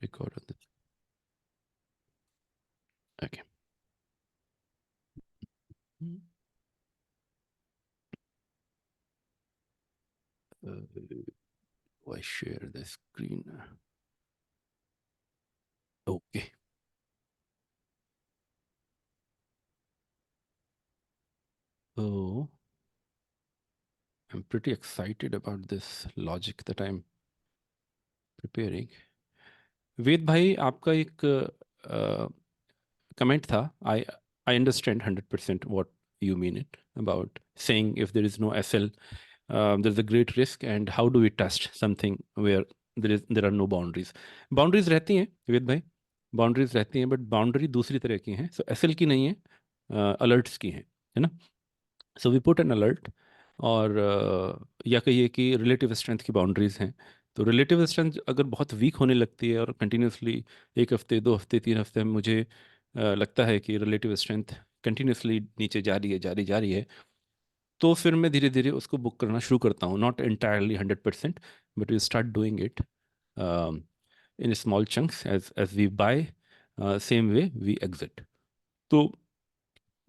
record on this. Okay. I share the screen. Okay. So I'm pretty excited about this logic that I'm preparing. वेद भाई, आपका एक comment था. I understand 100% what you mean it about saying if there is no SL, there's a great risk, and how do we test something where there are no boundaries. Boundaries रहती हैं वेद भाई, boundaries रहती हैं, but boundary दूसरी तरह की हैं. So SL की नहीं है, alerts की हैं, है ना. So we put an alert. और या कहिए कि रिलेटिव स्ट्रेंथ की बाउंड्रीज हैं. तो रिलेटिव स्ट्रेंथ अगर बहुत वीक होने लगती है और कंटिन्यूसली 1 हफ्ते 2 हफ्ते 3 हफ्ते में मुझे लगता है कि रिलेटिव स्ट्रेंथ कंटिन्यूसली नीचे जा रही है, तो फिर मैं धीरे धीरे उसको बुक करना शुरू करता हूँ. Not entirely 100%, but we start doing it in small chunks as we buy, same way we exit. तो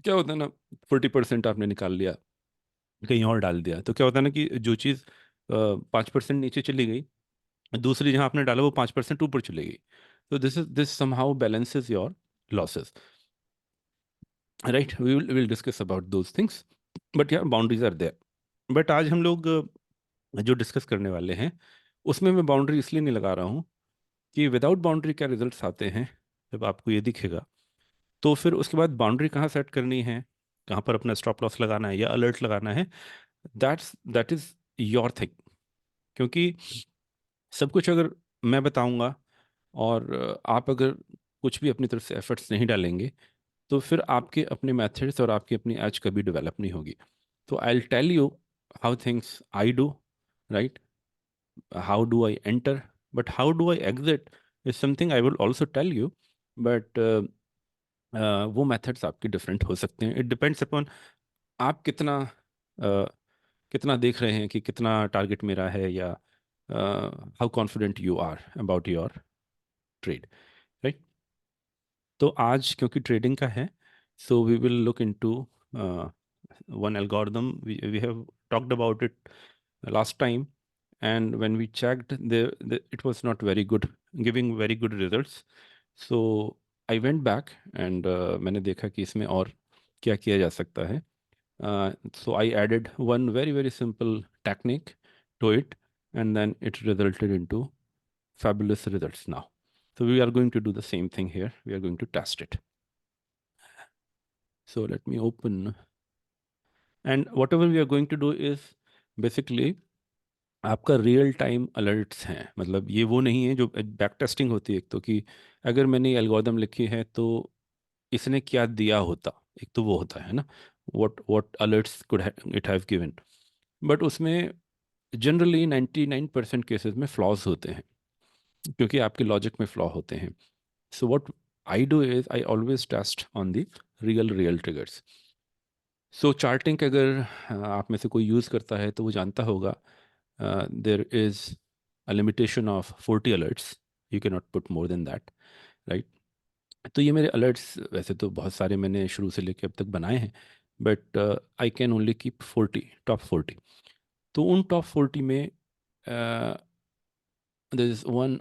क्या होता है ना, 40% आपने निकाल लिया, कहीं और डाल दिया, तो क्या होता है ना कि जो चीज़ 5% नीचे चली गई, दूसरी जहां आपने डाला वो 5% ऊपर चली गई. तो this somehow balances your losses, right. We will discuss about those things, but yeah boundaries are there. But आज हम लोग जो डिस्कस करने वाले हैं उसमें मैं बाउंड्री इसलिए नहीं लगा रहा हूँ कि विदाउट बाउंड्री क्या रिजल्ट्स आते हैं, जब आपको ये दिखेगा तो फिर उसके बाद बाउंड्री कहाँ सेट करनी है, कहाँ पर अपना स्टॉप लॉस लगाना है या अलर्ट लगाना है, दैट इज योर थिंग. क्योंकि सब कुछ अगर मैं बताऊंगा और आप अगर कुछ भी अपनी तरफ से एफर्ट्स नहीं डालेंगे, तो फिर आपके अपने मेथड्स और आपकी अपनी एज कभी डेवलप नहीं होगी. तो I will tell you how things I do, right. How do I enter, but how do I exit is something I will also tell you. But वो मेथड्स आपके डिफरेंट हो सकते हैं. इट डिपेंड्स अपॉन आप कितना देख रहे हैं कि कितना टारगेट मेरा है, या how confident you are about your trade, right. तो आज क्योंकि ट्रेडिंग का है, so we will look into one algorithm. We have talked about it last time, and when we checked, it was not very good, giving very good results. So I went back and मैंने देखा कि इसमें और क्या किया जा सकता है. So I added one very very simple technique to it, and then it resulted into fabulous results now. So we are going to do the same thing here. We are going to test it. So let me open. And whatever we are going to do is basically आपका real time alerts हैं. मतलब ये वो नहीं है जो back testing होती है एक तो, कि अगर मैंने एल्गोरिदम लिखी है तो इसने क्या दिया होता, एक तो वो होता है ना, what alerts could it have given. But उसमें जनरली 99% केसेस में फ्लॉज होते हैं, क्योंकि आपके लॉजिक में फ्लॉ होते हैं. So what I do is I always test on the real triggers. So charting अगर आप में से कोई यूज़ करता है तो वो जानता होगा, there is a limitation of 40 alerts. You can not put more than that, right. तो ये मेरे अलर्ट्स वैसे तो बहुत सारे मैंने शुरू से लेकर अब तक बनाए हैं, but I can only keep 40, top 40. तो उन टॉप 40 में there is one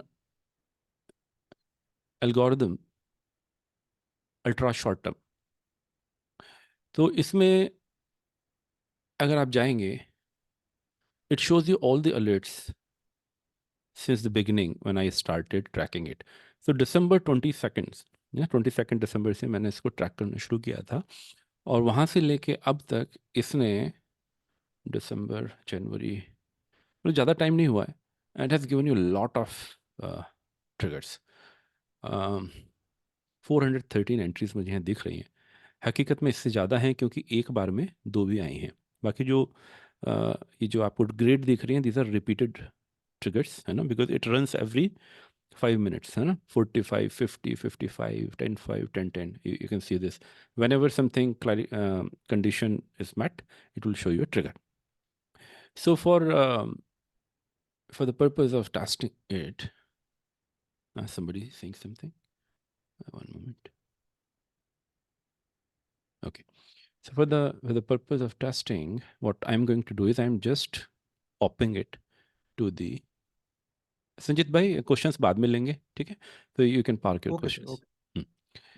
algorithm, ultra short term. तो इसमें अगर आप जाएंगे, it shows you all the alerts since the beginning when I started tracking it. So December 22nd, या 22nd दिसंबर से मैंने इसको ट्रैक करना शुरू किया था, और वहाँ से लेके अब तक इसने दिसंबर जनवरी, मतलब ज़्यादा टाइम नहीं हुआ है. And has given you lot of triggers. 413 entries मुझे यहाँ दिख रही हैं. हकीकत में इससे ज़्यादा हैं, क्योंकि एक बार में 2 भी आई हैं. बाकी जो ये जो आपको ग्रेड दिख रही हैं, दीज आर रिपीटेड ट्रिगर्स, है ना, because it runs every 5 minutes, है ना. 45, 50, 55, 10, 5, 10, 10. You can see this. Whenever something condition is met, it will show you a trigger. So for the purpose of testing it, Somebody saying something. One moment. Okay. So for the purpose of testing, what I'm going to do is I'm just popping it to the Sanjeet भाई questions बाद में लेंगे ठीक है तो you can park your okay sir, questions okay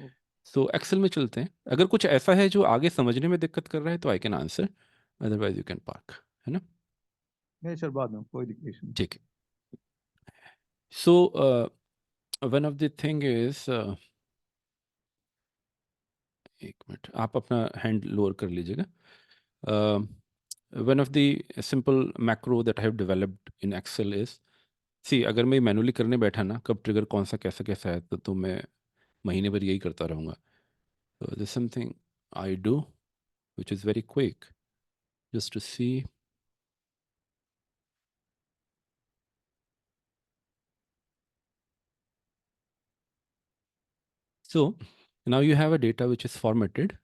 okay. So excel में चलते हैं अगर कुछ ऐसा है जो आगे समझने में दिक्कत कर रहा है तो I can answer otherwise you can park है ना नहीं सर, बाद में कोई दिक्कत नहीं। ठीक है so one of the thing is एक मिनट आप अपना हैंड लोअर कर लीजिएगा one of the simple macro that I have developed in excel is see अगर मैं मैनुअली करने बैठा ना कब ट्रिगर कौन सा कैसा कैसा है तो मैं महीने भर यही करता रहूँगा so there's something I do which is very quick just to see so now you have a data which is formatted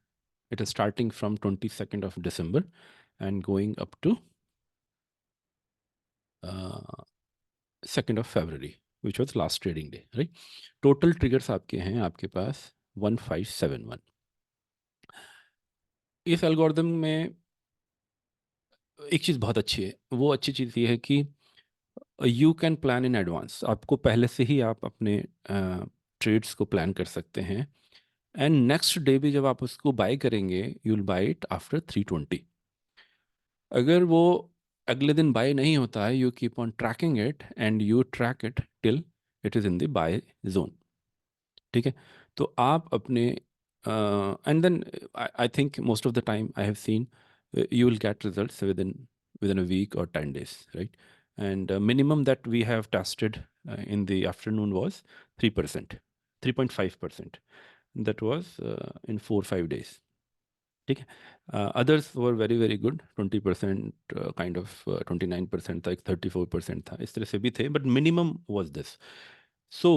it is starting from 22nd of December and going up to 2nd of February which was last trading day right total triggers आपके हैं आपके पास 1571 इस algorithm में एक चीज़ बहुत अच्छी है वो अच्छी चीज़ ये है कि you can plan in advance आपको पहले से ही आप अपने ट्रेड्स को प्लान कर सकते हैं एंड नेक्स्ट डे भी जब आप उसको बाय करेंगे you will buy it after 320 अगर वो अगले दिन बाय नहीं होता है you keep on tracking it and you track it till it is in the buy zone ठीक है तो आप अपने and then I think most of the time I have seen you will get results within a week or 10 days right and minimum that we have tested in the afternoon was 3% 3.5% that was in 4-5 days ठीक है others were very very good 20% kind of 29% था 34% था इस तरह से भी थे but minimum was this so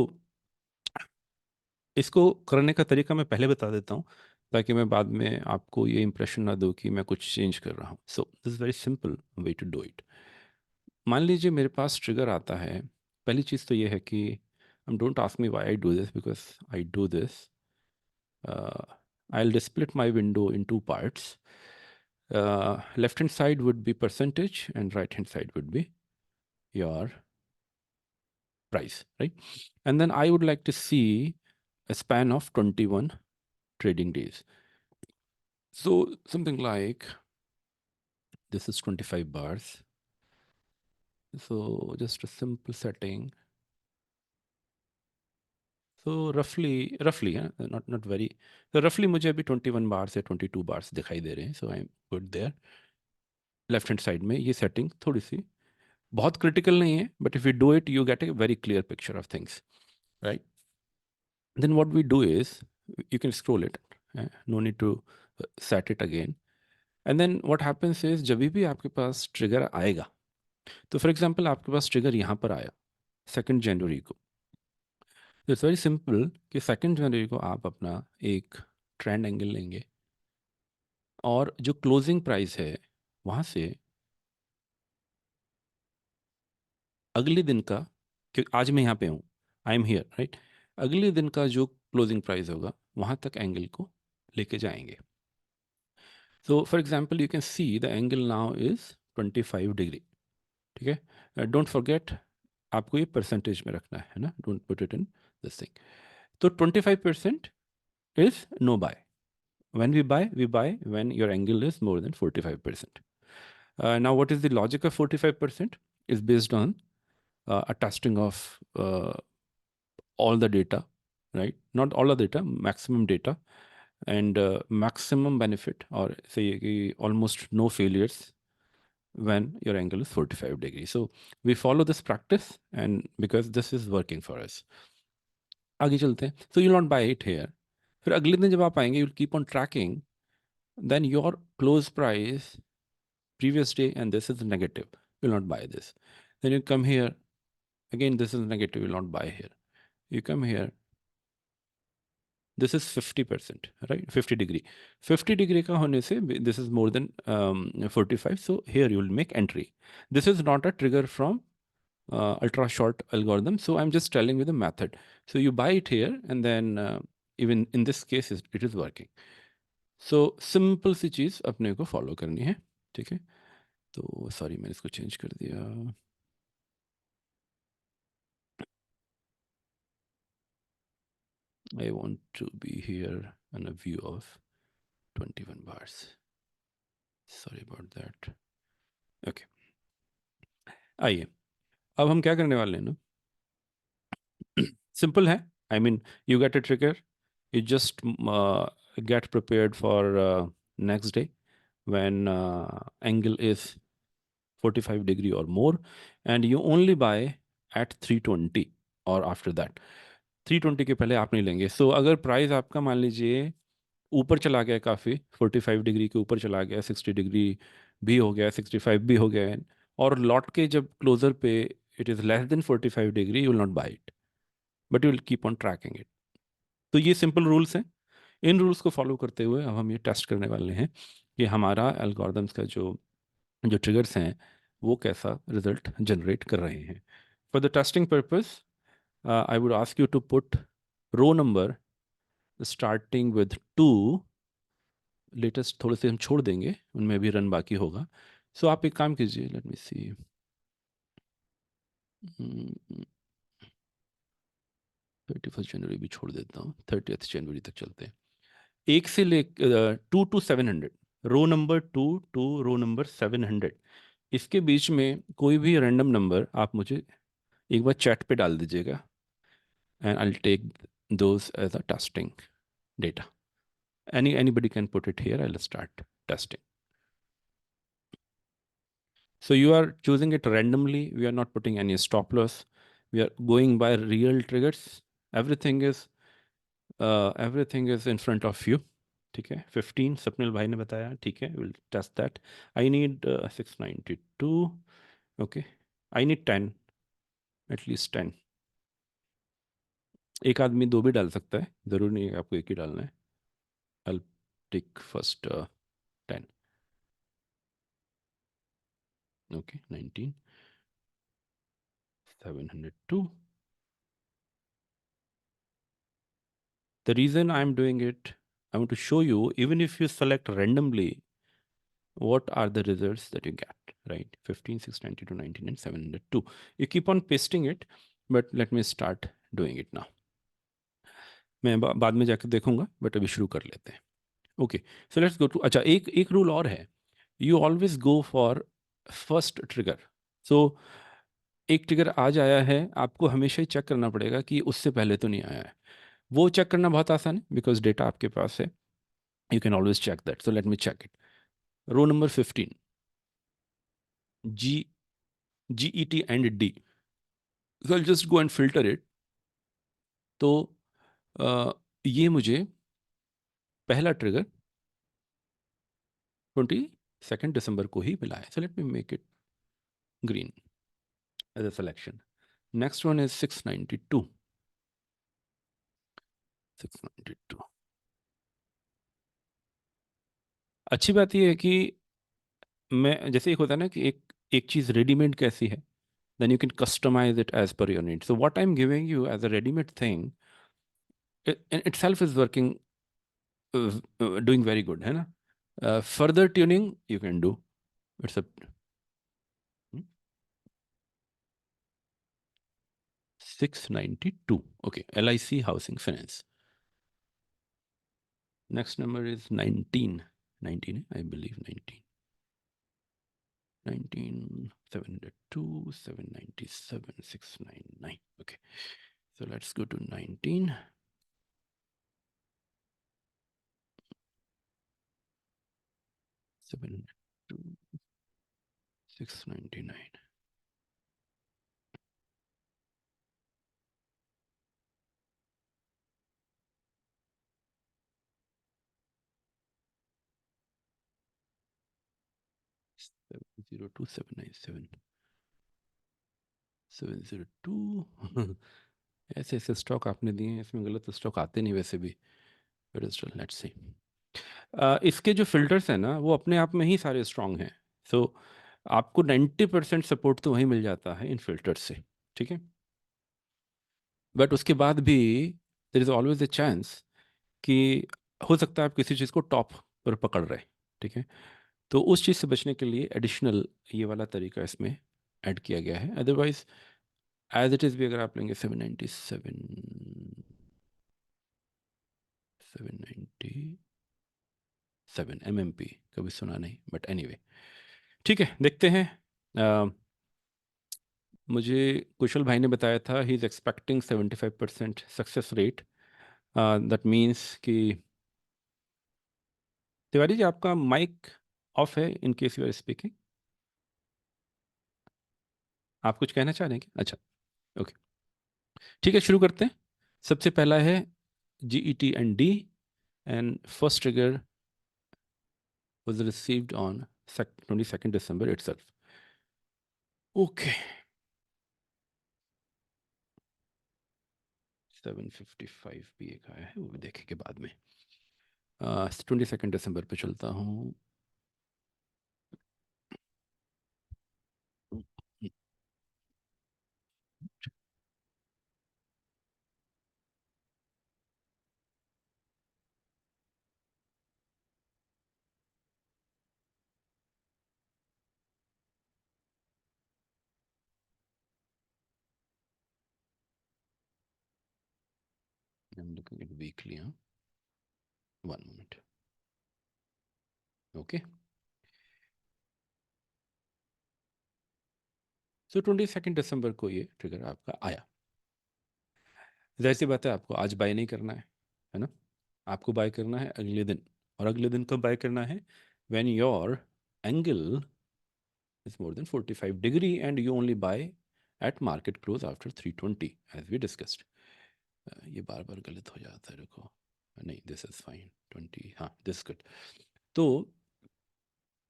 इसको करने का तरीका मैं पहले बता देता हूँ ताकि मैं बाद में आपको ये इंप्रेशन ना दूँ कि मैं कुछ चेंज कर रहा हूँ so this is very simple way to do it मान लीजिए मेरे पास ट्रिगर आता है पहली चीज़ तो ये है कि don't ask me why I do this because I do this I will split my window in two parts left hand side would be percentage and right hand side would be your price right and then I would like to see a span of 21 trading days. So something like this is 25 bars. So just a simple setting. So roughly, not very. So roughly मुझे अभी 21 bars या 22 bars दिखाई दे रहे हैं. So I'm good there. Left hand side में ये setting थोड़ी सी बहुत critical नहीं है, but if you do it, you get a very clear picture of things, right? Then what we do is you can scroll it. No need to set it again. And then what happens is जब भी आपके पास trigger आएगा तो for example आपके पास trigger यहाँ पर आया 2 जनवरी को इट्स वेरी सिंपल कि 2 जनवरी को आप अपना एक ट्रेंड एंगल लेंगे और जो क्लोजिंग प्राइस है वहाँ से अगले दिन का कि आज मैं यहाँ पे हूँ आई एम हियर राइट अगले दिन का जो क्लोजिंग प्राइस होगा वहाँ तक एंगल को लेके जाएंगे so for example you can see the angle now is 25 degree ठीक है डोंट फॉरगेट आपको ये परसेंटेज में रखना है ना don't put it in this thing तो 25% is no buy. When we buy when your angle is more than 45%. Now, what is the logic of 45%? Is based on a testing of all the data, right? Not all the data, maximum data, and maximum benefit, or say almost no failures when your angle is 45 degrees. So we follow this practice, and because this is working for us. आगे चलते हैं so you'll not buy it here फिर अगले दिन जब आप आएंगे you'll keep on tracking then your close price previous day and this is negative you'll not buy this then you come here again this is negative you'll not buy here you come here this is 50% right 50 degree 50 degree का होने से this is more than 45 so here you will make entry this is not a trigger from ultra short algorithm. So I'm just telling you the method. So you buy it here, and then even in this case it is working. So simple सी चीज़ अपने को follow करनी है, ठीक है? तो sorry मैंने इसको change कर दिया. I want to be here on a view of 21 bars. Sorry about that. Okay. आइए अब हम क्या करने वाले हैं ना, सिंपल है. I mean you get a trigger, you just get prepared for next day when angle is 45 degree or more, and you only buy at 320 or after that. 320 के पहले आप नहीं लेंगे. सो अगर प्राइस आपका मान लीजिए ऊपर चला गया काफ़ी, 45 डिग्री के ऊपर चला गया, 60 डिग्री भी हो गया, 65 भी हो गया, और लौट के जब क्लोजर पे it is less than 45 degree, you will not buy it, but you will keep on tracking it. तो ये सिंपल रूल्स हैं. इन रूल्स को फॉलो करते हुए अब हम ये टेस्ट करने वाले हैं कि हमारा एल्गोरिदम्स का जो जो ट्रिगर्स हैं वो कैसा रिजल्ट जनरेट कर रहे हैं. For the testing purpose I would ask you to put row number starting with 2. Latest थोड़े से हम छोड़ देंगे, उनमें भी रन बाकी होगा. सो आप एक काम कीजिए, लेट मी सी, 31 जनवरी भी छोड़ देता हूँ, 30 जनवरी तक चलते हैं. एक से ले 2 to 700, row number 2 to row number 700, इसके बीच में कोई भी रैंडम नंबर आप मुझे एक बार चैट पे डाल दीजिएगा, and I will take those as a testing data. Anybody can put it here. I'll start testing. So you are choosing it randomly. We are not putting any stop loss. We are going by real triggers. Everything is in front of you. ठीक है. 15 सपनिल भाई ने बताया, ठीक है. We'll test that. I need 692. Okay. I need 10. At least 10. एक आदमी 2 भी डाल सकता है, ज़रूरी नहीं है आपको एक ही डालना है. I'll take first 10. Okay, 19. 702. The reason I'm doing it, I want to show you, even if you select randomly, what are the results that you get, right? 15, 692, 19, and 702. You keep on pasting it, but let me start doing it now. मैं बाद में जाकर देखूंगा, but अभी शुरू कर लेते हैं. Okay, so let's go to, अच्छा एक रूल और है, you always go for first trigger. So एक ट्रिगर आज आया है, आपको हमेशा ही चेक करना पड़ेगा कि उससे पहले तो नहीं आया है. वो चेक करना बहुत आसान है, बिकॉज डेटा आपके पास है. You can always check that. So let me check it. Row number 15. G, GET and D. So I'll just go and filter it. तो ये मुझे पहला ट्रिगर 22 दिसंबर को ही मिला है. So let me make it green as a selection. Next one is 692. 692. अच्छी बात यह है कि मैं, जैसे एक होता है ना कि एक चीज़ रेडीमेड कैसी है, then you can customize it as per your need. So what I'm giving you as a ready-made thing, it itself is working, doing very good, है ना. Further tuning you can do. It's a 692. Okay, LIC Housing Finance. Next number is 19. 19, I believe 19. 19, 702, 797, 699. Okay, so let's go to 19. 702, 699. 702, 797. 702. ऐसे ऐसे stock आपने दिए हैं, इसमें गलत stock आते नहीं वैसे भी. But still, let's see. इसके जो फिल्टर्स हैं ना, वो अपने आप में ही सारे स्ट्रांग हैं. सो आपको 90% सपोर्ट तो वहीं मिल जाता है इन फिल्टर्स से, ठीक है। बट उसके बाद भी there is always a chance कि हो सकता है आप किसी चीज़ को टॉप पर पकड़ रहे, ठीक है। तो उस चीज़ से बचने के लिए एडिशनल ये वाला तरीका इसमें ऐड किया गया है। अदरवाइज एज इट इज़ भी अगर आप लेंगे 797 MMP, कभी सुना नहीं, बट एनीवे ठीक है, देखते हैं। मुझे कुशल भाई ने बताया था he is expecting 75% success rate. That means कि तिवारी जी आपका माइक ऑफ है in case you are speaking. आप कुछ कहना चाह रहे हैं क्या? अच्छा, ओके, ठीक है, शुरू करते हैं। सबसे पहला है GET&D, and first trigger was received on 22nd December itself. Okay. 755 भी एक आया है, वो भी देखेंगे बाद में। 22nd December पे चलता हूँ। I'm looking at weekly, huh? 1 minute. Okay. So 22nd December को ये ट्रिगर आपका आया। जाहिर सी बात है आपको आज बाय नहीं करना है ना। आपको बाय करना है अगले दिन, और अगले दिन कब बाय करना है? When your angle is more than 45 degree and you only buy at market close after 320 as we discussed. ये बार बार गलत हो जाता है, रुको, नहीं, दिस इज फाइन 20, हाँ दिस गुड। तो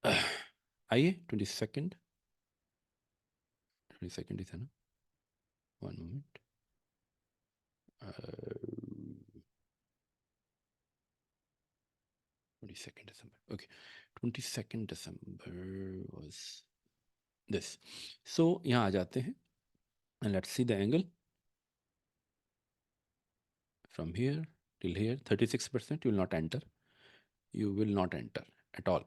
आइए 22nd ही था ना, 1 moment. 22nd December, okay, 22nd December was this. So यहाँ आ जाते हैं and let's see the angle from here till here, 36%. You will not enter, you will not enter at all.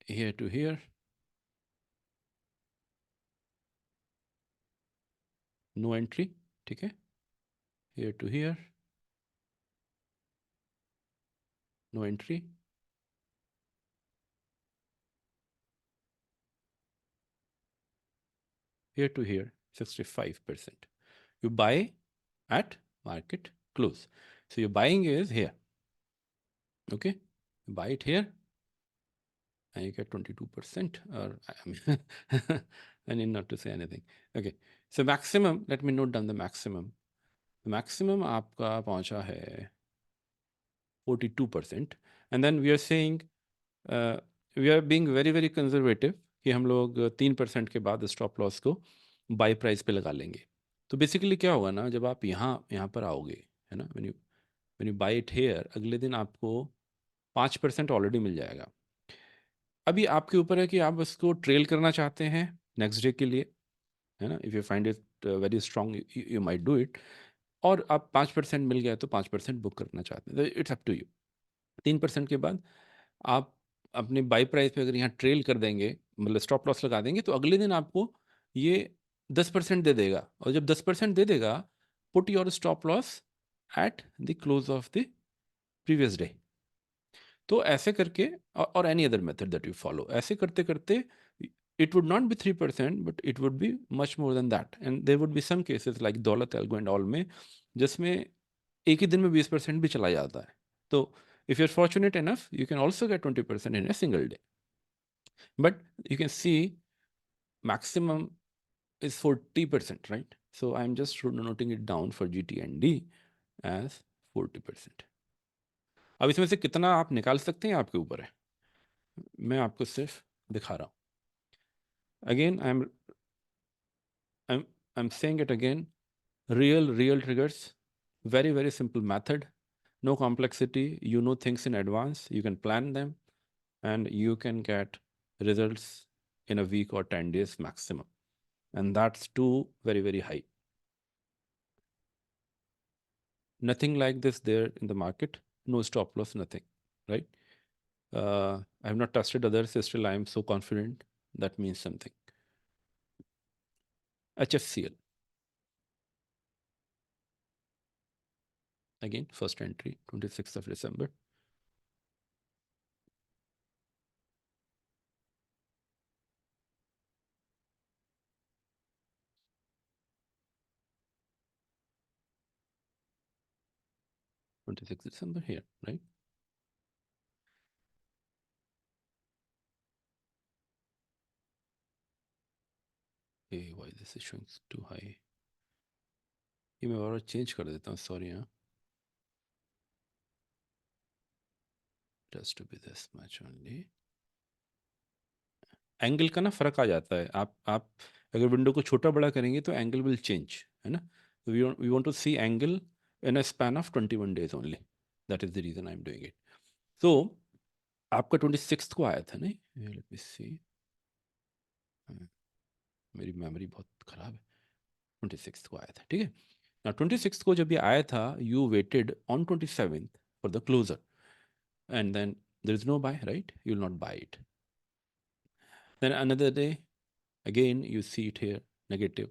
Here to here, no entry, ठीक है। Here to here, no entry. Here to here, 65%. You buy at market close. So your buying is here. Okay, you buy it here and you get 22%, or I mean, I need not to say anything. Okay, so maximum, let me note down the maximum. The maximum आपका पहुंचा है 42%, and then we are saying we are being very very conservative कि हम लोग 3% के बाद stop loss को bye price पे लगा लेंगे। तो बेसिकली क्या होगा ना, जब आप यहाँ पर आओगे, है ना, when you buy it here, अगले दिन आपको 5% ऑलरेडी मिल जाएगा। अभी आपके ऊपर है कि आप उसको ट्रेल करना चाहते हैं नेक्स्ट डे के लिए, है ना। If you find it very strong you might do it, और आप 5% मिल गया तो 5% बुक करना चाहते हैं, इट्स अप टू यू। 3% के बाद आप अपने बाई प्राइस पे अगर यहाँ ट्रेल कर देंगे, मतलब स्टॉप लॉस लगा देंगे, तो अगले दिन आपको ये 10% दे देगा, और जब 10% दे देगा, put your stop loss at the close of the previous day. तो ऐसे करके, और any other method that you follow, ऐसे करते करते it would not be 3%, but it would be much more than that. And there would be some cases like दौलत algo and all में, जिसमें एक ही दिन में 20% भी चला जाता है। तो if you're fortunate enough, you can also get 20% in a single day. But you can see maximum is 40%, right? So I'm just noting it down for GT&D as 40%. अब इसमें से कितना आप निकाल सकते हैं आपके ऊपर है, मैं आपको सिर्फ दिखा रहा हूँ। Again I'm saying it again, real triggers, very very simple method, no complexity, you know things in advance, you can plan them, and you can get results in a week or 10 days maximum, and that's too very high. Nothing like this there in the market. No stop loss, nothing, right? I have not trusted others, still I am so confident. That means something. HFCL. Again, first entry, 26th of December. December here, right? Hey, why this is showing too high? ये मैं और change कर देता हूँ, sorry हाँ. Just to be this much only. Angle का ना फर्क आ जाता है. आप अगर विंडो को छोटा बड़ा करेंगे तो एंगल विल चेंज, है ना. We want to see angle in a span of 21 days only. That is the reason I am doing it. तो आपका 26 को आया था, नहीं? Let me see. मेरी मेमोरी बहुत खराब है. 26 को आया था, ठीक है ना. 26 को जब ये आया था, you waited on 27th for the closure, and then there is no buy, right? You will not buy it. Then another day, again you see it here negative.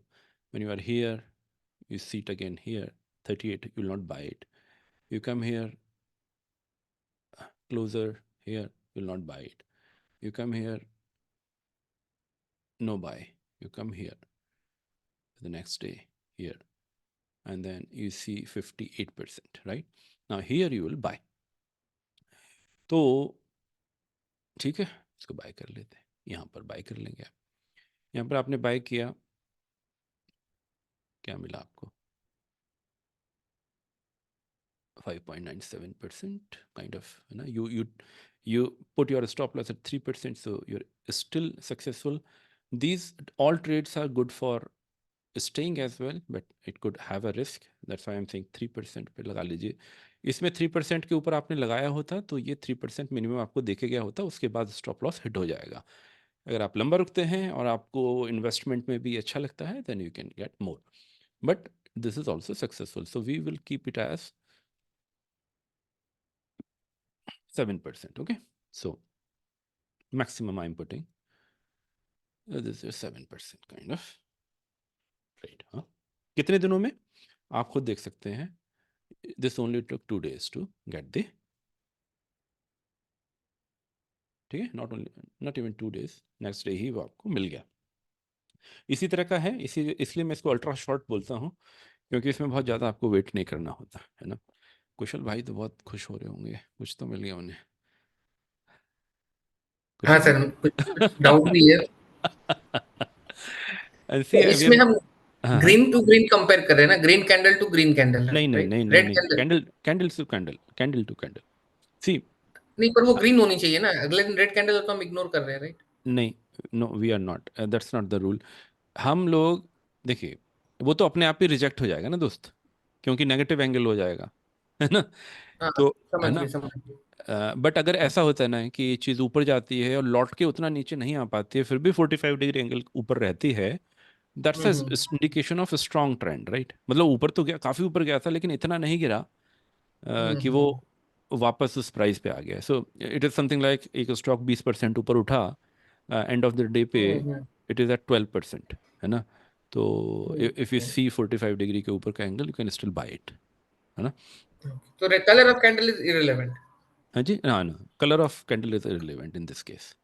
When you are here, you see it again here 38, you will not buy it. You come here closer, here you will not buy it. You come here, no buy. You come here the next day here, and then you see 58%, right? Now here you will buy. तो ठीक है, इसको bye कर लेते हैं. यहाँ पर bye कर लेंगे आप. यहाँ पर आपने बाय किया, क्या मिला आपको? 5.97% kind of, you know, you put your stop loss at 3%, so you're still successful. These all trades are good for staying as well, but it could have a risk. That's why I'm saying 3% पे लगा लीजिए. इसमें 3% के ऊपर आपने लगाया होता तो ये 3% मिनिमम आपको देखे गया होता, उसके बाद स्टॉप लॉस हिट हो जाएगा. अगर आप लंबा रुकते हैं और आपको इन्वेस्टमेंट में भी अच्छा लगता है, then you can get more. But this is also successful, so we will keep it as 7%. Okay, so maximum I'm putting this is 7% kind of trade. हाँ, कितने दिनों में आप खुद देख सकते हैं. This only took 2 days to get the, ठीक है, not even 2 days, next day ही वो आपको मिल गया. इसी तरह का है, इसलिए मैं इसको अल्ट्रा शॉर्ट बोलता हूँ, क्योंकि इसमें बहुत ज़्यादा आपको वेट नहीं करना होता है ना. कुशल भाई तो बहुत खुश हो रहे होंगे, कुछ तो मिल गया उन्हें. हाँ कुशल सर, कुछ डाउट भी है. And see, इसमें हम हाँ, ग्रीन टू ग्रीन कंपेयर कर रहे हैं ना, green candle to green candle, नहीं नहीं राइट? नहीं रेड नहीं, candle candle to candle, candle to candle. See, नहीं, पर वो ग्रीन होनी चाहिए ना. अगले दिन रेड कैंडल तो हम इग्नोर कर रहे हैं, राइट? नहीं, no we are not, that's not the rule. हम लोग देखिए, वो तो अपने आप ही रिजेक्ट हो जाएगा ना दोस्त, क्योंकि नेगेटिव एंगल हो जाएगा, है ना. हाँ, तो है समझ ना. गए, समझ गए. बट अगर ऐसा होता है ना कि ये चीज़ ऊपर जाती है और लौट के उतना नीचे नहीं आ पाती है, फिर भी 45 डिग्री एंगल ऊपर रहती है, that's indication of strong trend, right. मतलब ऊपर तो गया, काफ़ी ऊपर गया था, लेकिन इतना नहीं गिरा कि वो वापस उस प्राइस पे आ गया. So it is something like एक स्टॉक 20% ऊपर उठा, एंड ऑफ द डे पे इट इज़ एट 12%, है ना. तो इफ़ यू सी 45 डिग्री के ऊपर का angle, you can still buy it, है ना. तो colour of candle is irrelevant. हाँ जी, हाँ ना, colour of candle is irrelevant in this case.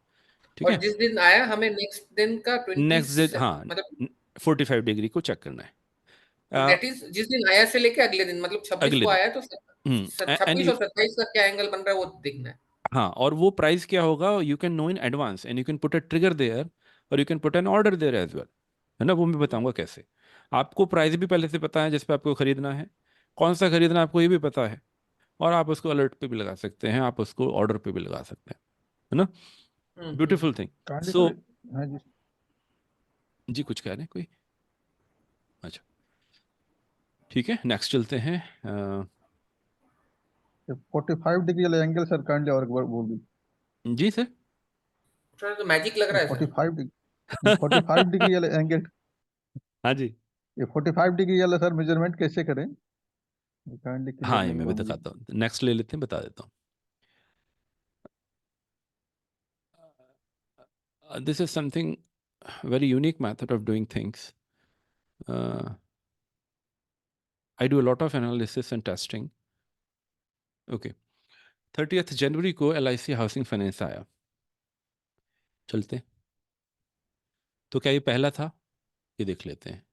ठीक और है, जिस दिन आया हमें नेक्स्ट दिन का 20 नेक्स्ट डे, हाँ, मतलब 45 डिग्री को चेक करना है. दैट इज जिस दिन आया से लेके अगले दिन, मतलब 26 अगले को दिन, आया तो एंड 26 और 27 का क्या एंगल बन रहा है वो देखना है. हाँ, और वो प्राइस क्या होगा, you can know in advance, and you can put a trigger there, और you can put an order there as well, है ना. वो मैं बताऊंगा कैसे. आपको प्राइस भी पहले से पता है जिस पे आपको खरीदना है, कौन सा खरीदना है आपको ये भी पता है, और आप उसको अलर्ट पे भी लगा सकते हैं, आप उसको ऑर्डर पे भी लगा सकते हैं, है ना. Beautiful thing. कांडे सो सर, हाँ जी. जी, कुछ कह रहे हैं कोई? अच्छा, ठीक है, नेक्स्ट चलते हैं. 45 डिग्री वाला एंगल सर कांडे और एक बार बोल दी. जी सर. थोड़ा तो मैजिक लग रहा है सर। 45 डिग्री 45 डिग्री वाले एंगल, हाँ जी, ये 45 डिग्री वाला सर मेजरमेंट कैसे करें? काइंडली क्लियर हाँ, ये नहीं मैं हुआ भी मुझे। दिखाता हूँ। नेक्स्ट ले लेते हैं, बता देता हूँ। This is something very unique method of doing things. I do a lot of analysis and testing. Okay, 30th जनवरी को LIC हाउसिंग फाइनेंस आया। चलते हैं। तो क्या ये पहला था? ये देख लेते हैं।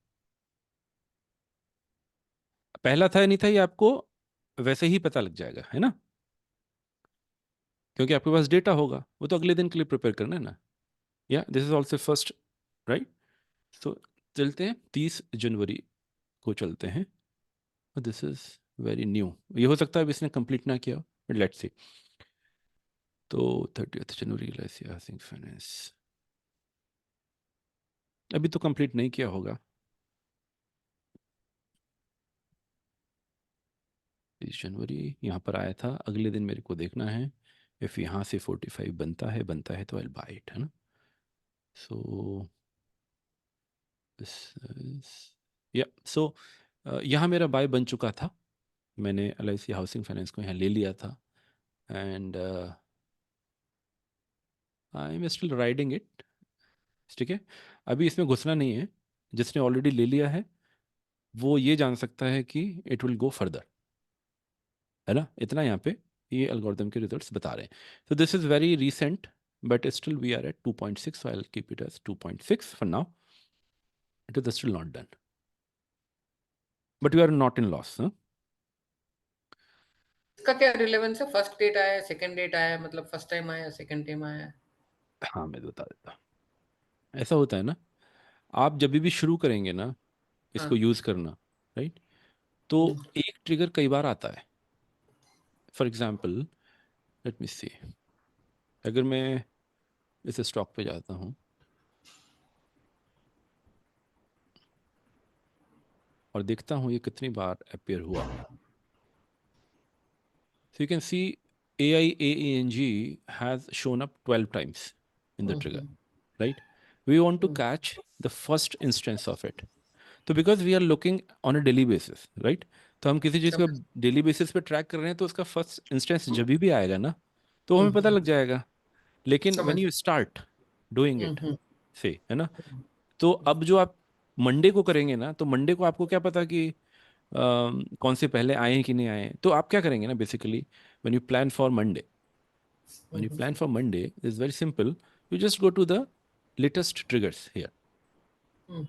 पहला था या नहीं था, ये आपको वैसे ही पता लग जाएगा, है ना, क्योंकि आपके पास डेटा होगा। वो तो अगले दिन के लिए प्रिपेयर करना है ना। या this is also first, right? तो चलते हैं 30 जनवरी को चलते हैं। This is very new. ये हो सकता है अभी इसने कंप्लीट ना किया, बट लेट्स सी। तो 30th जनवरी LIC हाउसिंग फाइनेंस अभी तो कंप्लीट नहीं किया होगा। 30 जनवरी यहाँ पर आया था, अगले दिन मेरे को देखना है। इफ यहाँ से 45 बनता है तो आई बाय इट, है ना। सो दिस इज, या सो यहाँ मेरा बाय बन चुका था। मैंने LIC हाउसिंग फाइनेंस को यहाँ ले लिया था, and I am still riding it. ठीक है, अभी इसमें घुसना नहीं है। जिसने ऑलरेडी ले लिया है वो ये जान सकता है कि इट विल गो फर्दर, है ना। इतना यहाँ पे ये एल्गोरिथम के रिजल्ट्स बता रहे हैं। तो this is very recent, but still we are at 2.6, I will keep it as 2.6 for now. It is still not done, but we are not in loss. इसका क्या रिलेवेंस है? फर्स्ट डेट आया है, second date आया है, मतलब first time आया है, सेकंड टाइम आया है? हाँ, मैं बता देता हूँ। ऐसा होता है ना, आप जब भी शुरू करेंगे ना इसको हाँ। यूज़ करना, राइट, तो एक ट्रिगर कई बार आता है। फॉर एग्जाम्पल, लेट मी सी, अगर मैं इस स्टॉक पे जाता हूँ और देखता हूँ ये कितनी बार अपेयर हुआ, so you can see AIAENG has shown up 12 times in the trigger, right? We want to catch the first instance of it. तो because we are looking on a daily basis, right? तो हम किसी चीज़ को समझ। Daily basis पे track कर रहे हैं, तो उसका फर्स्ट इंस्टेंस जब भी आएगा ना तो हमें पता लग जाएगा। लेकिन समझ। When you start doing it, hmm. Say, है ना, तो अब जो आप मंडे को करेंगे ना, तो मंडे को आपको क्या पता कि कौन से पहले आए हैं कि नहीं आए हैं। तो आप क्या करेंगे ना, basically when you plan for Monday, when you plan for Monday, it's very simple. You just go to the latest triggers here.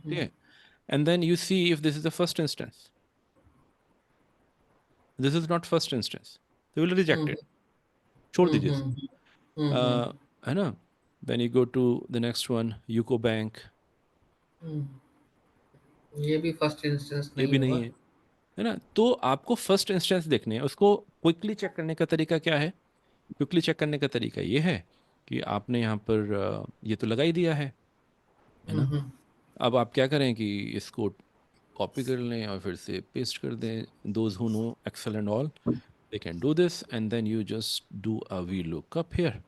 Yeah. And then you see if this is the first instance. This is not first instance. They will reject it. छोड़ दीजिए इसे। है ना। Then you go to the next one, UCO Bank. ये भी first instance ये नहीं भी होगा। नहीं है ना। तो आपको फर्स्ट इंस्टेंस देखने हैं। उसको क्विकली चेक करने का तरीका क्या है? क्विकली चेक करने का तरीका ये है कि आपने यहाँ पर ये तो लगा ही दिया है ना। अब आप क्या करें कि इसको कॉपी कर लें और फिर से पेस्ट कर दें। Those who know excel and all, they can do this, and then you just do a V lookup here.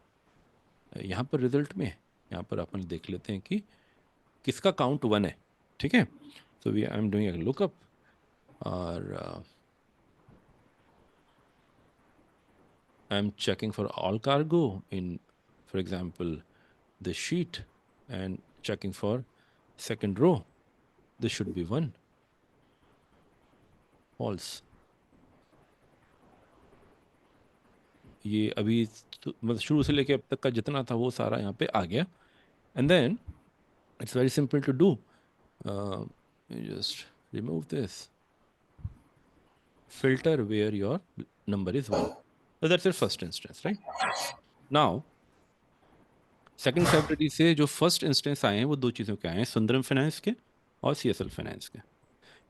यहाँ पर रिजल्ट में यहाँ पर अपन देख लेते हैं कि किसका काउंट 1 है। ठीक है, so we I am doing a lookup, और I am checking for all cargo in, for example, this sheet, and checking for second row. This should be 1, false. ये अभी मतलब शुरू से लेके अब तक का जितना था वो सारा यहाँ पे आ गया। And then it's very simple to do, just remove this filter where your number is 1. So that's your first instance, right? Now 2 February से जो फर्स्ट इंस्टेंस आए हैं वो दो चीज़ों के आए हैं, सुंदरम फाइनेंस के और CSL फाइनेंस के।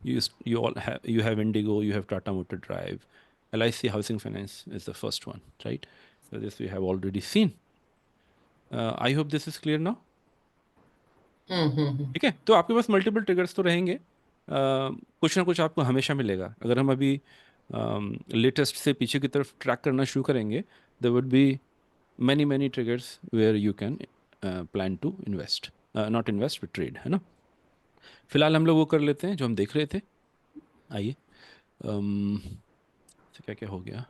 You have Indigo, you have Tata Motor Drive, LIC Housing Finance is the first one, right? So this we have already seen. I hope this is clear now. ठीक है, तो आपके पास multiple triggers तो रहेंगे। कुछ ना कुछ आपको हमेशा मिलेगा। अगर हम अभी लेटेस्ट से पीछे की तरफ ट्रैक करना शुरू करेंगे, there would be many triggers where you can plan to invest, not invest but trade, है ना। फिलहाल हम लोग वो कर लेते हैं जो हम देख रहे थे। आइए, तो क्या क्या हो गया,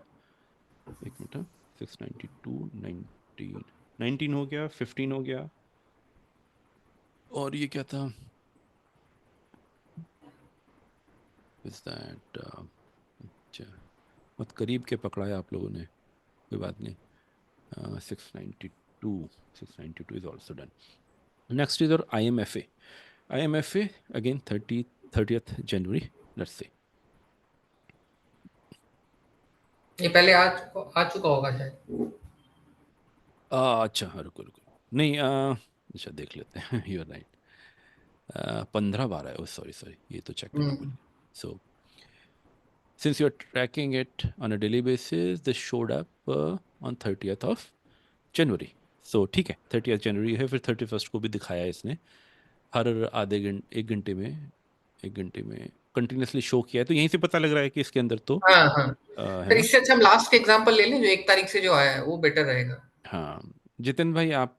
एक मिनट। 692, 19 हो गया, 15 हो गया, और ये क्या था, इज दैट, अच्छा बहुत करीब के पकड़ाया आप लोगों ने, कोई बात नहीं। 692 is also done. Next is our IMFA. IMFA again 30th January. Let's see. ये पहले आ चुका होगा शायद। अच्छा रुको रुको, नहीं अच्छा देख लेते हैं। यू आर राइट, 15 बार है, सॉरी ये तो चेक करना भूल गया। सो since you are tracking it on a daily basis, this showed up on 30th of January. So ठीक है, 30th January है, फिर 31st को भी दिखाया इसने, हर आधे घंटे, एक घंटे में कंटिन्यूसली शो किया है। तो यहीं से पता लग रहा है कि इसके अंदर तो हाँ हाँ है सर, ना। इससे अच्छा हम लास्ट के एग्जांपल ले लें जो 1 तारीख से जो आया है, वो बेटर रहेगा। हाँ जितिन भाई, आप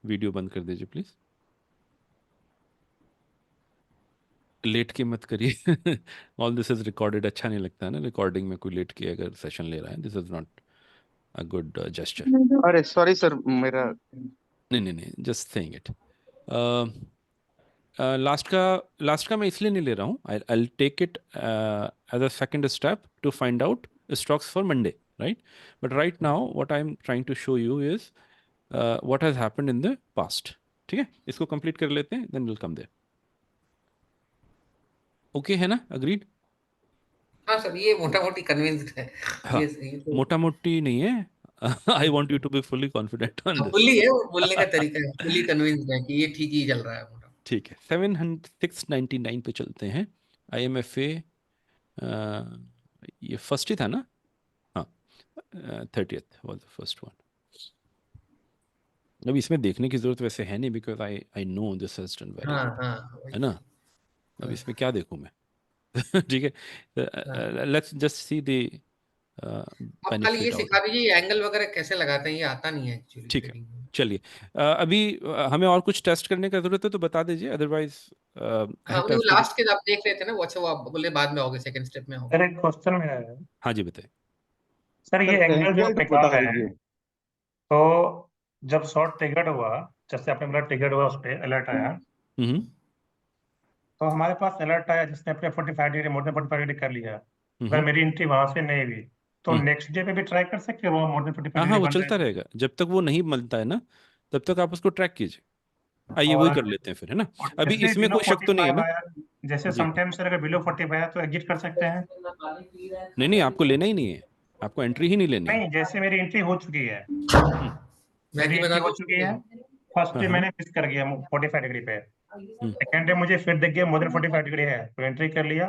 वीडियो बंद कर दीजिए प्लीज, लेट के मत करिए। ऑल दिस इज रिकॉर्डेड, अच्छा नहीं लगता है ना रिकॉर्डिंग में कोई लेट के अगर सेशन ले रहा है, this is not a good gesture. अरे सॉरी सर, मेरा नहीं, जस्ट सेइंग इट। लास्ट का मैं इसलिए नहीं ले रहा हूँ, I take it as a second step to find out stocks for Monday, right. But right now what I am trying to show you is what has happened in the past. ठीक है, इसको complete कर लेते हैं, then will come there. Okay है ना, agreed. हाँ sir, ये मोटा मोटी कन्विंस्ड है। हाँ, ये तो मोटा मोटी नहीं है। I want you to be fully confident on this. Fully है, वो बोलने का तरीका है, फुली कन्विंस्ड है कि ये ठीक ही चल रहा है मोटा। ठीक है, 699 पे चलते हैं। IMFA ये फर्स्ट ही था ना, हाँ 30th was the first one. अब इसमें देखने की जरूरत वैसे है नहीं, because I know this has done very हाँ गुड, हाँ है ना। अब हाँ, इसमें क्या देखूं मैं। ठीक है, लेट्स जस्ट सी द आप खाली ये बेनिफिट आउट। सिखा दीजिए एंगल वगैरह कैसे लगाते हैं, ये आता नहीं है एक्चुअली ठीक है, ट्रेडिंग में। चलिए अभी हमें और कुछ टेस्ट करने का जरूरत है तो बता दीजिए, अदरवाइज आई हाँ हैव वो जो टेस्टेड इट। लास्ट के आप देख रहे थे ना, वो अच्छा वो आप बोले बाद में आओगे, सेकंड स्टेप में आओगे। सर एक क्वेश्चन मेरा है। हाँ जी बताइए। सर सर ये एंगल जो आप एग्जैक्ट निकाल बता रहे हैं, दीजिए। तो जब शॉर्ट ट्रिगर्ड हुआ, जैसे आपने बोला ट्रिगर्ड हुआ, उस पर अलर्ट आया, हम्म तो हमारे पास अलर्ट आया जिसने अपने 45 डिग्री, मोर देन 45 डिग्री कर लिया। अगर हम्म मेरी एंट्री वहां से नहीं हुई तो हम्म। नेक्स्ट डे पे भी ट्राई कर सकते हैं, वो मोर देन 45 हाँ डिग्री वो बन रहे चलता हैं। रहेगा जब तक वो नहीं मिलता है ना, तब तक आप उसको ट्रैक कीजिए। आइए वही कर और लेते हैं फिर, है ना। और अभी जैसे इसमें बिलो कोई शक तो नहीं है 45 ना। आया, जैसे जी समटाइम्स सर अगर बिलो 45 आया तो एग्जिट कर सकते हैं। नहीं, आपको लेना ही नहीं है, आपको एंट्री ही नहीं लेनी है। नहीं, जैसे मेरी एंट्री हो चुकी है, हम्म, मैं मेरी कि एंट्री बता हो दूं चुकी है, फर्स्ट हाँ डे हाँ मैंने मिस कर गया 45 डिग्री पे, हम्म, सेकेंड डे मुझे फिर दिख गया मोर देन 45 डिग्री है, तो एंट्री कर लिया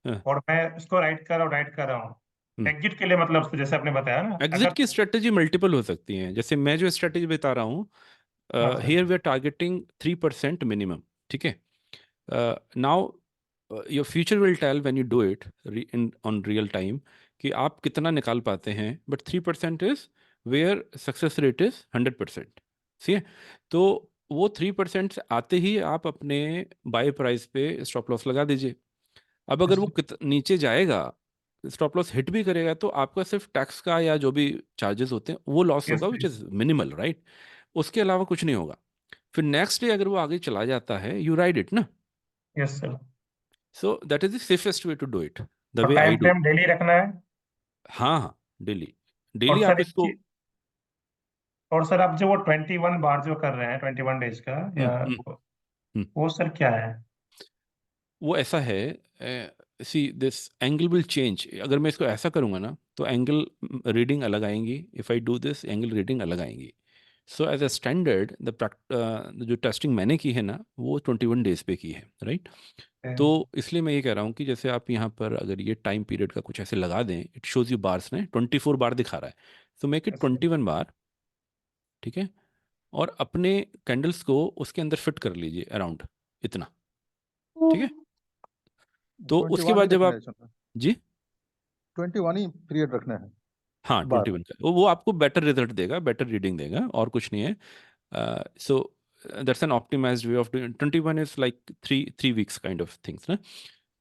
हाँ, और मैं इसको राइट कर रहा हूँ हम्म। एग्जिट के लिए। मतलब उसको जैसे आपने बताया ना, एग्जिट अगर की स्ट्रेटेजी मल्टीपल हो सकती है, जैसे मैं जो स्ट्रेटेजी बता रहा हूँ, हाँ sir, here we are targeting 3% minimum. ठीक है, now your future will tell when you do it in on real time कि आप कितना निकाल पाते हैं, but 3% is where success rate is 100%। See है, तो वो 3% से आते ही आप अपने बाय प्राइस पे स्टॉप लॉस लगा दीजिए। अब अगर वो नीचे जाएगा, स्टॉप लॉस हिट भी करेगा, तो आपका सिर्फ टैक्स का या जो भी चार्जेस होते हैं वो लॉस यस होगा, विच इज मिनिमल, राइट। उसके अलावा कुछ नहीं होगा। फिर नेक्स्ट डे अगर वो आगे चला जाता है, यू राइड इट ना। Yes sir. So that is the safest way to do it, the और way I time do. Frame daily रखना है। हाँ डेली, और डेली सर आप एक इसको। चीज, और सर आप जो वो 21 बार जो कर रहे हैं 21 डेज का, या हम्म, हम्म। वो सर क्या है? वो ऐसा है, see this angle will change. अगर मैं इसको ऐसा करूंगा ना, तो एंगल रीडिंग अलग आएंगी। If I do this, angle reading अलग आएंगी। सो एज अ स्टैंडर्ड जो टेस्टिंग मैंने की है ना, वो 21 डेज पे की है, राइट। तो इसलिए मैं ये कह रहा हूँ कि जैसे आप यहाँ पर अगर ये टाइम पीरियड का कुछ ऐसे लगा दें, इट शोज यू बार्स ने 24 बार दिखा रहा है, तो मेक इट 21 बार। ठीक है, और अपने कैंडल्स को उसके अंदर फिट कर लीजिए अराउंड इतना। ठीक है, तो उसके 21 ही बाद जब रखना आप, है इसमें, जी 21 ही पीरियड रखना है हाँ बार। 21 का वो आपको बेटर रिजल्ट देगा, बेटर रीडिंग देगा, और कुछ नहीं है। So that's an optimized way of doing 21 is like three weeks kind of things ना।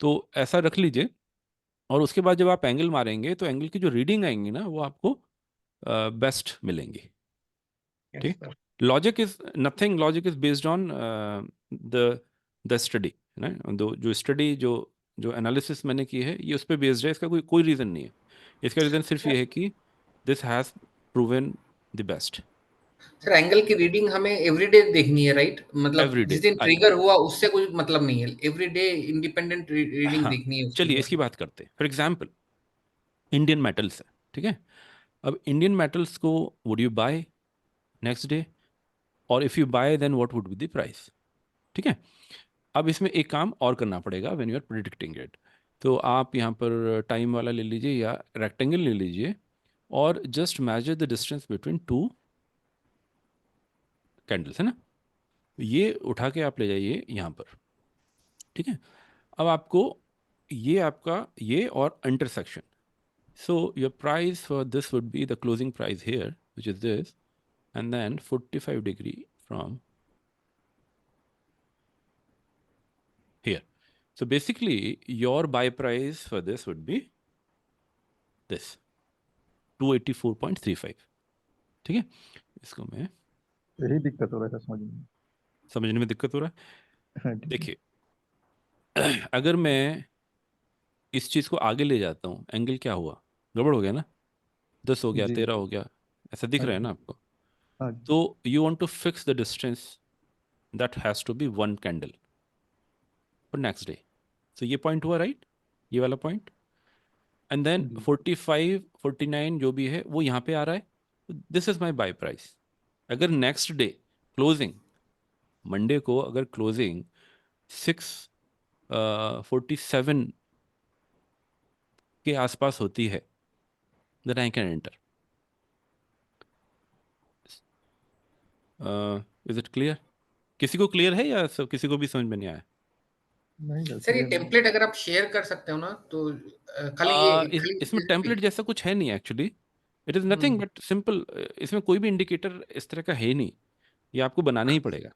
तो ऐसा रख लीजिए, और उसके बाद जब आप एंगल मारेंगे तो एंगल की जो रीडिंग आएंगी ना वो आपको बेस्ट मिलेंगी। यस ठीक, sir. Logic is nothing, logic is based on the study ना, जो स्टडी जो एनालिसिस मैंने की है ये उस पर बेस्ड है, इसका कोई रीज़न नहीं है। इसका रीज़न सिर्फ ये है कि this has proven the best sir angle की रीडिंग हमें एवरीडे देखनी है, राइट? मतलब एवरी जिस डे। दिन ट्रिगर हुआ उससे कोई मतलब नहीं है, एवरीडे इंडिपेंडेंट रीडिंग हाँ, देखनी है उसकी चलिए हमें। इसकी बात करते हैं। फॉर एग्जाम्पल इंडियन मेटल्स है, ठीक है। अब इंडियन मेटल्स को would you buy next day, और if you buy then what would be the price? ठीक है। अब इसमें एक काम और करना पड़ेगा when you are predicting it. तो आप यहाँ पर टाइम वाला ले लीजिए या रेक्टेंगल ले लीजिए, और just measure the distance between two candles, है ना। ये उठा के आप ले जाइए यहाँ पर, ठीक है। अब आपको ये आपका ये और intersection, so your price for this would be the closing price here, which is this, and then 45 degree from here. So basically your buy price for this would be this 284.35। ठीक है, इसको मैं यही दिक्कत हो रहा है समझ में। समझने में दिक्कत हो रहा है। हाँ, ठीक है। देखिए अगर मैं इस चीज़ को आगे ले जाता हूँ, एंगल क्या हुआ, गड़बड़ हो गया ना, 10 हो गया, जी 13 हो गया, ऐसा दिख हाँ रहा है जी ना आपको। हाँ जी तो you want to fix the distance that has to be 1 candle for next day. तो ये पॉइंट हुआ, राइट, ये वाला पॉइंट। एंड देन जी 45 49 जो भी है वो यहाँ पे आ रहा है। This is my buy price. अगर नेक्स्ट डे क्लोजिंग, मंडे को अगर क्लोजिंग 647 के आसपास होती है, then I can enter. Is it clear? किसी को क्लियर है या सब किसी को भी समझ में नहीं आया? नहीं सर सर ये clear नहीं। टेम्पलेट अगर आप शेयर कर सकते हो ना तो खाली ये इसमें टेम्पलेट जैसा कुछ है नहीं actually, it is nothing but simple. इसमें कोई भी इंडिकेटर इस तरह का है नहीं, ये आपको बनाना ही पड़ेगा।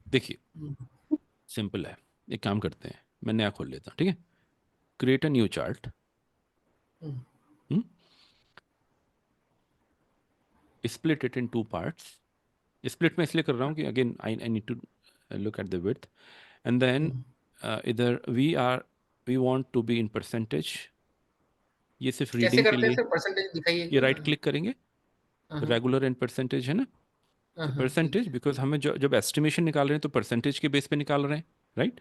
देखिए सिंपल है, एक काम करते हैं, मैं नया खोल लेता हूँ, ठीक है। Create a new chart, split it in 2 parts. Split मैं इसलिए कर रहा हूँ कि again I need to look at the width, and then इधर we want to be in percentage. ये सिर्फ कैसे रीडिंग के करते हैं लिए, सर? परसेंटेज दिखाइए ये क्या? राइट क्लिक करेंगे, रेगुलर एंड परसेंटेज है ना। तो ठीक परसेंटेज, है। बिकॉज हमें जब एस्टिमेशन निकाल रहे हैं तो परसेंटेज के बेस पे निकाल रहे हैं, राइट।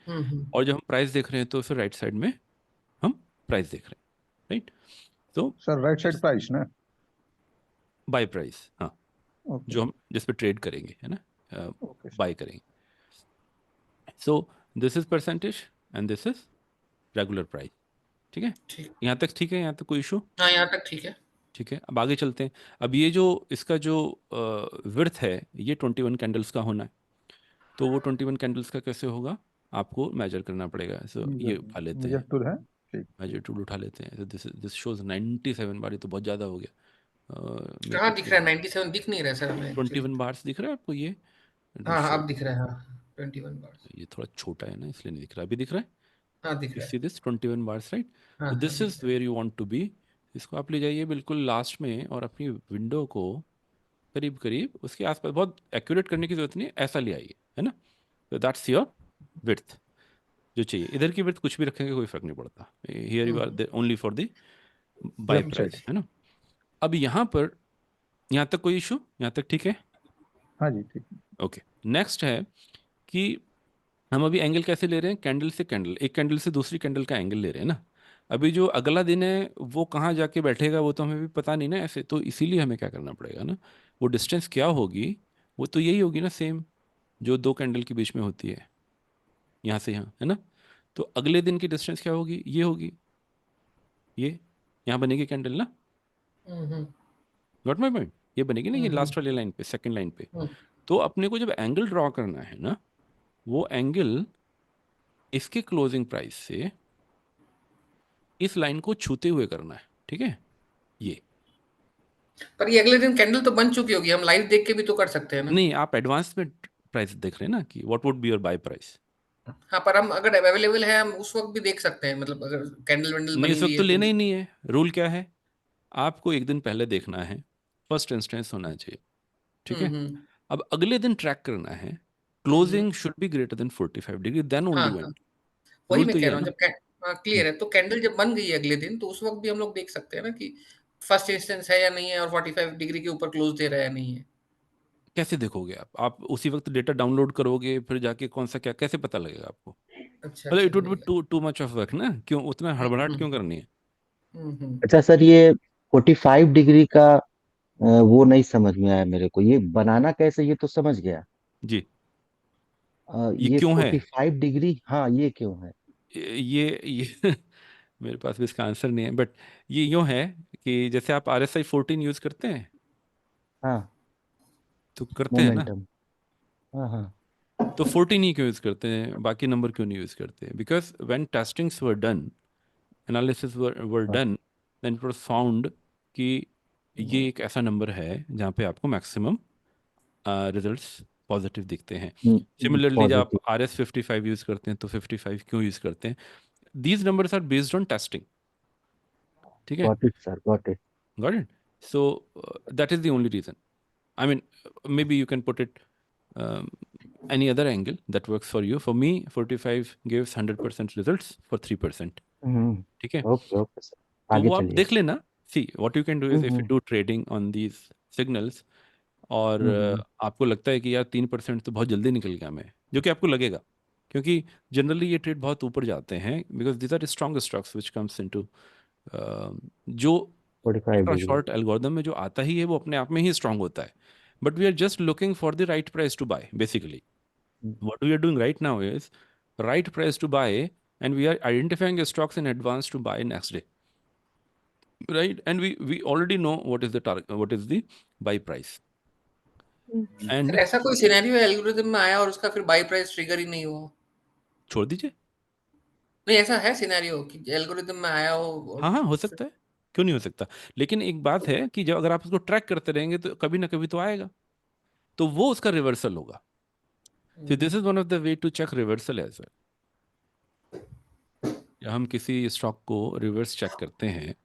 और जब हम प्राइस देख रहे हैं तो फिर राइट साइड में हम प्राइस देख रहे हैं, राइट। तो सर राइट साइड प्राइस ना। बाय प्राइस, हाँ, ओके जो हम जिस पे ट्रेड करेंगे, है ना, ओके बाय करेंगे। So this is percentage and this is regular price, ठीक है। ठीक। यहाँ तक ठीक है, यहाँ तक कोई इशू? हाँ यहाँ तक ठीक है। ठीक है, अब आगे चलते हैं। अब ये जो इसका जो विड्थ है ये 21 कैंडल्स का होना है, तो वो 21 कैंडल्स का कैसे होगा आपको मेजर करना पड़ेगा। सो ये उठा लेते मेजर हैं, टूल है ठीक। मेजर टूल उठा लेते हैं। दिस शोज 97 बार, ये तो बहुत ज़्यादा हो गया। मेरे कहाँ को दिख रहा है? 97 दिख नहीं रहा है सर हमें एक्चुअली। 21 बार्स दिख रहा है आपको ये? It will हाँ show, अब दिख रहा है, हाँ 21 बार। ये थोड़ा छोटा है ना इसलिए नहीं दिख रहा, अभी दिख रहा है। हाँ दिख You रहा है। see this 21 bars, right? हाँ So हाँ this दिख is रहा where you want to be। इसको आप ले जाइए बिल्कुल लास्ट में, और अपनी विंडो को करीब करीब उसके आसपास, बहुत एक्यूरेट करने की जरूरत नहीं है, ऐसा ले आइए, है ना। तो दैट्स योर विड्थ जो चाहिए। इधर की विड्थ कुछ भी रखेंगे कोई फर्क नहीं पड़ता, here you are only for the buy left side. Price, है ना। अब यहाँ पर, यहाँ तक कोई इशू, यहाँ तक ठीक है? हाँ जी ठीक है। ओके, नेक्स्ट है कि हम अभी एंगल कैसे ले रहे हैं, कैंडल से कैंडल, एक कैंडल से दूसरी कैंडल का एंगल ले रहे हैं ना। अभी जो अगला दिन है वो कहाँ जाके बैठेगा वो तो हमें भी पता नहीं ना ऐसे, तो इसीलिए हमें क्या करना पड़ेगा ना, वो डिस्टेंस क्या होगी, वो तो यही होगी ना, सेम जो 2 कैंडल के बीच में होती है, यहाँ से यहाँ, है ना। तो अगले दिन की डिस्टेंस क्या होगी, ये होगी, ये यहाँ बनेगी कैंडल ना, है। नॉट माई पॉइंट, ये बनेगी ना, ये लास्ट वाली लाइन पे, सेकेंड लाइन पे। तो अपने को जब एंगल ड्रॉ करना है ना, वो एंगल इसके क्लोजिंग प्राइस से इस लाइन को छूते हुए करना है, ठीक है। ये पर ये अगले दिन कैंडल तो बन चुकी होगी, हम लाइव देख के भी तो कर सकते हैं ना। नहीं, आप एडवांस में प्राइस देख रहे हैं ना कि what would be your buy price. हाँ, पर हम अगर अवेलेबल है हम उस वक्त भी देख सकते हैं, मतलब अगर कैंडल वेंडल नहीं, बनी इस हुई वक्त है तो तो। लेना ही नहीं है। रूल क्या है, आपको एक दिन पहले देखना है, फर्स्ट इंस्टेंस होना चाहिए, ठीक है। हम्म। अब अगले दिन ट्रैक करना है, hmm. Closing should be greater than 45 degree, then हाँ ओनली हाँ, वेंट। वही रूल मैं तो कह ये है रहा हूँ, ना। जब क्लियर है तो कैंडल जब बन गई है अगले दिन, तो उस वक्त भी हम लोग देख सकते हैं ना कि फर्स्ट इंस्टेंस है या नहीं है, और 45 डिग्री के ऊपर क्लोज दे रहा है या नहीं है। कैसे देखोगे आप उसी वक्त डेटा डाउनलोड करोगे, फिर जाके कौन सा क्या, कैसे पता लगेगा आपको? अच्छा मतलब अच्छा, इट वुड बी ये। टू मच ऑफ वर्क ना, क्यों उतना हड़बड़ाहट हम्म क्यों करनी है? हम्म। अच्छा सर, ये 45 डिग्री का वो नहीं समझ में आया मेरे को। ये बनाना कैसे, ये तो समझ गया। जी, ये ये क्यों है? 45 डिग्री, हाँ ये क्यों है? ये मेरे पास भी इसका आंसर नहीं है, बट ये यूं है कि जैसे आप RSI 14 यूज करते हैं, हाँ, तो करते हैं ना, मोमेंटम। हाँ हाँ। तो 14 ही क्यों यूज करते हैं, बाकी नंबर क्यों नहीं यूज करते? Because when testings were done, analysis were हाँ। Done, then it was found कि ये एक ऐसा नंबर है जहाँ पे आपको मैक्सिमम रिजल्ट्स पॉजिटिव दिखते हैं। सिमिलरली जब आप पॉजिटिव। RS 55 यूज करते हैं, तो 55 क्यों यूज करते हैं? These numbers are based on testing, ठीक है। Got it sir, got it. Got it? So that is the only reason. I mean, maybe you can put it um, any other angle that works for you. For me, 45 gives 100% results for 3%. ठीक है, okay okay sir, तो आगे वो आप चलिए। देख लेना। See, what you can do is if you hmm do trading on these signals, और हम्म आपको लगता है कि यार 3% तो बहुत जल्दी निकल गया मैं, जो कि आपको लगेगा, क्योंकि जनरली ये ट्रेड बहुत ऊपर जाते हैं, because these are strong stocks which comes into, जो 45 डिग्री। शॉर्ट एल्गोरिदम में जो आता ही है वो अपने आप में ही स्ट्रांग होता है, but we are just looking for the right price to buy basically. What we are doing right now is right price to buy, and we are identifying stocks in advance to buy next day, right? And we already know what is the target, what is the buy price, sir and ऐसा कोई scenario algorithm में आया और उसका फिर by price trigger ही नहीं हुआ? छोड़ दीजिए। नहीं, ऐसा है सिनेरियो कि एल्गोरिथम में आया हो और हाँ हाँ, हो फिर। सकता है, क्यों नहीं हो सकता। लेकिन एक बात है कि जब अगर आप उसको ट्रैक करते रहेंगे तो कभी ना कभी तो आएगा, तो वो उसका रिवर्सल होगा। So this is one of the way to check reversal as well. या हम किसी स्टॉक को रिवर्स चेक करते हैं,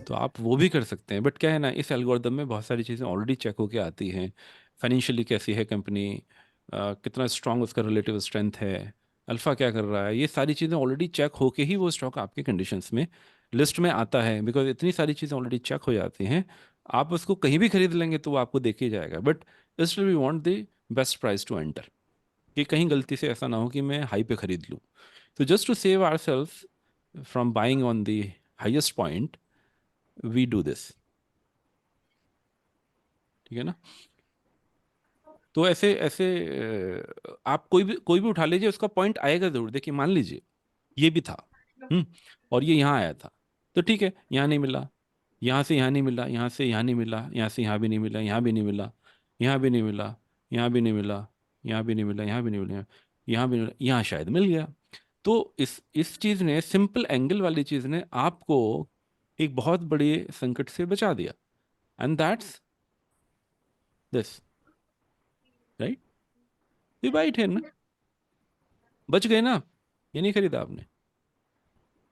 तो आप वो भी कर सकते हैं, बट क्या है ना, इस एल्गोरिदम में बहुत सारी चीज़ें ऑलरेडी चेक होके आती हैं। फाइनेंशियली कैसी है कंपनी, कितना स्ट्रांग उसका रिलेटिव स्ट्रेंथ है, अल्फा क्या कर रहा है, ये सारी चीज़ें ऑलरेडी चेक होके ही वो स्टॉक आपके कंडीशंस में लिस्ट में आता है, बिकॉज इतनी सारी चीज़ें ऑलरेडी चेक हो जाती हैं। आप उसको कहीं भी खरीद लेंगे तो वो आपको देख ही जाएगा, but still we want the best price to enter, कि कहीं गलती से ऐसा ना हो कि मैं हाई पे खरीद लूँ। तो just to save our self from buying on the highest point, we do this, ठीक है ना। तो ऐसे ऐसे आप कोई भी उठा लीजिए, उसका पॉइंट आएगा जरूर। देखिए, मान लीजिए ये भी था, और ये यहाँ आया था, तो ठीक है, यहाँ नहीं मिला, यहाँ से यहाँ नहीं मिला, यहाँ से यहाँ नहीं मिला, यहाँ से यहाँ भी नहीं मिला, यहाँ भी नहीं मिला, यहाँ भी नहीं मिला, यहाँ भी नहीं मिला, यहाँ भी नहीं मिला, यहाँ भी नहीं मिला, यहाँ भी नहीं मिला, यहाँ शायद मिल गया। तो इस चीज़ ने, सिंपल एंगल वाली चीज़ ने आपको एक बहुत बड़े संकट से बचा दिया, एंड दैट्स दिस, राइट। ये बाइट है ना, बच गए ना, ये नहीं खरीदा आपने,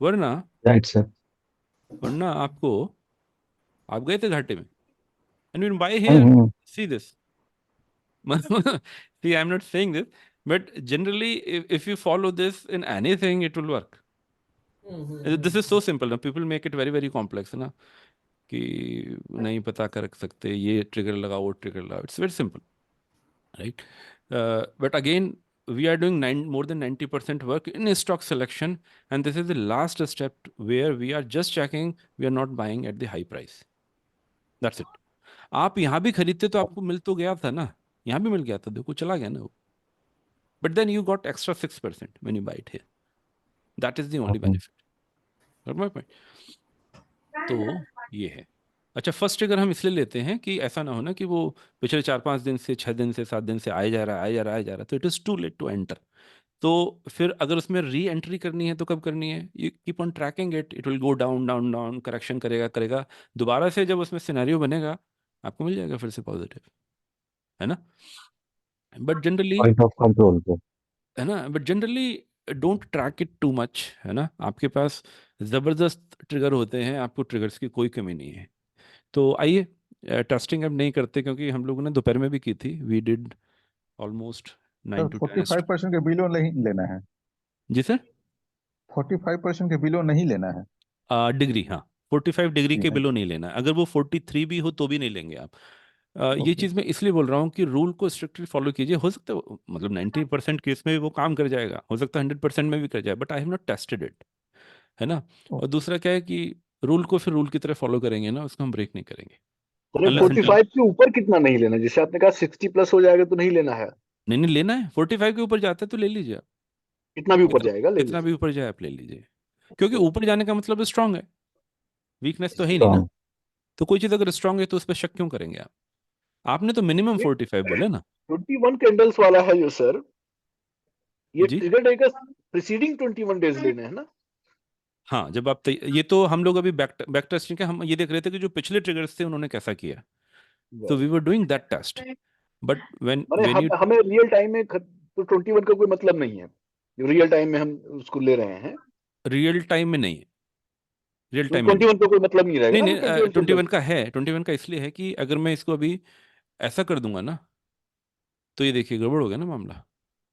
वरना राइट सर। वरना आपको, आप गए थे घाटे में। And you buy here, see this, see, I'm not saying this, but generally if you follow this in anything it will work. This is so simple ना, people make it very very complex ना, कि नहीं पता कर सकते, ये trigger लगाओ, वो ट्रिगर लगाओ, it's very simple, right? But again, we are doing more than 90% work in stock selection, and this is the last step where we are just checking we are not buying at the high price. That's it. आप यहाँ भी खरीदते तो आपको मिल तो गया था ना, यहाँ भी मिल गया था, देखो चला गया ना वो, but then you got extra 6% when you buy it here. That is the only benefit. Got my point? तो ये है। अच्छा, फर्स्ट अगर हम इसलिए लेते हैं कि ऐसा ना हो ना कि वो पिछले 4-5 दिन से, 6 दिन से, 7 दिन से आए जा रहा है, आए जा रहा है, आए जा रहा है, तो it is too late to enter. तो फिर अगर उसमें री एंट्री करनी है तो कब करनी है? You keep on tracking it, it will go down down down, correction करेगा करेगा, दोबारा से जब उसमें सिनेरियो बनेगा आपको मिल जाएगा फिर से पॉजिटिव, है ना। But generally, point of control पे। है ना, but generally don't track it too much, है ना। आपके पास ज़बरदस्त ट्रिगर होते हैं, आपको ट्रिगर्स की कोई कमी नहीं है। तो आइए, टेस्टिंग अब नहीं करते, क्योंकि हम लोगों ने दोपहर में भी की थी, we did almost sir 9 to 10 45% के बिलो नहीं लेना है, जी सर। 45% के बिलो नहीं लेना है। डिग्री, हाँ, 45 डिग्री जी के हाँ। बिलो नहीं लेना है। अगर वो 43 भी हो तो भी नहीं लेंगे आप। ये ओके। चीज़ मैं इसलिए बोल रहा हूँ कि रूल को स्ट्रिक्टली फॉलो कीजिए। हो सकता है मतलब 90% केस में भी वो काम कर जाएगा, हो सकता है 100% में भी कर जाए, but I have not tested it, है ना। और दूसरा क्या है कि रूल को फिर रूल की तरह फॉलो करेंगे ना, उसको हम ब्रेक नहीं करेंगे अरे अनलेस अनटिल। 45 के ऊपर कितना नहीं लेना, जैसे आपने कहा 60 प्लस हो जाएगा तो नहीं लेना है, नहीं नहीं, लेना है। 45 के ऊपर जाता है तो ले लीजिए आप। कितना भी ऊपर कितना जाएगा ले कितना भी लीजिए। ऊपर जाए आप ले लीजिए, क्योंकि ऊपर जाने का मतलब स्ट्रांग है, वीकनेस तो है ही नहीं ना। स्ट्रॉन्ग। तो कोई चीज़ अगर स्ट्रांग है तो उस पर शक क्यों करेंगे आप? आपने तो मिनिमम ये 45 बोले ना। 21 कैंडल्स वाला है जो सर, ये जी ट्रिगर डे का प्रीसीडिंग 21 डेज लेना है ना। हाँ, जब आप ये तो हम लोग अभी बैक टेस्टिंग का हम ये देख रहे थे कि जो पिछले ट्रिगर्स थे उन्होंने कैसा किया। तो we were doing that test, but when माने व्हेन यू, हमें रियल टाइम में तो 21 का कोई मतलब नहीं है, जो रियल टाइम में हम उसको ले रहे हैं, रियल टाइम में नहीं, रियल तो टाइम में नहीं। 21 का कोई मतलब नहीं रहेगा नहीं ना वो नहीं, 21 कैंडल। 21 का है, 21 का इसलिए है कि अगर मैं इसको अभी ऐसा कर दूंगा ना, तो ये देखिए गड़बड़ हो गया ना मामला,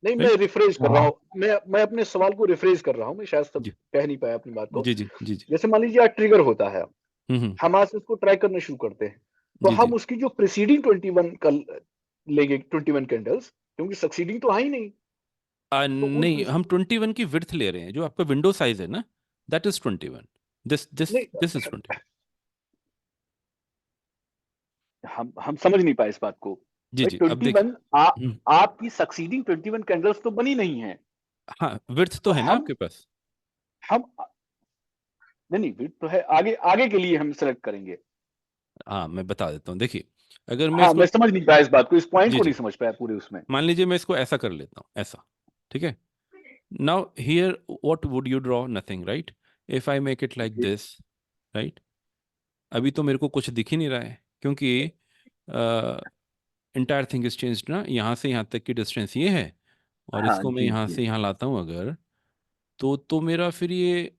नहीं, मैं राइट। रिफ्रेश कर रहा हाँ। हूँ, मैं अपने सवाल को रिफ्रेश कर रहा हूँ, मैं शायद सब जी कह नहीं पाया अपनी बात को। जी जी जी जी। जैसे मान लीजिए आज ट्रिगर होता है, हम्म। हम आज से उसको ट्राई करना शुरू करते हैं, तो जी हम जी। उसकी जो प्रीसीडिंग 21 का लेंगे 21 कैंडल्स, क्योंकि सक्सीडिंग तो है ही नहीं। तो उन नहीं, हम 21 की विड्थ ले रहे हैं, जो आपका विंडो साइज है ना, दैट इज 21। दिस दिस नहीं, दिस इज 21। हम समझ नहीं पाए इस बात को। जी भाई जी, अब देखिए। 21 आपकी सक्सीडिंग 21 कैंडल्स तो बनी नहीं है, हाँ, विड्थ तो तो है ना हम आपके पास। हम नहीं नहीं width तो है, आगे आगे के लिए हम सेलेक्ट करेंगे। हाँ, मैं बता देता हूँ, देखिए। अगर मैं हाँ, इसको, मैं समझ नहीं पाया इस बात को, इस पॉइंट जी को जी, नहीं समझ पाया पूरे उसमें। मान लीजिए मैं इसको ऐसा कर लेता हूँ, ऐसा, ठीक है। Now here what would you draw? Nothing, right. If I make it like जी। दिस, राइट, अभी तो मेरे को कुछ दिख ही नहीं रहा है, क्योंकि इंटायर थिंग इज चेंज्ड ना। यहाँ से यहाँ तक की डिस्टेंस ये है, और हाँ इसको मैं जी यहाँ जी। से यहाँ लाता हूँ अगर, तो मेरा फिर ये,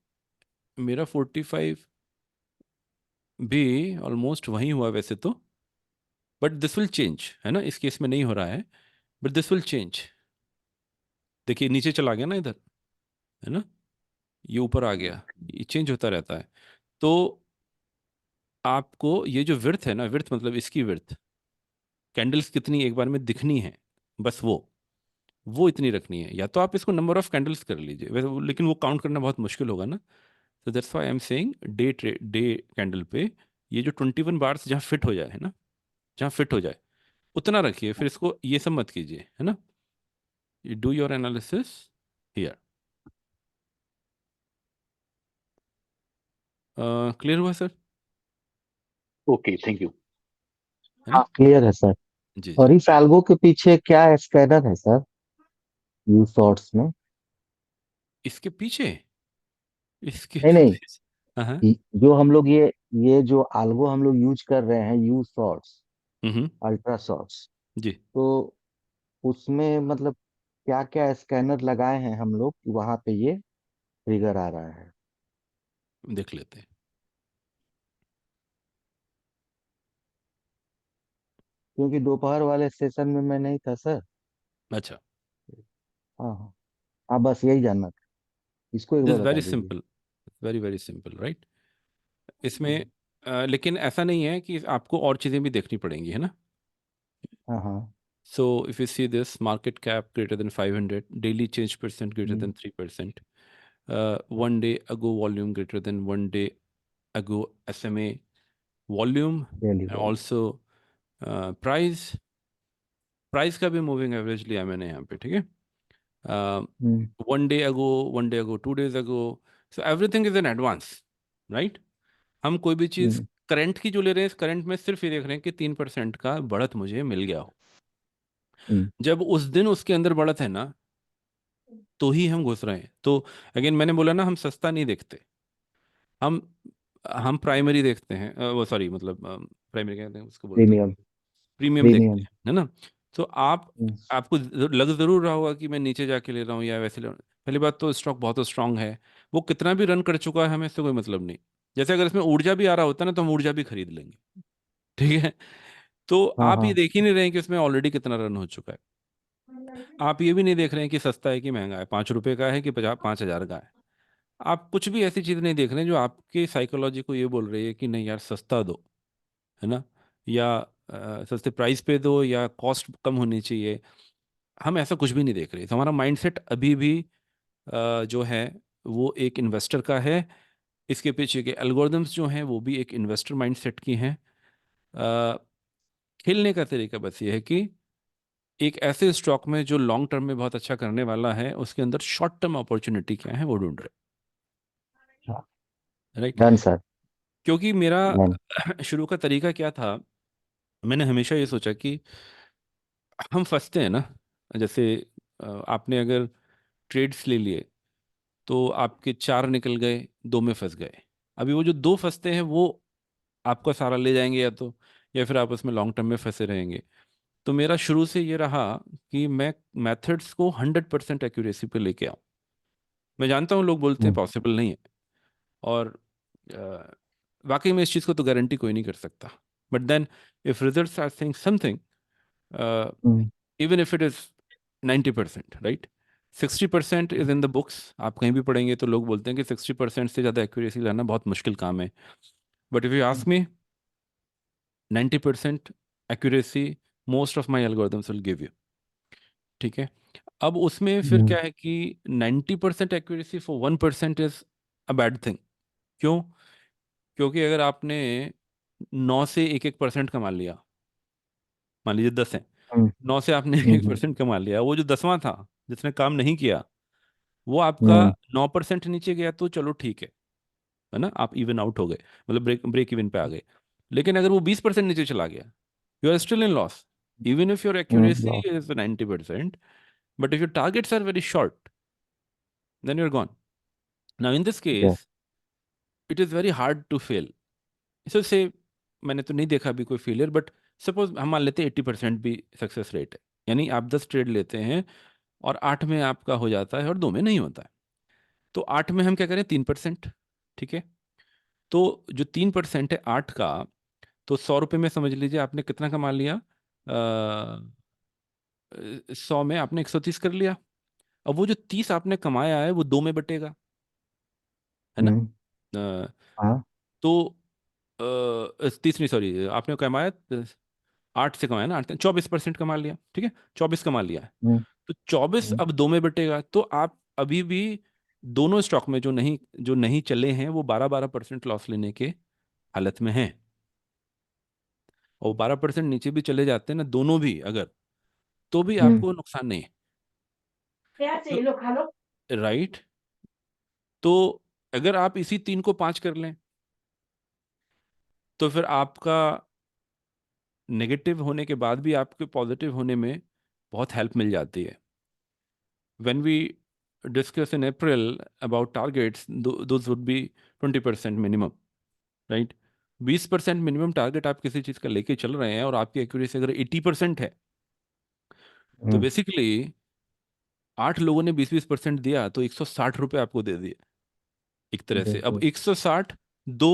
मेरा 45 भी ऑलमोस्ट वहीं हुआ वैसे तो, बट दिस विल चेंज, है ना। इस केस में नहीं हो रहा है, बट दिस विल चेंज। देखिए नीचे चला गया ना इधर, है ना, ये ऊपर आ गया, ये चेंज होता रहता है। तो आपको ये जो विड्थ है ना, विड्थ मतलब इसकी विड्थ, कैंडल्स कितनी एक बार में दिखनी है, बस वो इतनी रखनी है। या तो आप इसको नंबर ऑफ कैंडल्स कर लीजिए वैसे, लेकिन वो काउंट करना बहुत मुश्किल होगा ना। तो that's why I am saying day candle पे ये जो 21 बार्स जहाँ फिट हो जाए, है ना, जहाँ फिट हो जाए उतना रखिए, फिर इसको ये सब मत कीजिए, है ना। You do your analysis here. Clear हुआ सर? Okay, thank you. है ना। क्लियर है सर। जी और जी। इस एल्बो के पीछे क्या स्कैनर है सर, यू शॉर्ट्स में? इसके पीछे, इसके नहीं नहीं, पीछे, हाँ हाँ। जो हम लोग ये जो एल्बो हम लोग यूज कर रहे हैं, you shorts, hmm. Ultra shorts, जी, तो उसमें मतलब क्या क्या स्कैनर लगाए हैं हम लोग, वहां पे ये ट्रिगर आ रहा है? देख लेते हैं। क्योंकि दोपहर वाले सेशन में मैं नहीं था सर। अच्छा, हाँ हाँ। हाँ, बस यही जानना था, इसको एक दिस बार वेरी बता दीजिए। Simple, very very simple, right. इसमें हाँ लेकिन ऐसा नहीं है कि आपको और चीज़ें भी देखनी पड़ेंगी, है ना। हाँ हाँ। So if you see this market cap greater than 500, daily change percent greater hmm, than 3%, one day ago volume greater than one day ago SMA volume, daily and volume. also price, price का भी moving average लिया मैंने यहाँ पे, ठीक है। Hmm one day ago 2 days ago, so everything is in advance, right. हम कोई भी चीज़ हम्म करंट की जो ले रहे हैं, इस करंट में सिर्फ ये देख रहे हैं कि 3% का बढ़त मुझे मिल गया हो। हम्म जब उस दिन उसके अंदर बढ़त है ना, तो ही हम घुस रहे हैं। तो अगेन मैंने बोला ना, हम सस्ता नहीं देखते, हम हम प्राइमरी देखते हैं, वो सॉरी मतलब प्राइमरी कहते हैं उसको, बोलते हैं प्रीमियम। प्रीमियम देखते प्रीमियम। हैं, है ना। तो आपको लग जरूर रहा होगा कि मैं नीचे जाके ले रहा हूँ या वैसे ले रहा हूँ। पहली बात तो स्टॉक बहुत स्ट्रांग है, वो कितना भी रन कर चुका है हमें इससे कोई मतलब नहीं। जैसे अगर इसमें ऊर्जा भी आ रहा होता ना तो हम ऊर्जा भी खरीद लेंगे, ठीक है। तो हाँ आप ये हाँ देख ही नहीं रहे हैं कि उसमें ऑलरेडी कितना रन हो चुका है। आप ये भी नहीं देख रहे हैं कि सस्ता है कि महंगा है, 5 रुपए का है कि 5,000 का है। आप कुछ भी ऐसी चीज नहीं देख रहे हैं जो आपकी साइकोलॉजी को ये बोल रही है कि नहीं यार सस्ता दो, है ना, या सस्ते प्राइस पे दो, या कॉस्ट कम होनी चाहिए। हम ऐसा कुछ भी नहीं देख रहे। तो हमारा माइंडसेट अभी भी जो है वो एक इन्वेस्टर का है। इसके पीछे के एल्गोरिदम्स जो हैं वो भी एक इन्वेस्टर माइंडसेट की हैं। अ, खेलने का तरीका बस ये है कि एक ऐसे स्टॉक में जो लॉन्ग टर्म में बहुत अच्छा करने वाला है उसके अंदर शॉर्ट टर्म अपॉर्चुनिटी क्या है वो ढूंढ रहे, राइट। डन सर, क्योंकि मेरा डन। शुरू का तरीका क्या था, मैंने हमेशा ये सोचा कि हम फंसते हैं ना। जैसे आपने अगर ट्रेड्स ले लिए तो आपके 4 निकल गए, 2 में फंस गए। अभी वो जो 2 फंसते हैं वो आपका सारा ले जाएंगे, या फिर आप उसमें लॉन्ग टर्म में फंसे रहेंगे। तो मेरा शुरू से ये रहा कि मैं मेथड्स को 100% एक्यूरेसी पे लेके आऊँ। मैं जानता हूँ लोग बोलते हैं हम्म, पॉसिबल नहीं है, और वाकई में इस चीज़ को तो गारंटी कोई नहीं कर सकता। But then if results are saying something, hmm, even if it is 90%, right, 60% is in the books. आप कहीं भी पढ़ेंगे तो लोग बोलते हैं कि 60% से ज़्यादा एक्यूरेसी लाना बहुत मुश्किल काम है। But if you ask me, 90% accuracy most of my algorithms will give you, ठीक है। अब उसमें फिर हम्म, क्या है कि 90% accuracy for 1% is a bad thing. क्यों? क्योंकि अगर आपने 9 से 1-1% कमा लिया, मान लीजिए 10 है, हम्म, 9 से आपने हम्म, 1% कमा लिया, वो जो 10वां था जिसने काम नहीं किया वो आपका हम्म, 9% नीचे गया तो चलो ठीक है ना, आप इवन आउट हो गए, मतलब ब्रेक ब्रेक इवन पे आ गए। लेकिन अगर वो 20% नीचे चला गया, you are still in loss, even if your accuracy loss, is 90%। But if your targets are very short, then you're gone. Now in this ठीक है। case, it is very hard to fail. So say, मैंने तो नहीं देखा अभी कोई failure, but suppose हम मान लेते हैं 80% भी सक्सेस रेट है, यानी आप 10 ट्रेड लेते हैं और 8 में आपका हो जाता है और 2 में नहीं होता है। तो 8 में हम क्या करें, 3%, ठीक है। तो जो 3% है 8 का, तो 100 रुपये में समझ लीजिए आपने कितना कमा लिया, 100 में आपने 130 कर लिया। अब वो जो 30 आपने कमाया है वो 2 में बटेगा, है ना। हम्म, अ, हाँ, तो 30 नहीं, सॉरी, आपने कमाया 8 से कमाया ना, 8 24% कमा लिया, ठीक है, 24 कमा लिया है। हम्म, तो 24 हम्म, अब 2 में बटेगा, तो आप अभी भी दोनों स्टॉक में जो नहीं चले हैं वो 12-12% लॉस लेने के हालत में हैं। और 12% नीचे भी चले जाते हैं ना दोनों भी अगर, तो भी हम्म, आपको नुकसान नहीं है, राइट। तो अगर आप इसी 3 को 5 कर लें तो फिर आपका नेगेटिव होने के बाद भी आपके पॉजिटिव होने में बहुत हेल्प मिल जाती है। When we discuss in April about targets, those would be 20% minimum, right? 20% minimum target आप किसी चीज का लेके चल रहे हैं और आपकी एक्यूरेसी अगर 80% है, तो हम्म, बेसिकली 8 लोगों ने 20-20% दिया तो 160 रुपये आपको दे दिए एक तरह से। अब बिल्कुल। 160, दो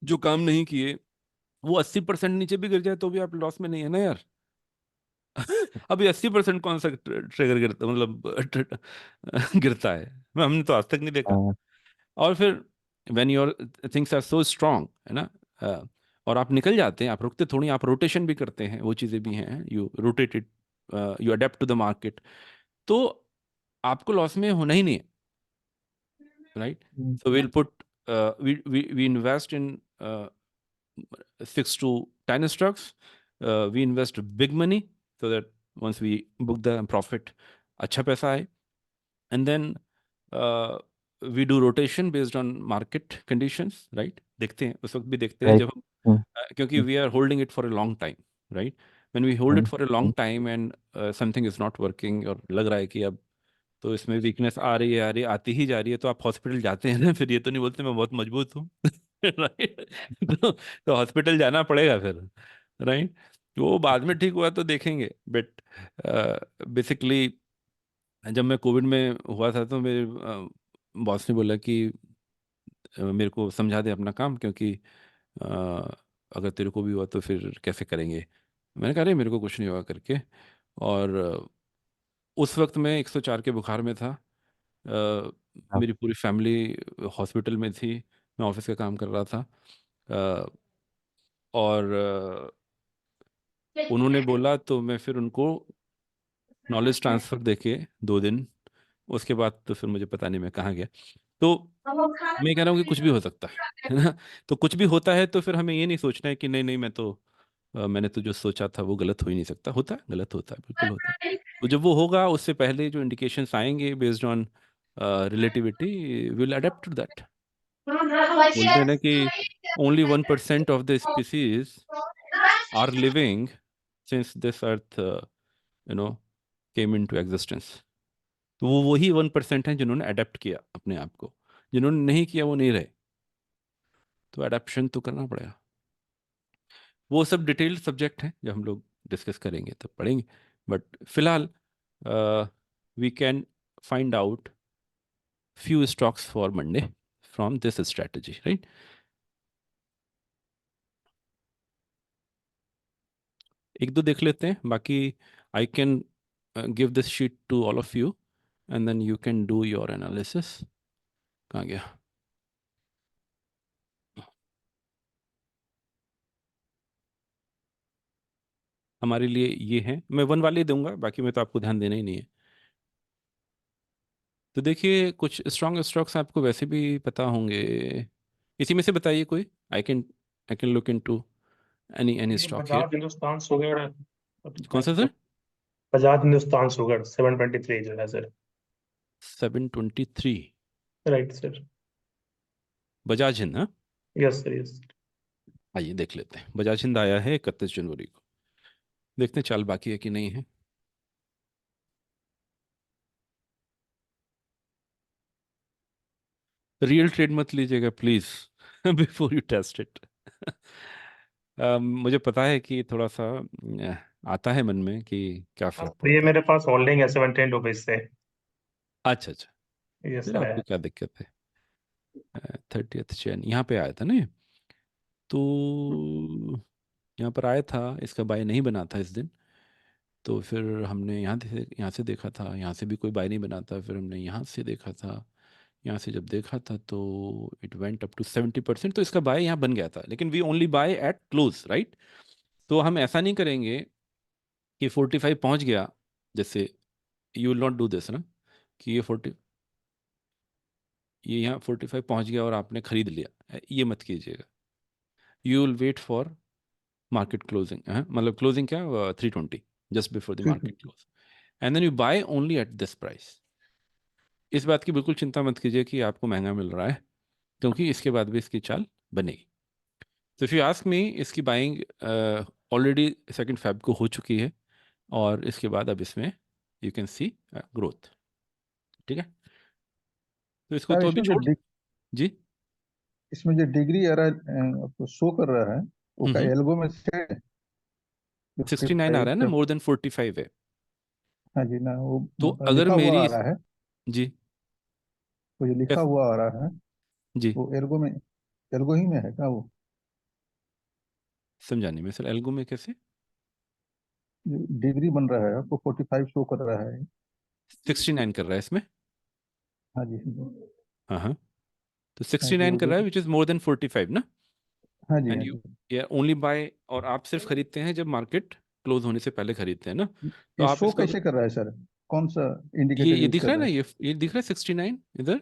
जो काम नहीं किए, वो 80% नीचे भी गिर जाए तो भी आप लॉस में नहीं है ना यार। अभी 80% कौन सा ट्रिगर गिरता, मतलब गिरता है, हमने तो आज तक नहीं देखा। हाँ, और फिर when your things are so strong, है ना, और आप निकल जाते हैं, आप रुकते थोड़ी, आप रोटेशन भी करते हैं, वो चीज़ें भी हैं, you rotated, you adapt to the market, तो आपको लॉस में होना ही नहीं है, right. Hmm, so we'll put, we invest in 6 to 10 stocks. We invest big money so that once we book the profit, अच्छा पैसा आए, and then uh, we do rotation based on market conditions, right? देखते हैं उस वक्त भी देखते हैं राइट। जब हम, हम्म, क्योंकि we are holding it for a long time, right? When we hold it hmm, for a long time and something is not working और लग रहा है कि अब तो इसमें वीकनेस आ रही है आती ही जा रही है, तो आप हॉस्पिटल जाते हैं ना, फिर ये तो नहीं बोलते मैं बहुत मजबूत हूँ, राइट। तो हॉस्पिटल जाना पड़ेगा फिर, राइट। वो बाद में ठीक हुआ तो देखेंगे, बट बेसिकली जब मैं कोविड में हुआ था तो मेरे बॉस ने बोला कि मेरे को समझा दे अपना काम, क्योंकि अ, अगर तेरे को भी हुआ तो फिर कैसे करेंगे। मैंने कहा अरे मेरे को कुछ नहीं हुआ करके। और उस वक्त मैं 104 के बुखार में था। हाँ। मेरी पूरी फैमिली हॉस्पिटल में थी, मैं ऑफिस का काम कर रहा था। अ, और उन्होंने बोला तो मैं फिर उनको नॉलेज ट्रांसफ़र देके 2 दिन, उसके बाद तो फिर मुझे पता नहीं मैं कहाँ गया। तो मैं कह रहा हूँ कि कुछ भी हो सकता है ना? तो कुछ भी होता है तो फिर हमें ये नहीं सोचना है कि नहीं नहीं मैं तो मैंने तो जो सोचा था वो गलत हो ही नहीं सकता। होता है, गलत होता है, बिल्कुल होता है। तो जब वो होगा उससे पहले जो इंडिकेशंस आएंगे based on relativity, will adapt to that. बोलते हैं ना कि only 1% of the species are living since this earth came into existence. तो वो वही 1% हैं जिन्होंने अडेप्ट किया अपने आप को, जिन्होंने नहीं किया वो नहीं रहे। तो अडेप्शन तो करना पड़ेगा। वो सब डिटेल्ड सब्जेक्ट हैं, जब हम लोग डिस्कस करेंगे तब पढ़ेंगे। बट फिलहाल we can find out few stocks for Monday from this strategy, right. एक दो देख लेते हैं, बाकी I can give this sheet to all of you and then you can do your analysis. कहाँ गया? हमारे लिए ये है, मैं वन वाले दूंगा, बाकी में तो आपको ध्यान देना ही नहीं है। तो देखिए कुछ स्ट्रॉन्ग स्टॉक्स आपको वैसे भी पता होंगे, इसी में से बताइए कोई। I can look into any ये stock here. Bajaj Hindustan sugar, कौन सा सर? बजाज हिंदुस्तान शुगर 723 जो है sir. 723 right sir. Bajaj Hind, हाँ। Yes sir, yes. आइए देख लेते हैं। बजाज हिंद आया है 31 जनवरी को। देखते हैं चाल बाकी है कि नहीं है। रियल ट्रेड मत लीजिएगा please before you test it. मुझे पता है कि थोड़ा सा आता है मन में कि क्या फर्क तो ये पड़ता है। मेरे पास होल्डिंग है 710 रुपीज से। अच्छा अच्छा, ये फिर सर आपको है। क्या दिक्कत है। 30th चैन यहाँ पे आया था ना ये। तो यहाँ पर आया था, इसका बाय नहीं बना था इस दिन। तो फिर हमने यहाँ से देखा था, यहाँ से भी कोई बाय नहीं बना था, फिर हमने यहाँ से देखा था। यहाँ से जब देखा था तो इट वेंट अप टू 70%, तो इसका बाय यहाँ बन गया था, लेकिन we only buy at close, right. तो हम ऐसा नहीं करेंगे कि 45 पहुँच गया, जैसे you will not do this ना, कि ये यहाँ 45 पहुँच गया और आपने खरीद लिया, ये मत कीजिएगा। You will wait for market closing, मतलब क्लोजिंग क्या, 320, जस्ट बिफोर द ठीक है। Market close, and then you buy only at this price. इस बात की बिल्कुल चिंता मत कीजिए कि आपको महंगा मिल रहा है, क्योंकि इसके बाद भी इसकी चाल बनेगी। तो इफ़ यू आस्क मी, इसकी बाइंग ऑलरेडी 2 Feb को हो चुकी है, और इसके बाद अब इसमें यू कैन सी ग्रोथ। ठीक है, तो इसको सर तो अभी छोड़। जी। इसमें जो डिग्री आ रहा है आपको शो कर रहा है, वो का हम्म। एल्गो में से 69 आ रहा है ना, 55। मोर देन 45 है। हाँ जी ना, वो तो अगर लिखा हुआ मेरी आ रहा है, जी। वो जो लिखा कैसे? हुआ आ रहा है जी, वो एल्गो में, एल्गो ही में है क्या वो? समझाने में सर, एल्गो में कैसे? जो डिग्री बन रहा है आपको 45 शो कर रहा है। 69 कर रहा है इसमें। हाँ जी। हाँ हाँ, तो हाँ जी 69 वो कर जो, रहा है, विच इज़ मोर देन 45 ना। हाँ जी एंड हाँ यू जी। ओनली बाय, और आप सिर्फ खरीदते हैं जब मार्केट क्लोज होने से पहले खरीदते हैं ना। तो ये आप शो इसको कैसे कर रहा है सर? कौन सा इंडिकेटर ये यूज दिख कर रहा है रहा ना, है? ये दिख रहा है 69 इधर।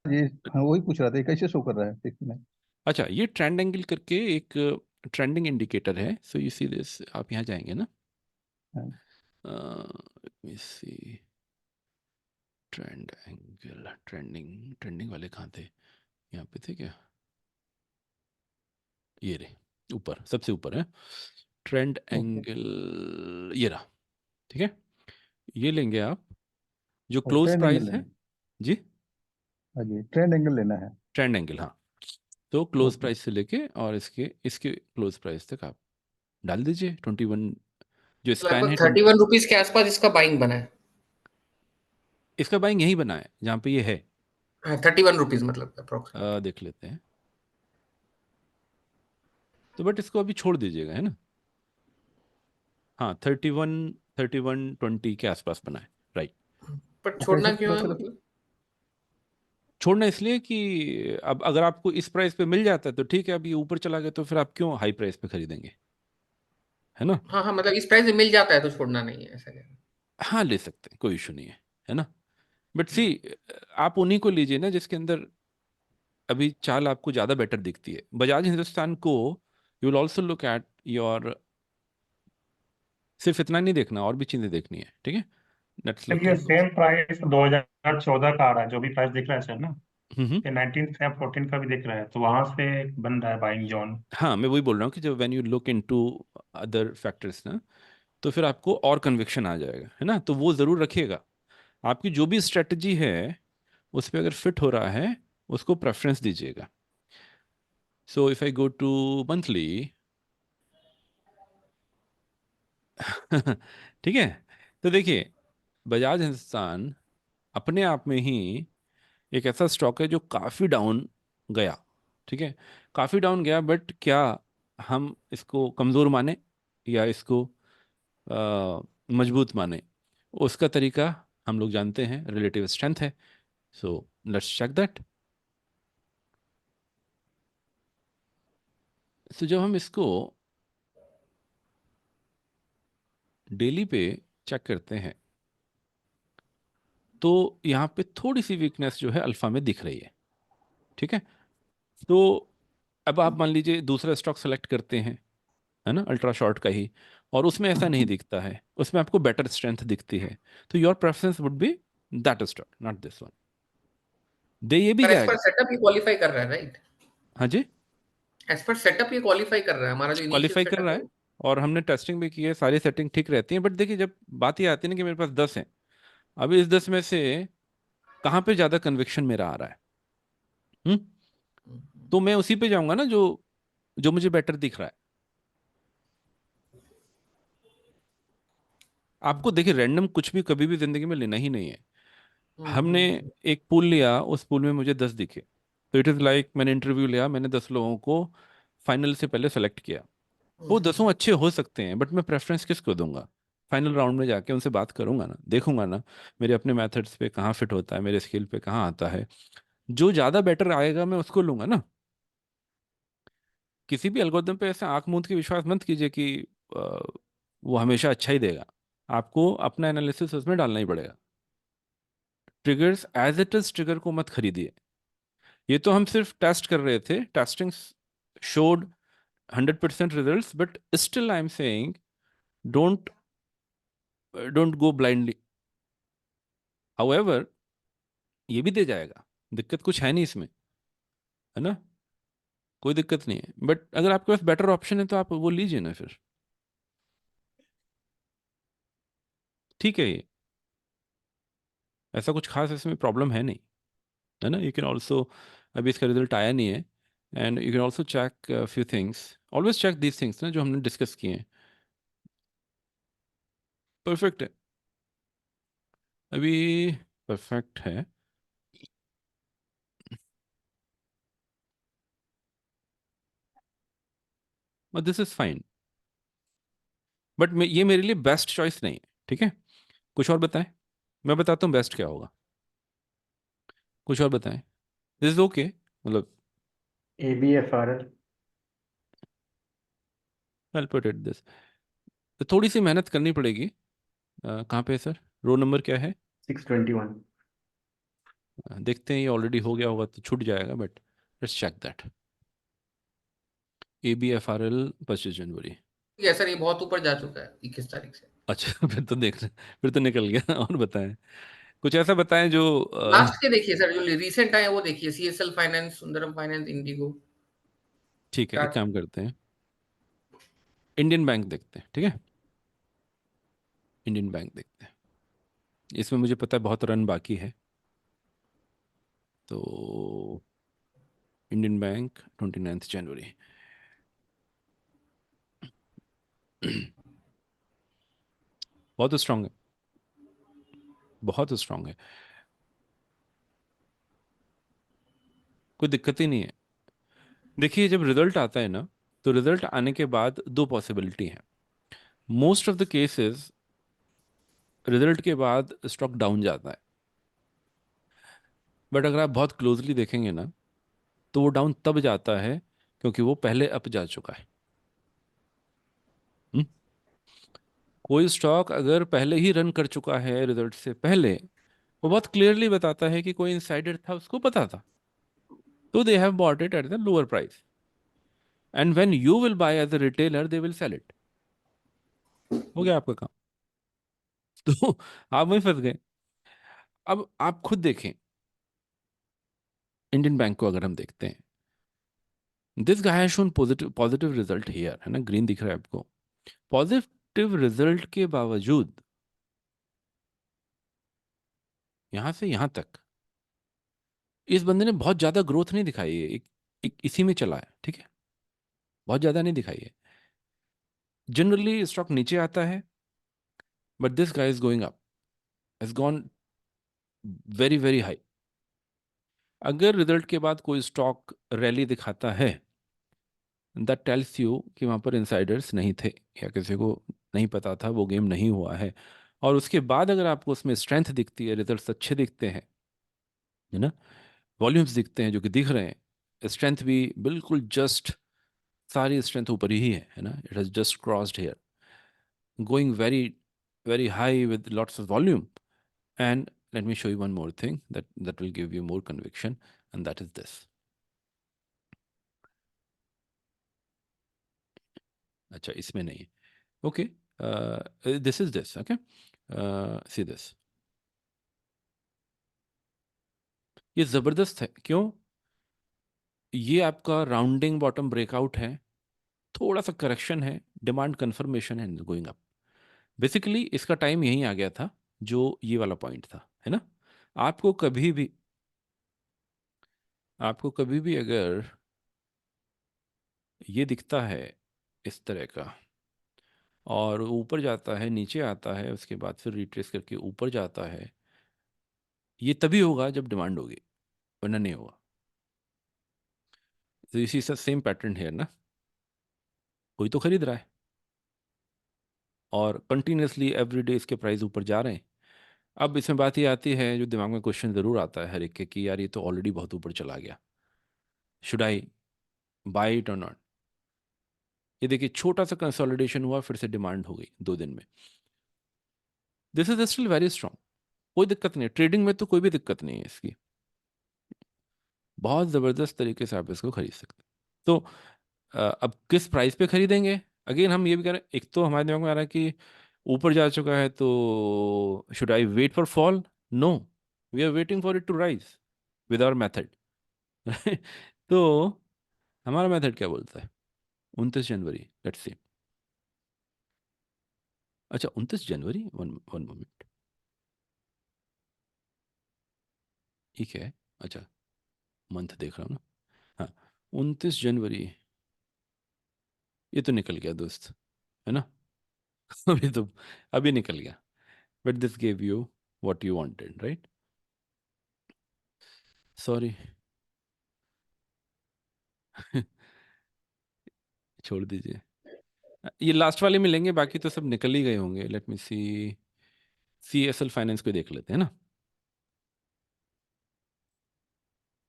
ये, हाँ वही पूछ रहा था, ये कैसे शो कर रहा है देखने में? अच्छा, ये ट्रेंड एंगल करके एक ट्रेंडिंग इंडिकेटर है। सो यू सी दिस, आप यहाँ जाएंगे ना, हाँ, लेट मी सी, ट्रेंड एंगल, ट्रेंडिंग ट्रेंडिंग वाले कहाँ थे? यहाँ पे थे क्या? ये रहे, ऊपर, सबसे ऊपर है ट्रेंड ओके। एंगल, ये रहा। ठीक है, ये लेंगे आप, जो और क्लोज ट्रेंड एंगल प्राइस लेना है। है? जी, हाँ जी, ट्रेंड एंगल लेना है। ट्रेंड एंगल, हाँ। तो क्लोज ओके। प्राइस से लेके और इसके इसके क्लोज प्राइस तक आप डाल दीजिए 21 जो स्पैन है लगभग 31 रुपीज के आसपास इसका बाइंग बना है। इसका बाइंग यही बना है जहाँ पे ये है। 31 रुपीज मतलब अप्रोक्सीमेटली। देख लेते हैं। तो बट इसको अभी छोड़ दीजिएगा, है ना। हाँ 31 20 के आसपास बना है, राइट। पर कैसे छोड़ना क्यों पता है चला? मतलब? छोड़ना इसलिए कि अब अगर आपको इस प्राइस पे मिल जाता है तो ठीक है, अब ये ऊपर चला गया तो फिर आप क्यों हाई प्राइस पे खरीदेंगे, है ना। हाँ हाँ, मतलब इस प्राइस में मिल जाता है तो छोड़ना नहीं है, ऐसा क्या? हाँ ले सकते हैं, कोई इशू नहीं है ना। बट सी, आप उन्हीं को लीजिए ना जिसके अंदर अभी चाल आपको ज़्यादा बेटर दिखती है। बजाज हिंदुस्तान को you will also look at your, सिर्फ इतना नहीं देखना, और भी चीज़ें देखनी है, ठीक है। लेट्स सर लुक ये एट। सेम प्राइस 2014 का आ रहा है, जो भी प्राइस दिख रहा है सर ना, हम्म। ये 19 Feb 14 का भी दिख रहा है, तो वहां से बन रहा है बाइंग जोन। हाँ मैं वही बोल रहा हूँ कि जब when you look into other factors ना, तो फिर आपको और कन्विक्शन आ जाएगा, है ना। तो वो ज़रूर रखिएगा। आपकी जो भी स्ट्रेटजी है उस पर अगर फिट हो रहा है उसको प्रेफरेंस दीजिएगा। So if I go to monthly ठीक है। तो देखिए, बजाज हिंदुस्तान अपने आप में ही एक ऐसा स्टॉक है जो काफ़ी डाउन गया, ठीक है। काफ़ी डाउन गया, बट क्या हम इसको कमज़ोर माने या इसको मजबूत माने, उसका तरीका हम लोग जानते हैं, रिलेटिव स्ट्रेंथ है। So let's check that. So जब हम इसको डेली पे चेक करते हैं तो यहाँ पे थोड़ी सी वीकनेस जो है अल्फा में दिख रही है, ठीक है। तो अब आप मान लीजिए दूसरा स्टॉक सेलेक्ट करते हैं, है ना, अल्ट्रा शॉर्ट का ही, और उसमें ऐसा नहीं दिखता है, उसमें आपको बेटर स्ट्रेंथ दिखती है, तो your preference would be that stock, not this one. दे ये भी पर एज पर जाएगा। सेटअप ये क्वालिफाई कर रहा है, राइट? हाँ जी, एज पर सेटअप ये क्वालिफाई कर रहा है, हमारा जो इनिशियल क्वालिफाई कर सेटअप रहा है है। और हमने टेस्टिंग भी की है, सारी सेटिंग ठीक रहती है। बट देखिए, जब बात ये आती है ना कि मेरे पास 10 है, अभी इस 10 में से कहाँ पे ज़्यादा कन्विक्शन मेरा आ रहा है, हम्म, तो मैं उसी पे जाऊंगा ना जो जो मुझे बेटर दिख रहा है। आपको देखिए, रैंडम कुछ भी कभी भी जिंदगी में लेना ही नहीं है। हमने एक पूल लिया, उस पूल में मुझे 10 दिखे, तो इट इज़ लाइक मैंने इंटरव्यू लिया, मैंने 10 लोगों को फाइनल से पहले सेलेक्ट किया। वो 10 अच्छे हो सकते हैं, बट मैं प्रेफरेंस किसको दूंगा? फाइनल राउंड में जाके उनसे बात करूंगा ना, देखूंगा ना मेरे अपने मेथड्स पे कहाँ फिट होता है, मेरे स्किल पे कहाँ आता है। जो ज़्यादा बेटर आएगा मैं उसको लूंगा ना। किसी भी एल्गोरिदम पे ऐसे आंख मूंद के विश्वास मत कीजिए कि वो हमेशा अच्छा ही देगा। आपको अपना एनालिसिस उसमें डालना ही पड़ेगा। Triggers as it is trigger को मत खरीदिए। ये तो हम सिर्फ टेस्ट कर रहे थे, testing showed 100% results, but still I'm saying don't don't go blindly. However, ये भी दे जाएगा, दिक्कत कुछ है नहीं इसमें, है ना, कोई दिक्कत नहीं है। बट अगर आपके पास बेटर ऑप्शन है तो आप वो लीजिए ना फिर, ठीक है। ये ऐसा कुछ खास इसमें प्रॉब्लम है नहीं, है ना। यू कैन ऑल्सो, अभी इसका रिजल्ट आया नहीं है, and you can also check few things, always check these things ना जो हमने डिस्कस किए हैं। परफेक्ट है अभी, परफेक्ट है। But this is fine, but ये मेरे लिए बेस्ट चॉइस नहीं है, ठीक है। कुछ और बताएं, मैं बताता हूँ बेस्ट क्या होगा। कुछ और बताएं, दिस इज ओके, मतलब ABFRL I put it this. तो थोड़ी सी मेहनत करनी पड़ेगी। कहाँ पे है सर, रो नंबर क्या है? 621। देखते हैं, ये ऑलरेडी हो गया होगा तो छूट जाएगा, but let's check that. ABFRL 25 जनवरी। ये सर, ये बहुत ऊपर जा चुका है 21 तारीख से। अच्छा फिर तो देख, फिर तो निकल गया। और बताएं, कुछ ऐसा बताएं जो लास्ट के देखिए सर, जो रिसेंट आए वो देखिए, CSL finance, Sundaram finance, Indigo, ठीक है, एक टाटा। काम करते हैं, इंडियन बैंक देखते हैं, ठीक है। इंडियन बैंक देखते हैं, इसमें मुझे पता है बहुत रन बाकी है। तो इंडियन बैंक 29 जनवरी। बहुत स्ट्रांग है, बहुत स्ट्रांग है, कोई दिक्कत ही नहीं है। देखिए जब रिजल्ट आता है ना, तो रिजल्ट आने के बाद दो पॉसिबिलिटी है। Most of the cases result के बाद स्टॉक डाउन जाता है, बट अगर आप बहुत क्लोजली देखेंगे ना, तो वो डाउन तब जाता है क्योंकि वो पहले अप जा चुका है। हम्म? कोई स्टॉक अगर पहले ही रन कर चुका है रिजल्ट से पहले, वो बहुत क्लियरली बताता है कि कोई इनसाइडर था, उसको पता था, तो they have bought it at the lower price, and when you will buy as a retailer they will sell it. हो गया आपका काम। तो आप वहीं फंस गए। अब आप खुद देखें, इंडियन बैंक को अगर हम देखते हैं, this guy has shown positive positive result here, है ना, ग्रीन दिख रहा है आपको। पॉजिटिव रिजल्ट के बावजूद यहां से यहां तक इस बंदे ने बहुत ज्यादा ग्रोथ नहीं दिखाई है, एक इसी में चला है, ठीक है, बहुत ज्यादा नहीं दिखाई है। जनरली स्टॉक नीचे आता है, but this guy is going up, has gone very very high. अगर रिजल्ट के बाद कोई स्टॉक रैली दिखाता है, दैट टेल्स यू कि वहां पर इनसाइडर्स नहीं थे, या किसी को नहीं पता था, वो गेम नहीं हुआ है। और उसके बाद अगर आपको उसमें स्ट्रेंथ दिखती है, रिजल्ट्स अच्छे दिखते हैं, है ना, वॉल्यूम्स दिखते हैं जो कि दिख रहे हैं, स्ट्रेंथ भी बिल्कुल जस्ट, सारी स्ट्रेंथ ऊपर ही है ना, it has just crossed here, going very very high with lots of volume. And let me show you one more thing that will give you more conviction, and that is this. अच्छा, इसमें नहीं है, okay, this is this, okay, see this, ये जबरदस्त है। क्यों? ये आपका राउंडिंग बॉटम ब्रेकआउट है, थोड़ा सा करेक्शन है, डिमांड कंफर्मेशन है, गोइंग अप। बेसिकली इसका टाइम यहीं आ गया था, जो ये वाला पॉइंट था, है ना। आपको कभी भी आपको कभी भी अगर ये दिखता है इस तरह का, और ऊपर जाता है, नीचे आता है, उसके बाद फिर रिट्रेस करके ऊपर जाता है, ये तभी होगा जब डिमांड होगी, वरना नहीं होगा। तो इसी से सेम पैटर्न है ना, कोई तो खरीद रहा है, और कंटिन्यूसली एवरीडे इसके प्राइस ऊपर जा रहे हैं। अब इसमें बात ये आती है, जो दिमाग में क्वेश्चन ज़रूर आता है हर एक के, कि यार ये तो ऑलरेडी बहुत ऊपर चला गया, शुड आई बाय इट और नॉट। ये देखिए, छोटा सा कंसोलिडेशन हुआ, फिर से डिमांड हो गई 2 दिन में। This is still very strong, कोई दिक्कत नहीं है, ट्रेडिंग में तो कोई भी दिक्कत नहीं है इसकी, बहुत ज़बरदस्त तरीके से आप इसको खरीद सकते हैं। तो अब किस प्राइस पे खरीदेंगे, अगेन हम ये भी करें, एक तो हमारे दिमाग में आ रहा है कि ऊपर जा चुका है, तो should I wait for fall? No, we are waiting for it to rise with our method. तो हमारा मेथड क्या बोलता है? 29 जनवरी, लेट्स सी। अच्छा, 29 जनवरी, वन वन मोमेंट, ठीक है, अच्छा, मंथ देख रहा हूँ ना, हाँ, 29 जनवरी, ये तो निकल गया दोस्त, है ना। अभी तो अभी निकल गया, but this gave you what you wanted, right. Sorry, छोड़ दीजिए, ये लास्ट वाले में लेंगे, बाकी तो सब निकल ही गए होंगे। लेट मी सी, CSL फाइनेंस को देख लेते हैं ना,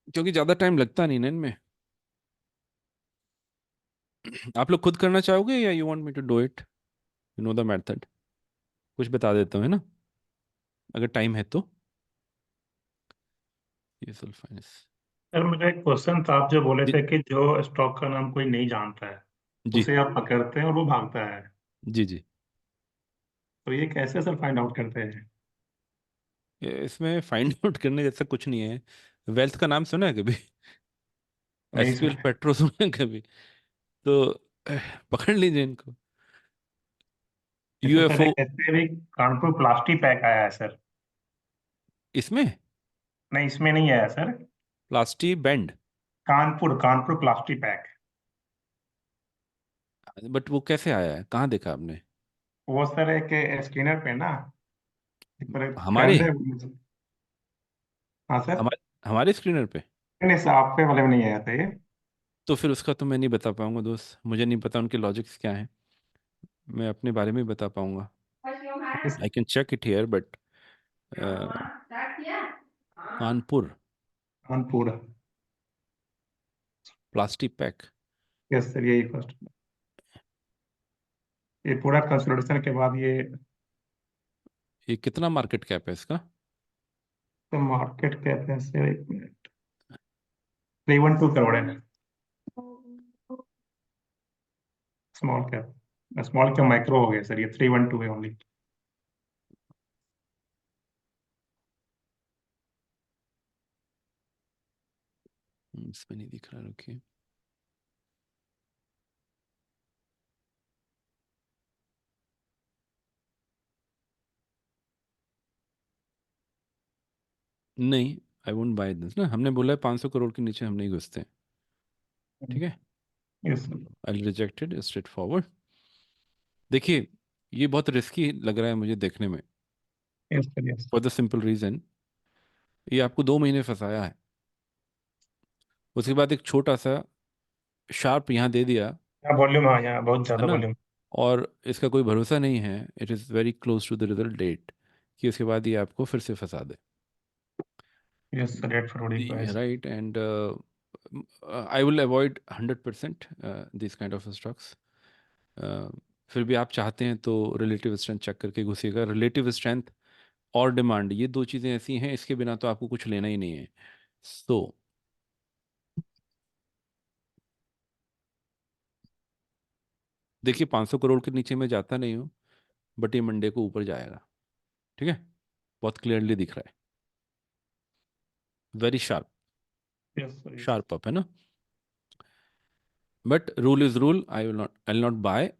क्योंकि ज़्यादा टाइम लगता नहीं ना इनमें। आप लोग खुद करना चाहोगे, या you want me to do it? You know the method, कुछ बता देता हूँ, है ना, अगर टाइम है तो। CSL फाइनेंस, सर मुझे एक क्वेश्चन था, आप जो बोले जी थे कि जो स्टॉक का नाम कोई नहीं जानता है जी उसे आप पकड़ते हैं और वो भागता है, जी जी। तो ये कैसे सर फाइंड आउट करते हैं? इसमें फाइंड आउट करने जैसा कुछ नहीं है। वेल्थ का नाम सुना है कभी? नहीं SPL सर। पेट्रो सुना है कभी? तो पकड़ लीजिए इनको। जैसे सर UFO एक ऐसे भी कानपुर प्लास्टिक पैक आया है सर। इसमें, नहीं इसमें नहीं आया sir. Plastic band, Kanpur Kanpur plastic pack. But वो कैसे आया है, कहाँ देखा आपने? वो सर एक स्कैनर पे ना, पर हमारे कैमरे। हाँ सर। हमारे हमारे स्क्रीनर पे? नहीं सर, आपके वाले में नहीं आया था ये। तो फिर उसका तो मैं नहीं बता पाऊंगा दोस्त, मुझे नहीं पता उनके लॉजिक्स क्या हैं, मैं अपने बारे में ही बता पाऊंगा। I can check it here but Kanpur Kanpur. Plastic pack. Yes sir, यही फर्स्ट। ये पूरा कंसोलिडेशन के बाद ये ये कितना मार्केट कैप है इसका? तो मार्केट कैप है सर, 1 मिनट, 312 करोड़ है। Small cap, small cap micro हो गया सर, ये 312 है ओनली। इसमें नहीं दिख रहा, रुकिए। नहीं, आई वोंट बाय दिस ना, हमने बोला है 500 करोड़ के नीचे हम नहीं घुसते, ठीक है। Yes sir. आई रिजेक्टेड स्ट्रेट फॉरवर्ड। देखिए, ये बहुत रिस्की लग रहा है मुझे देखने में, yes sir. Yes for the simple reason, ये आपको 2 महीने फंसाया है, उसके बाद एक छोटा सा शार्प यहाँ दे दिया, यहाँ वॉल्यूम, हाँ यहाँ बहुत है ज्यादा ना, वॉल्यूम। और इसका कोई भरोसा नहीं है, it is very close to the result date, कि उसके बाद ये आपको फिर से फंसा दे। Yes sir, rate forwarding price. Right, and I will avoid 100% this kind of stocks. फिर भी आप चाहते हैं तो रिलेटिव स्ट्रेंथ चेक करके घुसिएगा। रिलेटिव स्ट्रेंथ और डिमांड, ये दो चीज़ें ऐसी हैं, इसके बिना तो आपको कुछ लेना ही नहीं है। सो देखिए, 500 करोड़ के नीचे मैं जाता नहीं हूँ, बट ये मंडे को ऊपर जाएगा, ठीक है, बहुत क्लियरली दिख रहा है, very sharp, yes sir. Yes sharp up, है ना। But rule is rule, I will not buy,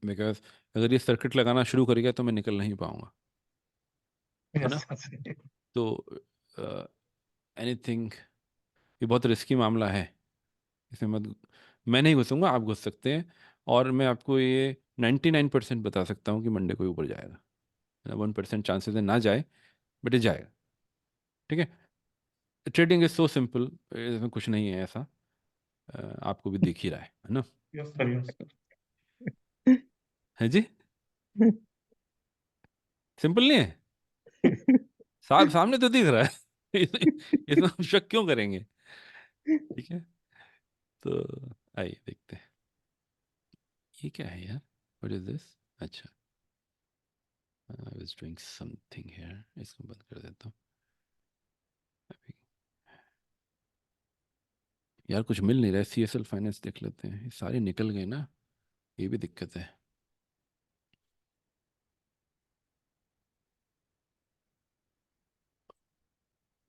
because अगर ये सर्किट लगाना शुरू करेगा तो मैं निकल नहीं पाऊंगा, है ना। Yes sir. तो एनीथिंग, ये बहुत रिस्की मामला है, इसमें मत, मैं नहीं घुसूंगा, आप घुस सकते हैं, और मैं आपको ये 99% बता सकता हूँ कि मंडे को ऊपर जाएगा। 1% चांसेस है ना जाए, बट ये जाएगा, ठीक है। ट्रेडिंग इज सो सिंपल, इसमें कुछ नहीं है ऐसा, आपको भी दिख ही रहा है ना। Yes sir. Yes sir. है जी, सिंपल नहीं है, सामने तो दिख रहा है इसमें हम शक क्यों करेंगे, ठीक है। तो आइए देखते हैं, ये क्या है यार, व्हाट इज दिस। अच्छा, I was doing something here, इसको बंद कर देता हूँ अभी। यार कुछ मिल नहीं रहा है, CSL फाइनेंस देख लेते हैं, ये सारे निकल गए ना, ये भी दिक्कत है।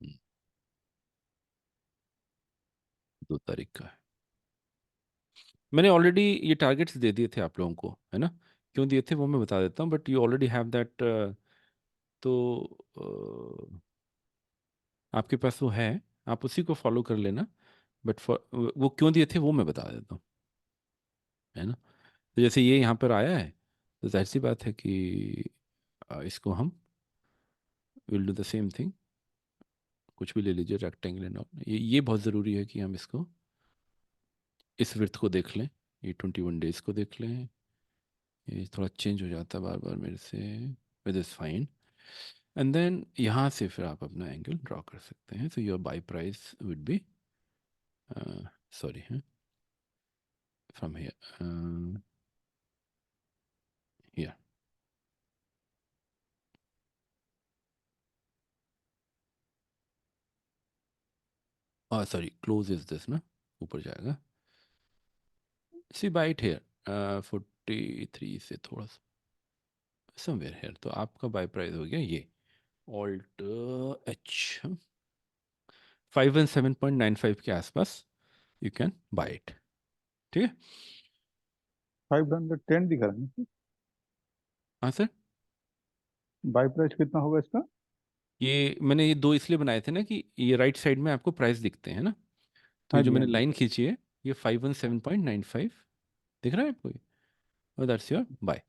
हम्म, 2 तारीख का है, मैंने ऑलरेडी ये टारगेट्स दे दिए थे आप लोगों को, है ना। क्यों दिए थे वो मैं बता देता हूँ, but you already have that, तो आपके पास वो है, आप उसी को फॉलो कर लेना, बट वो क्यों दिए थे वो मैं बता देता हूँ, है ना। तो जैसे ये यहाँ पर आया है, तो जाहिर सी बात है कि इसको हम will do the same thing, कुछ भी ले लीजिए, रेक्टेंगल एंड ऑल, ये बहुत ज़रूरी है कि हम इसको, इस विड्थ को देख लें, ये 21 डेज को देख लें, ये थोड़ा चेंज हो जाता है बार बार मेरे से, with is fine, and then यहाँ से फिर आप अपना एंगल ड्रॉ कर सकते हैं। So your buy price would be, sorry है, from here, here, sorry, close is this ना, ऊपर जाएगा, सी बाइट हेयर 43 से थोड़ा सा समवेयर हेयर, तो आपका बाय प्राइस हो गया ये ऑल्ट एच 517.95 के आसपास, यू कैन बाय इट, ठीक है। 510 दिखा रहा है। हाँ सर, बाई प्राइस कितना होगा इसका? ये मैंने ये दो इसलिए बनाए थे ना कि ये राइट साइड में आपको प्राइस दिखते हैं ना, तो हाँ ये जो जी, हाँ मैंने जी। लाइन खींची है, ये 517.95 दिख रहा है आपको, दैट्स योर बाय।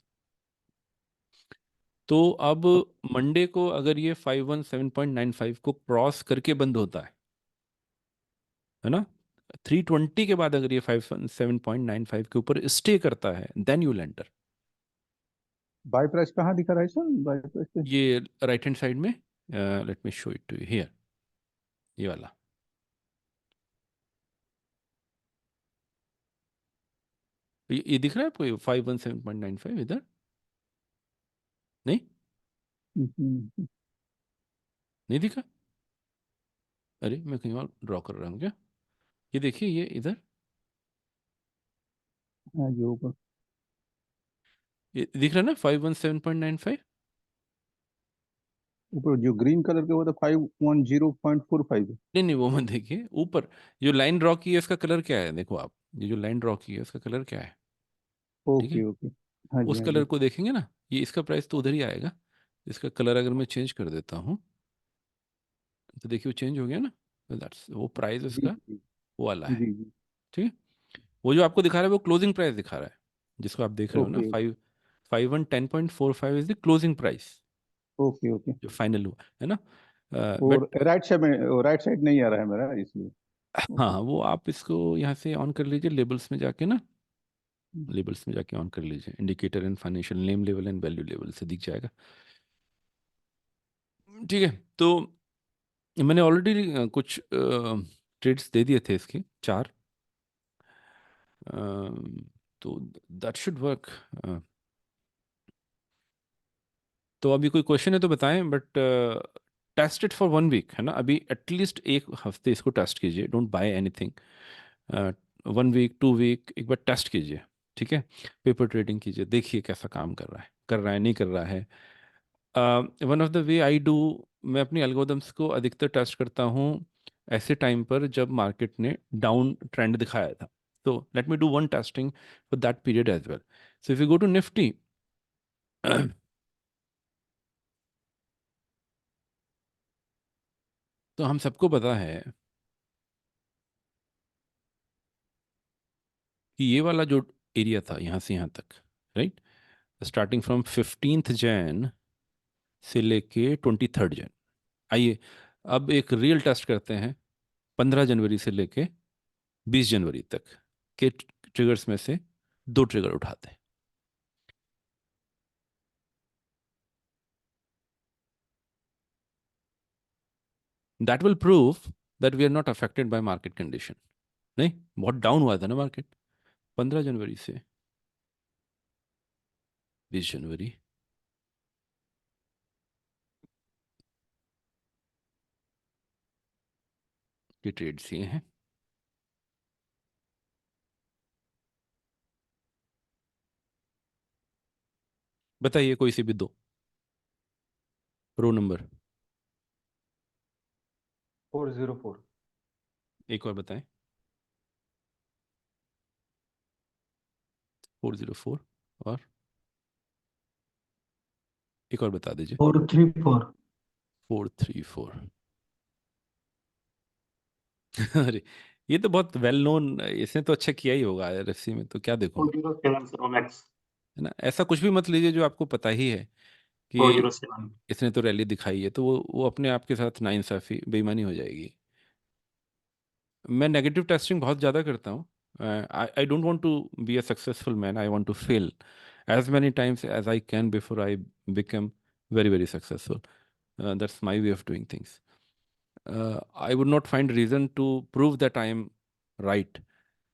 तो अब मंडे को अगर ये 517.95 को क्रॉस करके बंद होता है ना, 320 के बाद अगर ये 517.95 के ऊपर स्टे करता है, then you enter. Buy price कहाँ दिखा रहा है सर, बाय प्राइस पे? ये राइट हैंड साइड में, let me show it to you here, ये वाला। ये दिख रहा है आपको 517.95 इधर? नहीं, हम्म, नहीं दिखा? अरे मैं कहीं और ड्रॉ कर रहा हूँ क्या? ये देखिए, ये इधर, हाँ ये ऊपर ये दिख रहा है ना 517.95? ऊपर जो ग्रीन कलर के वो तो 510.45 है। नहीं नहीं, वो मत देखिए, ऊपर जो लाइन ड्रॉ की है इसका कलर क्या है, देखो आप, ये जो लाइन ड्रॉ की है इसका कलर क्या है? ठीक ओके है, ओके, हाँ जी उस हाँ कलर जी। को देखेंगे ना, ये इसका प्राइस तो उधर ही आएगा। इसका कलर अगर मैं चेंज कर देता हूँ तो देखिए वो चेंज हो गया ना, दैट्स वो प्राइस जी उसका जी वो वाला है। जी जी। ठीक है, वो जो आपको दिखा रहा है वो क्लोजिंग प्राइस दिखा रहा है, जिसको आप देख रहे हो ना, okay 510.45 is the closing price, okay okay. जो फाइनल हुआ है ना। और बट राइट साइड में, राइट साइड नहीं आ रहा है मेरा इसलिए। हाँ, ओके। वो आप इसको यहाँ से ऑन कर लीजिए, लेबल्स में जाके ना, लेबल्स में जाके ऑन कर लीजिए, indicator and financial name level and value level से दिख जाएगा। ठीक है, तो मैंने ऑलरेडी कुछ ट्रेड्स दे दिए थे इसके 4, तो दैट शुड वर्क। तो अभी कोई क्वेश्चन है तो बताएं, but test it for 1 week, है ना, अभी एटलीस्ट 1 हफ्ते इसको टेस्ट कीजिए, don't buy anything. 1 week 2 week एक बार टेस्ट कीजिए, ठीक है, पेपर ट्रेडिंग कीजिए, देखिए कैसा काम कर रहा है नहीं कर रहा है। One of the way I do, मैं अपनी एल्गोरिथम्स को अधिकतर टेस्ट करता हूँ ऐसे टाइम पर जब मार्केट ने डाउन ट्रेंड दिखाया था। तो let me do one testing for that period as well. So if you go to Nifty, तो हम सबको पता है कि ये वाला जो एरिया था यहाँ से यहाँ तक, right, starting from 15th Jain से लेके 23rd जैन। आइए अब एक रियल टेस्ट करते हैं 15 जनवरी से लेके 20 जनवरी तक के ट्रिगर्स में से 2 ट्रिगर उठाते हैं। That will prove that we are not affected by market condition. नहीं, बहुत डाउन हुआ था ना मार्केट 15 जनवरी से 20 जनवरी। ये ट्रेड्स ये हैं, बताइए कोई से भी दो रो नंबर, 404। एक और बताएं। 404, और एक और बता दीजिए। 434। 434। अरे ये तो बहुत वेल नोन, इसने तो अच्छा किया ही होगा RFC में, तो क्या देखूं मैं, 407 रोमैक्स। है ना। ऐसा कुछ भी मत लीजिए जो आपको पता ही है कि 407। इसने तो रैली दिखाई है, तो वो अपने आप के साथ नाइंसाफी बेईमानी हो जाएगी। मैं नेगेटिव टेस्टिंग बहुत ज़्यादा करता हूँ। I don't want to be a successful man, I want to fail as many times as I can before I become very very successful. That's my way of doing things. I would not find reason to prove that I am right.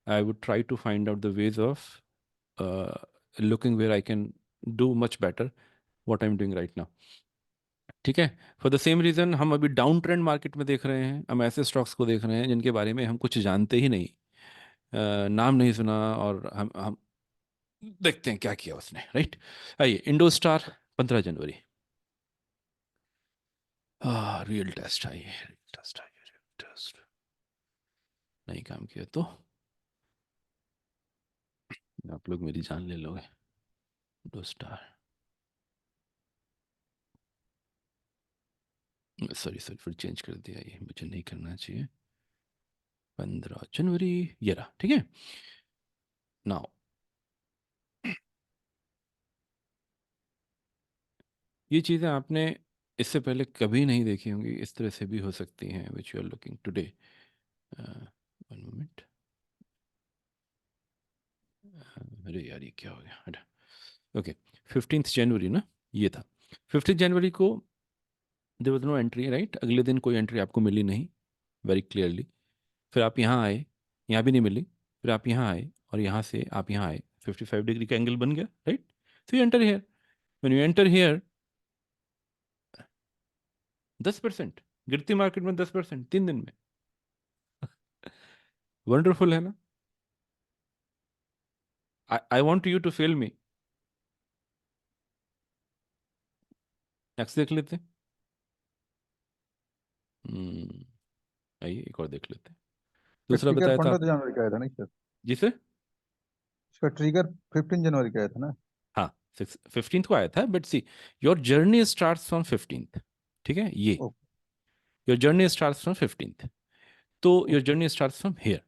I would try to find out the ways of uh, looking where I can do much better what I'm doing right now. ठीक है, for the same reason हम अभी down trend market में देख रहे हैं, हम ऐसे स्टॉक्स को देख रहे हैं जिनके बारे में हम कुछ जानते ही नहीं, नाम नहीं सुना, और हम देखते हैं क्या किया उसने, राइट। आइए इंडोस्टार 15 जनवरी, रियल टेस्ट, आइए रियल टेस्ट, आइए रियल टेस्ट, नहीं काम किया तो आप लोग मेरी जान ले लोगे। इंडोस्टार, सॉरी सॉरी फिर चेंज कर दिया, ये मुझे नहीं करना चाहिए। 15 जनवरी, ये रहा, ठीक है। नाउ ये चीज़ें आपने इससे पहले कभी नहीं देखी होंगी, इस तरह से भी हो सकती हैं which you are looking today. One moment, अरे यार ये क्या हो गया, हटा। ओके, 15 जनवरी ना, ये था 15 जनवरी को there was no entry, right. अगले दिन कोई एंट्री आपको मिली नहीं, वेरी क्लियरली। फिर आप यहाँ आए, यहाँ भी नहीं मिली। फिर आप यहाँ आए और यहाँ से आप यहाँ आए, 55 डिग्री का एंगल बन गया, राइट। तो you enter here, when you enter here 10% गिरती मार्केट में, 10% 3 दिन में। वंडरफुल है ना। I want you to fail me. Next देख लेते हैं। आइए एक और देख लेते हैं। दूसरा ट्रिगर बताया था 15 जनवरी का आया था नहीं सर? जिसे, इसका ट्रिगर 15 जनवरी का आया था ना? हाँ 15th को आया था, but see your journey starts from 15th, ठीक है। ये okay. Your journey starts from 15th, तो your journey starts from here.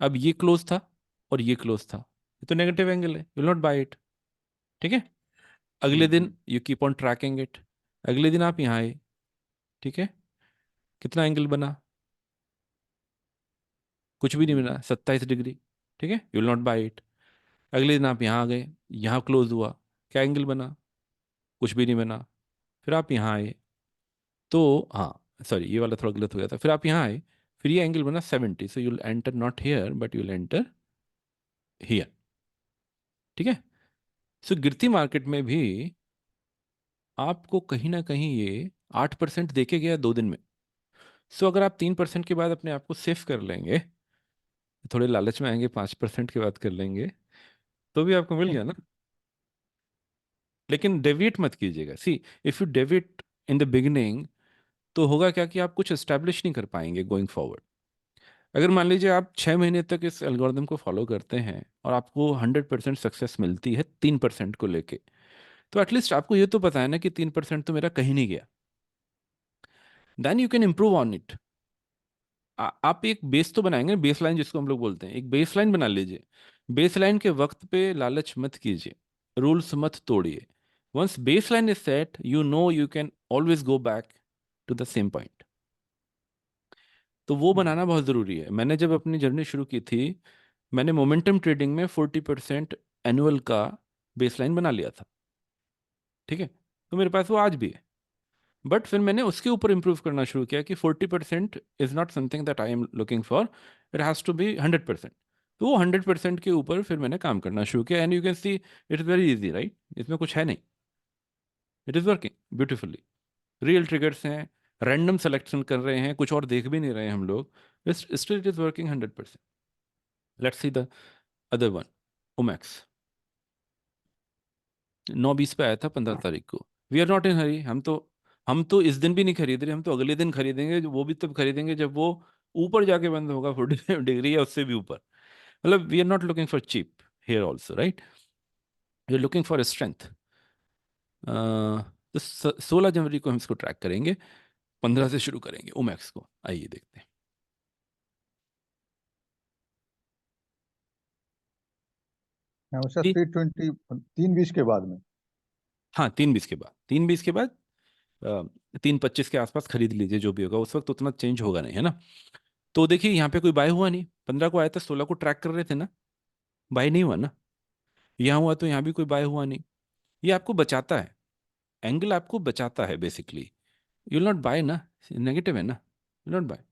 अब ये क्लोज था और ये क्लोज था, ये तो नेगेटिव एंगल है, you will not buy it, ठीक है। अगले दिन you keep on tracking it, अगले दिन आप यहाँ आए, ठीक है। कितना एंगल बना, कुछ भी नहीं बना, 27 डिग्री, ठीक है, you will not buy it. अगले दिन आप यहाँ आ गए, यहाँ क्लोज हुआ, क्या एंगल बना, कुछ भी नहीं बना। फिर आप यहाँ आए, तो हाँ सॉरी ये वाला थोड़ा गलत हो गया था। फिर आप यहाँ आए, फिर ये एंगल बना 70, सो you will enter not here but you will enter here, ठीक है। सो गिरती मार्केट में भी आपको कहीं ना कहीं ये 8% देके गया 2 दिन में। सो अगर आप 3% के बाद अपने आप को सेफ कर लेंगे, थोड़े लालच में आएंगे, 5% के बाद कर लेंगे, तो भी आपको मिल गया ना। लेकिन डेविएट मत कीजिएगा। See if you deviate in the beginning, तो होगा क्या कि आप कुछ एस्टेब्लिश नहीं कर पाएंगे गोइंग फॉरवर्ड। अगर मान लीजिए आप 6 महीने तक इस एल्गोरिदम को फॉलो करते हैं और आपको 100% सक्सेस मिलती है 3% को लेके, तो एटलीस्ट आपको ये तो पता है ना कि 3% तो मेरा कहीं नहीं गया। Then you can improve on it. आप एक बेस तो बनाएंगे, बेस लाइन जिसको हम लोग बोलते हैं, एक बेस लाइन बना लीजिए। बेस लाइन के वक्त पे लालच मत कीजिए, रूल्स मत तोड़िए। Once base line is set, you know you can always go back to the same point. तो वो बनाना बहुत ज़रूरी है। मैंने जब अपनी जर्नी शुरू की थी, मैंने मोमेंटम ट्रेडिंग में 40% एनुअल का बेसलाइन बना लिया था, ठीक है। तो मेरे पास वो आज भी है, बट फिर मैंने उसके ऊपर इंप्रूव करना शुरू किया कि 40% is not something that I am looking for, it has to be 100%। तो वो 100% के ऊपर फिर मैंने काम करना शुरू किया, and you can see it is very easy, right. इसमें कुछ है नहीं, it is working beautifully. Real triggers हैं, रैंडम सिलेक्शन कर रहे हैं, कुछ और देख भी नहीं रहे हैं हम लोग, still it is working 100%। Let's see the other one, Omaxe 9:20 पे आया था 15 तारीख को। वी आर नॉट इन हरी, हम तो इस दिन भी नहीं खरीद रहे, हम तो अगले दिन खरीदेंगे, वो भी तब खरीदेंगे जब वो ऊपर जाके बंद होगा 45 डिग्री या उससे भी ऊपर। मतलब we are not looking for cheap here also, right, we are looking for strength. तो 16 जनवरी को हम इसको ट्रैक करेंगे, 15 से शुरू करेंगे ओमैक्स को। आइए देखते हैं। हमेशा जी, 320 3:20 के बाद में। हाँ 3:20 के बाद, 3:20 के बाद 3:25 के आसपास खरीद लीजिए, जो भी होगा उस वक्त उतना चेंज होगा नहीं, है ना। तो देखिए यहाँ पे कोई बाय हुआ नहीं, 15 को आया था, 16 को ट्रैक कर रहे थे ना, बाय नहीं हुआ ना। यहाँ हुआ तो यहाँ भी कोई बाय हुआ नहीं। ये आपको बचाता है, एंगल आपको बचाता है बेसिकली। यू नॉट बाय ना, नेगेटिव है ना, यू नॉट बाय।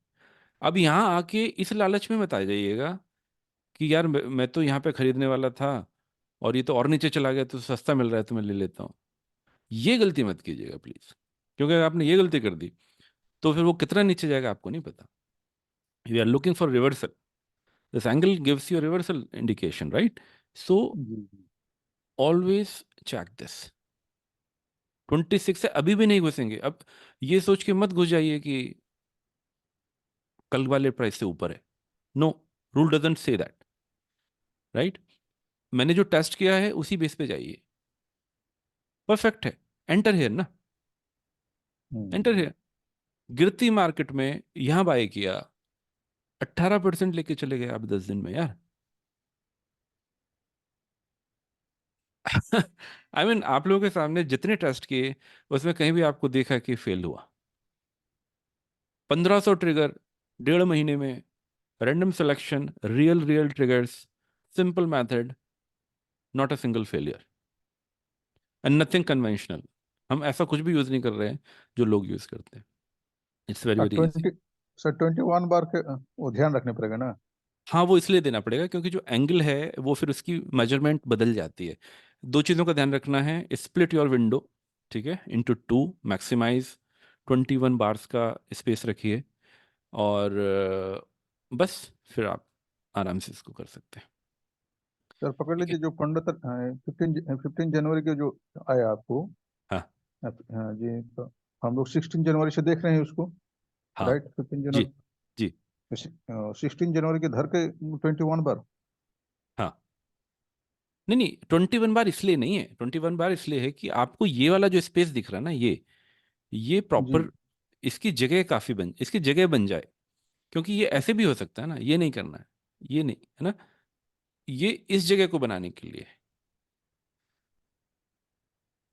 अब यहाँ आके इस लालच में मत आ जाइएगा कि यार मैं तो यहाँ पे खरीदने वाला था और ये तो और नीचे चला गया, तो सस्ता मिल रहा है तो मैं ले लेता हूँ। ये गलती मत कीजिएगा प्लीज, क्योंकि अगर आपने ये गलती कर दी तो फिर वो कितना नीचे जाएगा आपको नहीं पता। You are looking for reversal, this angle gives you a reversal indication, right? So जी। always check this। 26 से अभी भी नहीं घुसेंगे। अब ये सोच के मत घुस जाइए कि कल वाले प्राइस से ऊपर है, no, rule doesn't say that, right. मैंने जो टेस्ट किया है उसी बेस पे जाइए, परफेक्ट है, एंटर हेयर ना, एंटर हेयर। गिरती मार्केट में यहां बाय किया, 18% लेके चले गए आप 10 दिन में यार। आई मीन आप लोगों के सामने जितने टेस्ट किए उसमें कहीं भी आपको देखा कि फेल हुआ? 1500 ट्रिगर 1.5 महीने में, random selection, real triggers, simple method, not a single failure and nothing conventional. हम ऐसा कुछ भी यूज नहीं कर रहे हैं जो लोग यूज करते हैं। It's very very easy. 20 sir 21 बार के वो ध्यान रखने पड़ेगा ना? हाँ, वो इसलिए देना पड़ेगा क्योंकि जो एंगल है वो फिर उसकी मेजरमेंट बदल जाती है। दो चीज़ों का ध्यान रखना है, स्प्लिट योर विंडो, ठीक है, इनटू 2, मैक्सिमाइज 21 बार्स का स्पेस रखिए और बस फिर आप आराम से इसको कर सकते हैं। सर पकड़ ठीक है। लीजिए जो 15 जनवरी के जो आया आपको। हाँ हाँ जी, तो हम लोग 16 जनवरी से देख रहे हैं उसको, हाँ राइट? 15 जी जनवरी, जी 16 जनवरी के धर के 21 बार। हाँ। नहीं नहीं, 21 बार इसलिए नहीं है, 21 बार इसलिए है कि आपको ये वाला जो स्पेस दिख रहा है ना, ये जी प्रॉपर इसकी जगह बन जाए। क्योंकि ये ऐसे भी हो सकता है ना, ये नहीं करना है, ये नहीं है ना, ये इस जगह को बनाने के लिए है।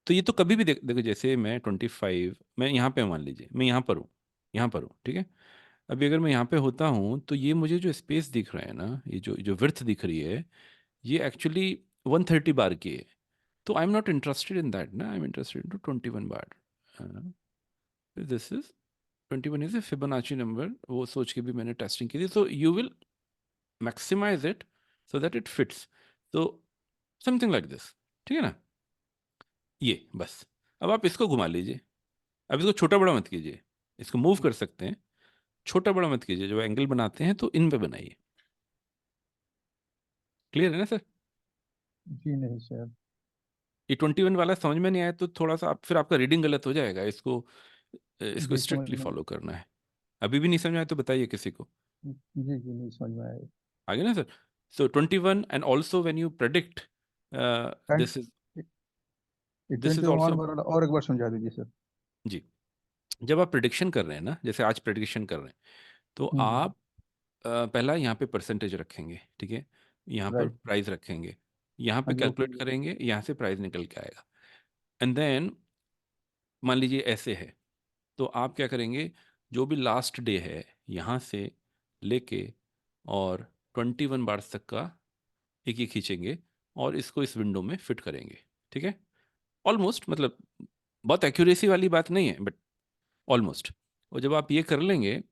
तो ये तो कभी भी देखो, जैसे मैं 25, मैं यहाँ पे मान लीजिए, मैं यहाँ पर हूँ, ठीक है। अभी अगर मैं यहाँ पे होता हूँ तो ये मुझे जो स्पेस दिख रहा है ना, ये जो जो विड्थ दिख रही है, ये एक्चुअली 130 बार की है। तो I am not interested in that ना, I am interested in two 21 बार। This is 21 is a Fibonacci number, वो सोच के भी मैंने टेस्टिंग की थी। So you will maximise it so that it fits, तो समथिंग लाइक दिस, ठीक है ना। ये बस, अब आप इसको घुमा लीजिए। अब इसको छोटा बड़ा मत कीजिए, इसको मूव कर सकते हैं, छोटा बड़ा मत कीजिए। जब एंगल बनाते हैं तो इन पे बनाइए। क्लियर है ना सर? जी नहीं सर। ये 21 वाला समझ में नहीं आया तो थोड़ा सा आप, फिर आपका रीडिंग गलत हो जाएगा। इसको इसको जी समझ स्ट्रिक्टली में, फॉलो करना है। अभी भी नहीं समझ में आया तो बताइए किसी को। जी जी नहीं समझ में आया। आगे ना sir. So 21 and also when you predict, and this is ये दिस इज 21 ऑल्सो। बार वाला और एक बार समझा दीजिए सर। जी, जब आप प्रिडिक्शन कर रहे हैं ना, जैसे आज प्रिडिक्शन कर रहे हैं, तो आप पहला यहाँ पे परसेंटेज रखेंगे, ठीक है, यहाँ पर राइट। प्राइस रखेंगे, यहाँ पे हाँ जी ओके। कैलकुलेट करेंगे, यहाँ से प्राइस निकल के आएगा। एंड देन मान लीजिए ऐसे है, तो आप क्या करेंगे, जो भी लास्ट डे है यहाँ से लेके और 21 बार तक का एक ही खींचेंगे और इसको इस विंडो में फिट करेंगे, ठीक है। ऑलमोस्ट, मतलब बहुत एक्यूरेसी वाली बात नहीं है, बट ऑलमोस्ट। और जब आप ये कर लेंगे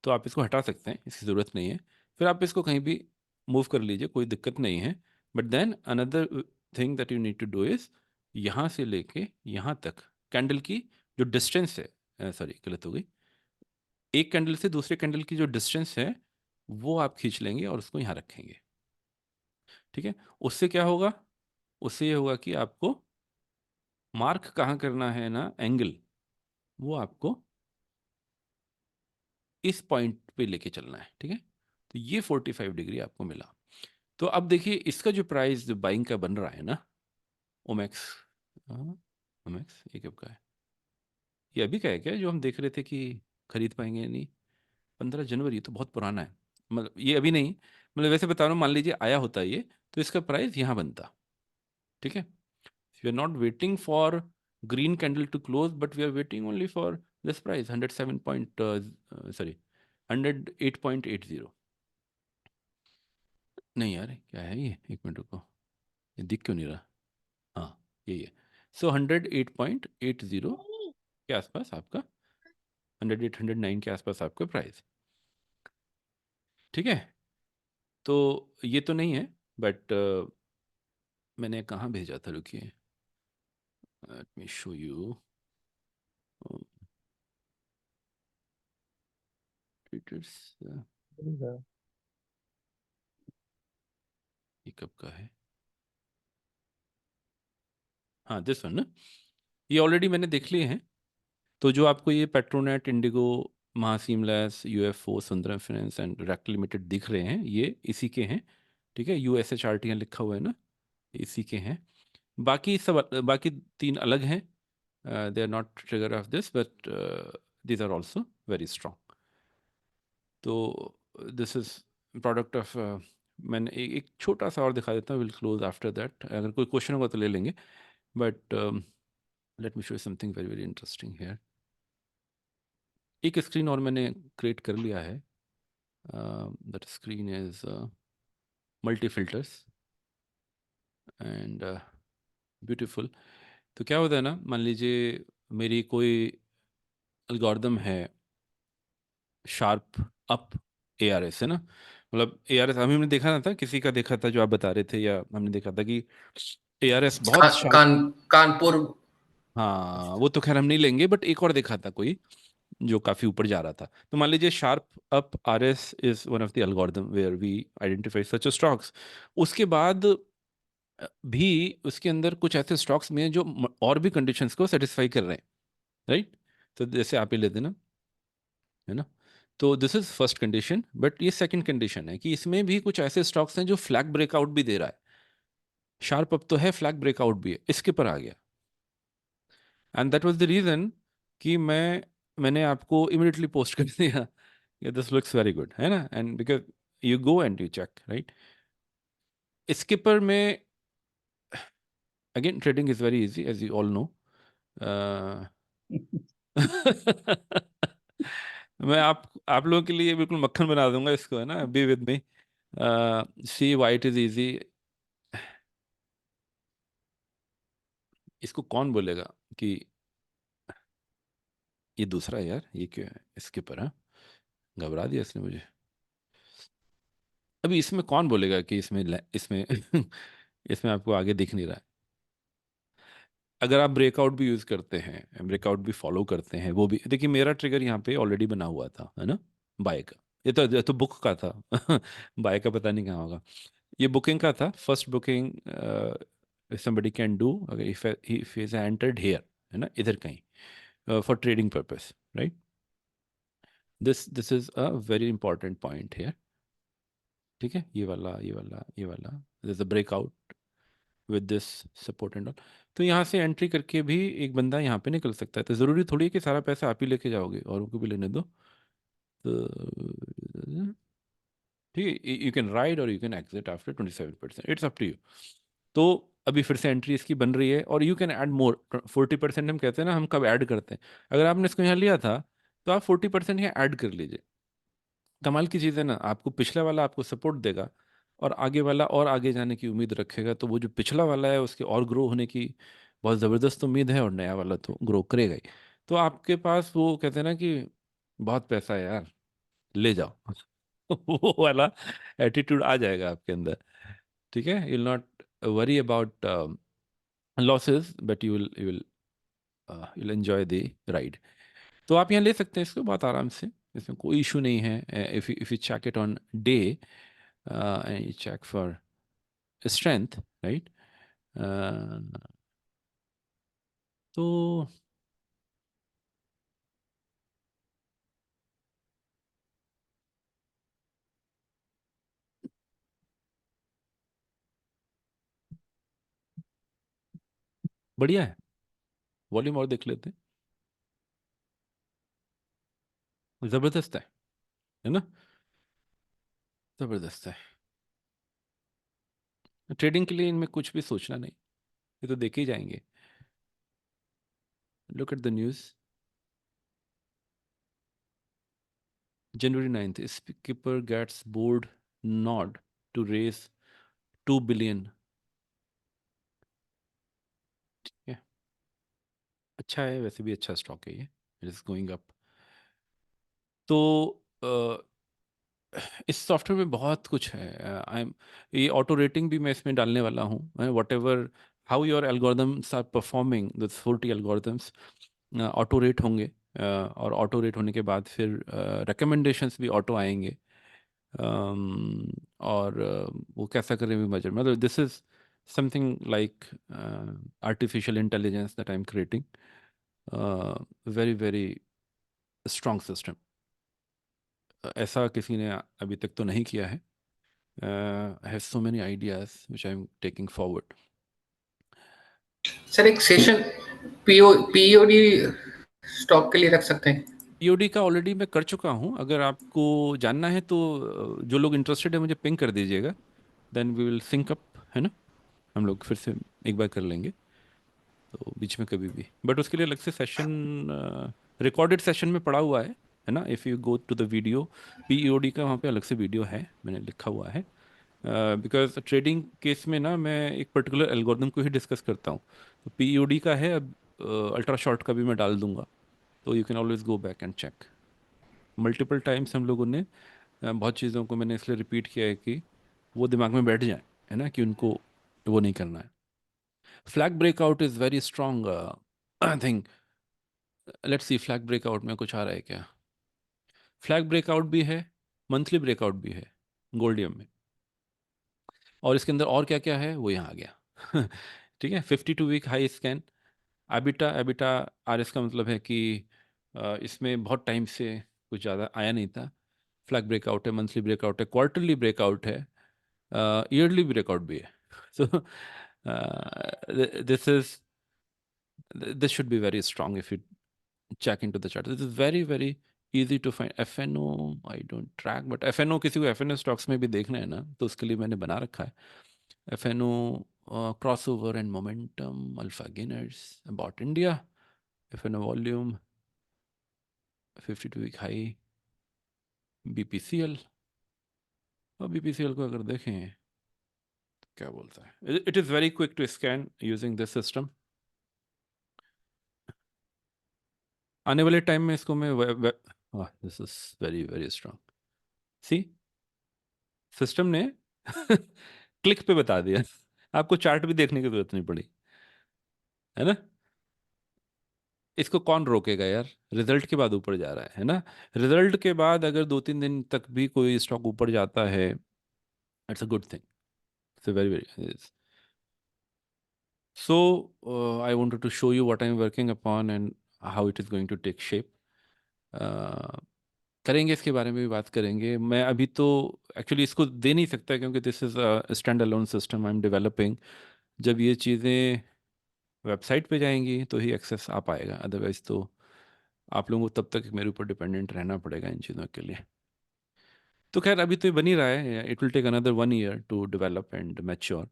तो आप इसको हटा सकते हैं, इसकी ज़रूरत नहीं है। फिर आप इसको कहीं भी मूव कर लीजिए, कोई दिक्कत नहीं है। But then another thing that you need to do is, यहाँ से लेके यहाँ तक कैंडल की जो डिस्टेंस है, सॉरी गलत हो गई, एक कैंडल से दूसरे कैंडल की जो डिस्टेंस है वो आप खींच लेंगे और उसको यहाँ रखेंगे, ठीक है। उससे क्या होगा, उससे ये होगा कि आपको मार्क कहाँ करना है ना, एंगल, वो आपको इस पॉइंट पे लेके चलना है, ठीक है। तो ये 45 डिग्री आपको मिला। तो अब देखिए इसका जो प्राइस जो बाइंग का बन रहा है ना, ओमेक्स, ओमेक्स ये कब का है, ये अभी का है क्या जो हम देख रहे थे कि खरीद पाएंगे या नहीं? 15 जनवरी, तो बहुत पुराना है, मतलब ये अभी नहीं, मतलब वैसे बता रहा हूँ, मान लीजिए आया होता ये, तो इसका प्राइस यहाँ बनता, ठीक है। We are not waiting for green candle to close, but we are waiting only for this price 107 point, sorry 108.80। नहीं यार, क्या है ये, एक मिनट रुको, ये दिख क्यों नहीं रहा? हाँ, यही है। सो 108.80 के आसपास आपका, 108 109 के आसपास आपका प्राइस, ठीक है। तो ये तो नहीं है, बट मैंने कहाँ भेजा था, रुकिए, let me show you. Twitters, ये कब का है? हाँ, दिस वन ना, ये ऑलरेडी मैंने देख लिए हैं। तो जो आपको ये पेट्रोनेट, इंडिगो, महासीमलेस, यूएफओ, सुंदरम फाइनेंस एंड रैक लिमिटेड दिख रहे हैं, ये इसी के हैं, ठीक है। यूएसएचआरटी यहाँ लिखा हुआ है ना, इसी के हैं। बाकी सब, बाकी 3 अलग हैं, they are not trigger of this, but these are also very strong. So this is product of मैंने एक छोटा सा और दिखा देता हूँ, विल क्लोज आफ्टर दैट, अगर कोई क्वेश्चन होगा तो ले लेंगे, but let me show something very very interesting here. एक स्क्रीन और मैंने क्रिएट कर लिया है, that screen is multi filters and beautiful. तो क्या होता है ना, मान लीजिए मेरी कोई एल्गोरिदम है शार्प अप ARS, है ना, मतलब ARS हमने देखा ना था, किसी का देखा था जो आप बता रहे थे, या हमने देखा था कि ARS बहुत शार्प। कानपुर। हाँ वो तो खैर हम नहीं लेंगे, बट एक और देखा था कोई जो काफी ऊपर जा रहा था। तो मान लीजिए sharp up RS is one of the algorithm where we identify such stocks. उसके बाद भी उसके अंदर कुछ ऐसे स्टॉक्स में हैं जो और भी कंडीशंस को सेटिस्फाई कर रहे हैं, राइट। तो जैसे आप ही लेते ना, है ना, तो this is first condition, but ये सेकंड कंडीशन है कि इसमें भी कुछ ऐसे स्टॉक्स हैं जो फ्लैग ब्रेकआउट भी दे रहा है। शार्प अप तो है, फ्लैग ब्रेकआउट भी है, इसके पर आ गया। And that was the reason कि मैंने आपको इमीडिएटली पोस्ट कर दिया, दिस लुक्स वेरी गुड, है ना, and because you go and you check, right. इसके पर मैं again, trading is very easy as you all know. मैं आप लोगों के लिए बिल्कुल मक्खन बना दूंगा इसको, है ना, be with me, see why it is easy. इसको कौन बोलेगा कि ये दूसरा है यार, ये क्यों है इसके ऊपर, हाँ, घबरा दिया इसने मुझे। अभी इसमें कौन बोलेगा कि इसमें इसमें आपको आगे दिख नहीं रहा है। अगर आप ब्रेकआउट भी यूज करते हैं, ब्रेकआउट भी फॉलो करते हैं, वो भी देखिए, मेरा ट्रिगर यहाँ पे ऑलरेडी बना हुआ था, है ना, बाय का। ये तो बुक का था बाय का पता नहीं कहाँ होगा। ये बुकिंग का था, first booking somebody can do अगर इफ इज एंटर्ड हियर, है ना, इधर कहीं for trading purpose, right. This is a very important point here, ठीक है, ये वाला ये वाला ये वाला, this a breakout with this support and all. तो यहाँ से एंट्री करके भी एक बंदा यहाँ पे निकल सकता है। तो ज़रूरी थोड़ी है कि सारा पैसा आप ही लेके जाओगे, और उनको भी लेने दो। तो ठीक है, यू कैन राइड और you can exit after 27%, it's up to you. तो अभी फिर से एंट्री इसकी बन रही है, और यू कैन ऐड मोर 40%। हम कहते हैं ना, हम कब ऐड करते हैं, अगर आपने इसको यहाँ लिया था तो आप 40% यहाँ ऐड कर लीजिए। कमाल की चीज़ है ना, आपको पिछला वाला आपको सपोर्ट देगा, और आगे वाला और आगे जाने की उम्मीद रखेगा। तो वो जो पिछला वाला है उसके और ग्रो होने की बहुत ज़बरदस्त उम्मीद है, और नया वाला तो ग्रो करेगा ही। तो आपके पास वो कहते हैं ना कि बहुत पैसा है यार, ले जाओ वो वाला एटीट्यूड आ जाएगा आपके अंदर, ठीक है। You will not worry about losses, but you will enjoy the ride. तो आप यहाँ ले सकते हैं इसको बहुत आराम से, इसमें कोई इशू नहीं है। If you check it on day and you check for strength, right, तो बढ़िया है। वॉल्यूम और देख लेते हैं, ज़बरदस्त है ना, ज़बरदस्त है। ट्रेडिंग के लिए इनमें कुछ भी सोचना नहीं, ये तो देखे ही जाएंगे। Look at the news, January 9th, skipper gets board nod to raise 2 billion। ठीक है, अच्छा है, वैसे भी अच्छा स्टॉक है ये, इट इज गोइंग अप। तो इस सॉफ्टवेयर में बहुत कुछ है। ये ऑटो रेटिंग भी मैं इसमें डालने वाला हूँ, whatever how your algorithms are performing, the 40 algorithms auto rate होंगे, और ऑटो रेट होने के बाद फिर रिकमेंडेशंस भी ऑटो आएंगे। और वो कैसा करें भी मेजर, मतलब this is something like artificial intelligence that I am creating, very very strong system. ऐसा किसी ने अभी तक तो नहीं किया है। Have so many ideas which I am taking forward. Sir एक सेशन पीओडी स्टॉक के लिए रख सकते हैं। पीओडी का ऑलरेडी मैं कर चुका हूँ, अगर आपको जानना है तो जो लोग इंटरेस्टेड है मुझे पिंग कर दीजिएगा, then we will sync up, है ना, हम लोग फिर से एक बार कर लेंगे तो बीच में कभी भी, बट उसके लिए अलग से सेशन रिकॉर्डेड सेशन में पड़ा हुआ है ना, if you go to the video पीईओडी का, वहाँ पे अलग से वीडियो है, मैंने लिखा हुआ है, बिकॉज ट्रेडिंग केस में ना मैं एक पर्टिकुलर एल्गोरिदम को ही डिस्कस करता हूँ, तो पीईओडी का है, अब अल्ट्रा शॉर्ट का भी मैं डाल दूंगा, तो you can always go back and check. Multiple times हम लोगों ने बहुत चीज़ों को मैंने इसलिए रिपीट किया है कि वो दिमाग में बैठ जाए, है ना, कि उनको वो नहीं करना है। Flag breakout is very strong thing. Let's see flag breakout में कुछ आ रहा है क्या। फ्लैग ब्रेकआउट भी है, मंथली ब्रेकआउट भी है गोल्डियम में, और इसके अंदर और क्या क्या है वो यहाँ आ गया ठीक है। 52 week high scan, EBITDA, EBITDA R S का मतलब है कि इसमें बहुत टाइम से कुछ ज़्यादा आया नहीं था। फ्लैग ब्रेकआउट है, मंथली ब्रेकआउट है, क्वार्टरली ब्रेकआउट है, ईयरली ब्रेकआउट भी है। So this should be very strong if you check into the chart. This is very very easy to find. FNO I don't track, but FNO किसी को FNO stocks में भी देखना है ना, तो उसके लिए मैंने बना रखा है FNO crossover and momentum, alpha gainers, about India, FNO volume, 52 week high, BPCL, और BPCL को अगर देखें क्या बोलता है, it is very quick to scan using this system. आने वाले टाइम में इसको मैं this is very very strong, see system ने क्लिक पे बता दिया, आपको चार्ट भी देखने की जरूरत नहीं पड़ी, है ना। इसको कौन रोकेगा यार, रिजल्ट के बाद ऊपर जा रहा है ना, रिजल्ट के बाद अगर 2-3 दिन तक भी कोई स्टॉक ऊपर जाता है, it's a good thing, it's very very. So I wanted to show you what I am working upon and how it is going to take shape. करेंगे, इसके बारे में भी बात करेंगे। मैं अभी तो एक्चुअली इसको दे नहीं सकता क्योंकि this is a stand alone system I am developing. जब ये चीज़ें वेबसाइट पे जाएंगी तो ही एक्सेस आ पाएगा, अदरवाइज तो आप लोगों को तब तक मेरे ऊपर डिपेंडेंट रहना पड़ेगा इन चीज़ों के लिए। तो खैर अभी तो ये बन ही रहा है, it will take another 1 year to develop and mature,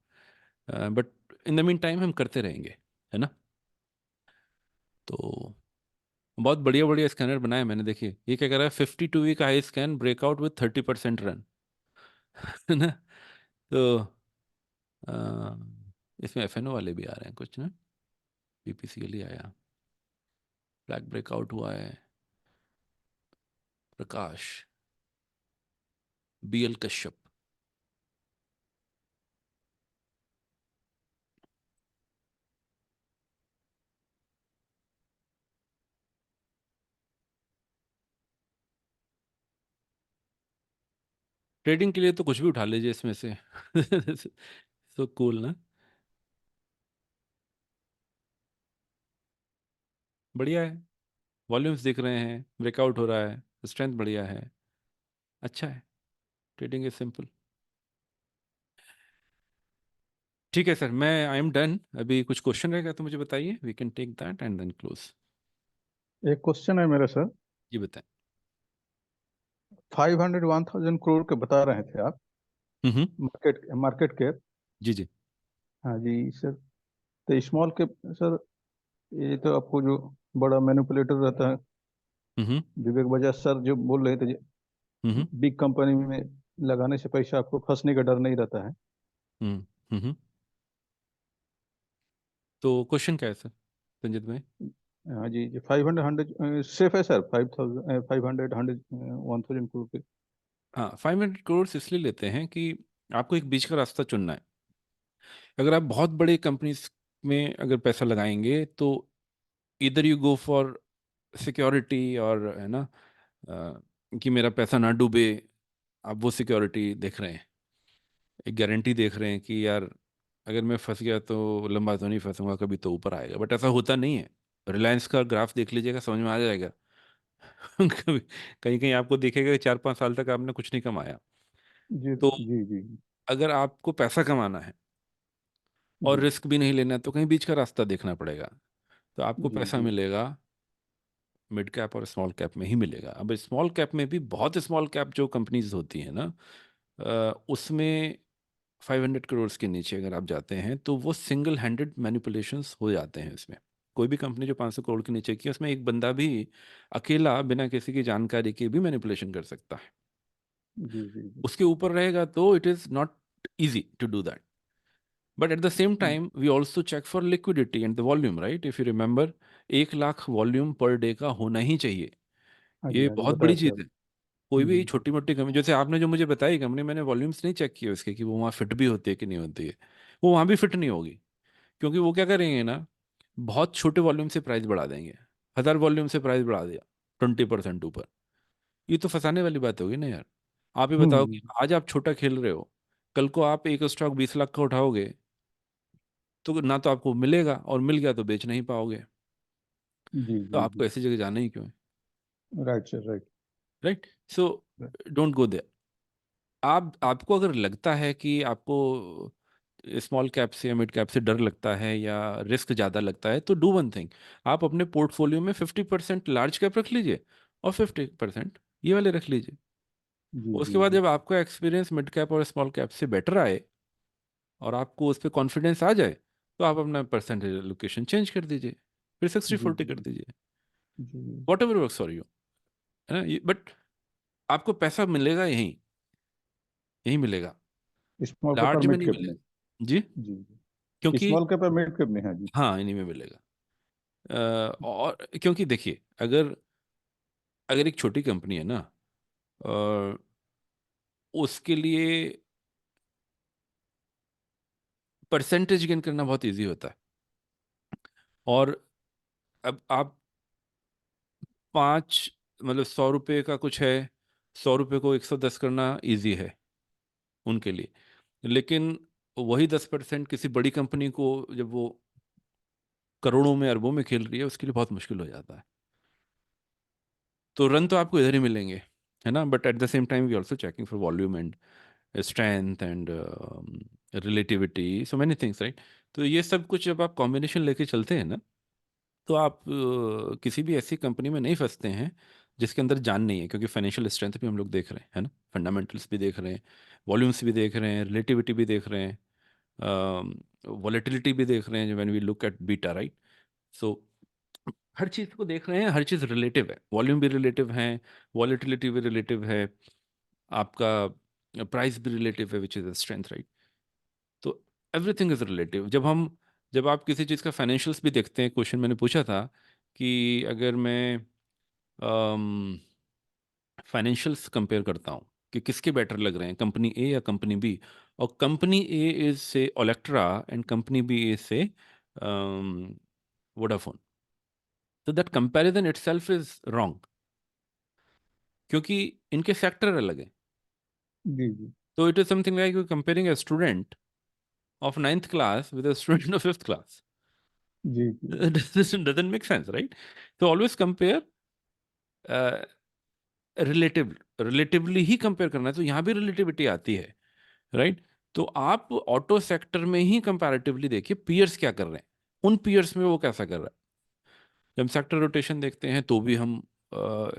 but in the meantime हम करते रहेंगे, है ना। तो बहुत बढ़िया बढ़िया स्कैनर बनाए मैंने, देखिए ये क्या कर रहा है, 52 week high scan breakout with 30% run है ना। तो इसमें FNO वाले भी आ रहे हैं कुछ ना, BPCL ही आया, फ्लैग ब्रेकआउट हुआ है, प्रकाश, BL कश्यप, ट्रेडिंग के लिए तो कुछ भी उठा लीजिए इसमें से सो कूल ना, बढ़िया है, वॉल्यूम्स दिख रहे हैं, ब्रेकआउट हो रहा है, स्ट्रेंथ बढ़िया है, अच्छा है, ट्रेडिंग इज सिंपल। ठीक है सर, मैं आई एम डन। अभी कुछ क्वेश्चन रहेगा तो मुझे बताइए, we can take that and then close. एक क्वेश्चन है मेरा सर। जी बताएं। 500-1000 करोड़ के बता रहे थे आप, हम्म, मार्केट मार्केट कैप। जी जी। हाँ जी सर, तो स्मॉल कैप सर, ये तो आपको जो बड़ा मैनिपुलेटर रहता है हम्म विवेक बजाज सर जो बोल रहे थे, हम्म बिग कंपनी में लगाने से पैसा आपको फंसने का डर नहीं रहता है। हम्म हम्म। तो क्वेश्चन क्या है सर संजीत भाई। हाँ जी जी, 500 सेफ है सर, 5000 500 100 1000 करोड़ के। हाँ, 500 करोड़ इसलिए लेते हैं कि आपको एक बीच का रास्ता चुनना है। अगर आप बहुत बड़ी कंपनीज में अगर पैसा लगाएंगे तो इधर यू गो फॉर सिक्योरिटी, और है ना, कि मेरा पैसा ना डूबे, आप वो सिक्योरिटी देख रहे हैं, एक गारंटी देख रहे हैं कि यार अगर मैं फंस गया तो लंबा तो नहीं फंसूंगा, कभी तो ऊपर आएगा, बट ऐसा होता नहीं है। रिलायंस का ग्राफ देख लीजिएगा, समझ में आ जाएगा कभी कहीं कहीं आपको दिखेगा कि 4-5 साल तक आपने कुछ नहीं कमाया। जी तो जी जी अगर आपको पैसा कमाना है और जी रिस्क भी नहीं लेना है तो कहीं बीच का रास्ता देखना पड़ेगा, तो आपको जी पैसा जी मिलेगा मिड कैप और स्मॉल कैप में ही मिलेगा। अब स्मॉल कैप में भी बहुत स्मॉल कैप जो कंपनीज होती हैं ना, उसमें 500 करोड़ के नीचे अगर आप जाते हैं तो वो सिंगल हैंडेड मैनिपुलेशंस हो जाते हैं इसमें। कोई भी कंपनी जो 500 करोड़ के नीचे की है, उसमें एक बंदा भी अकेला बिना किसी की जानकारी के भी मैनिपुलेशन कर सकता है। जी जी जी उसके ऊपर रहेगा तो it is not easy to do that. But at the same time, we also check for liquidity and the volume, right? If you remember, 1 lakh volume per day का होना ही चाहिए। हाँ ये जी बहुत बताया बड़ी था चीज़ आप। है। कोई भी जी छोटी मोटी कंपनी, जैसे आपने जो मुझे बताई कंपनी, मैंने वॉल्यूम्स नहीं चेक किए उसके कि वो वहाँ फिट भी होती है कि नहीं होती है। वो वहाँ भी फिट नहीं होगी, क्योंकि वो क्या करेंगे ना, बहुत छोटे वॉल्यूम से प्राइस बढ़ा देंगे। 1000 वॉल्यूम से प्राइस बढ़ा दिया 20% ऊपर। ये तो फंसाने वाली बात होगी ना यार। आप ही बताओ कि आज आप छोटा खेल रहे हो, कल को आप एक स्टॉक 20 लाख का उठाओगे तो ना तो आपको मिलेगा, और मिल गया तो बेच नहीं पाओगे। जी तो जी आपको जी ऐसी जगह जाना ही क्यों है? Right sir right. Right, so don't go there. आपको अगर लगता है कि आपको स्मॉल कैप से या मिड कैप से डर लगता है या रिस्क ज़्यादा लगता है, तो डू वन थिंग, आप अपने पोर्टफोलियो में 50% लार्ज कैप रख लीजिए और 50% ये वाले रख लीजिए। जी उसके जी बाद जी जब आपका एक्सपीरियंस मिड कैप और स्मॉल कैप से बेटर आए और आपको उस पर कॉन्फिडेंस आ जाए, तो आप अपना परसेंटेज एलोकेशन चेंज कर दीजिए, फिर 60-40 कर जी दीजिए, जी whatever works for you, है ना। बट आपको पैसा मिलेगा यहीं, यहीं मिलेगा, स्मॉल कैप और लार्ज में मिड नहीं कैप में। मिलेगा जी। जी जी क्योंकि स्मॉल कैप और मिड कैप में हाँ जी। हाँ, इन्हीं में मिलेगा। और क्योंकि देखिए, अगर अगर एक छोटी कंपनी है ना, और उसके लिए परसेंटेज गेन करना बहुत इजी होता है। और अब आप 5, मतलब 100 रुपये का कुछ है, 100 रुपये को 110 करना इजी है उनके लिए। लेकिन वही 10% किसी बड़ी कंपनी को, जब वो करोड़ों में अरबों में खेल रही है, उसके लिए बहुत मुश्किल हो जाता है। तो रन तो आपको इधर ही मिलेंगे, है ना। But at the same time we also checking for volume and strength and relativity, so many things, right. तो ये सब कुछ जब आप कॉम्बिनेशन लेके चलते हैं ना, तो आप किसी भी ऐसी कंपनी में नहीं फंसते हैं जिसके अंदर जान नहीं है। क्योंकि फाइनेंशियल स्ट्रेंथ भी हम लोग देख रहे हैं, है ना, फंडामेंटल्स भी देख रहे हैं, वॉल्यूम्स भी देख रहे हैं, रिलेटिविटी भी देख रहे हैं, वॉलेटिलिटी भी देख रहे हैं when we look at beta, right. So हर चीज़ को देख रहे हैं, हर चीज़ रिलेटिव है, वॉल्यूम भी रिलेटिव है, वॉलेटिलिटी भी रिलेटिव है, आपका प्राइस भी रिलेटिव है, which is a strength, right. तो एवरीथिंग इज रिलेटिव। जब आप किसी चीज़ का फाइनेंशियल्स भी देखते हैं, क्वेश्चन मैंने पूछा था कि अगर मैं फाइनेंशियल्स कंपेयर करता हूँ कि किसके बेटर लग रहे हैं, कंपनी ए या कंपनी बी, और company A is say Olectra and company B is say Vodafone, तो that comparison itself is wrong, क्योंकि इनके सेक्टर अलग हैं। जी जी तो it is something like you comparing a student of 9th class with a student of 5th class. जी जी This doesn't make sense, right? So always compare uh, relatively he compare करना है। तो यहाँ भी रिलेटिविटी आती है, राइट। तो आप ऑटो सेक्टर में ही कंपैरेटिवली देखिए पीयर्स क्या कर रहे हैं, उन पीयर्स में वो कैसा कर रहा है। जब हम सेक्टर रोटेशन देखते हैं तो भी हम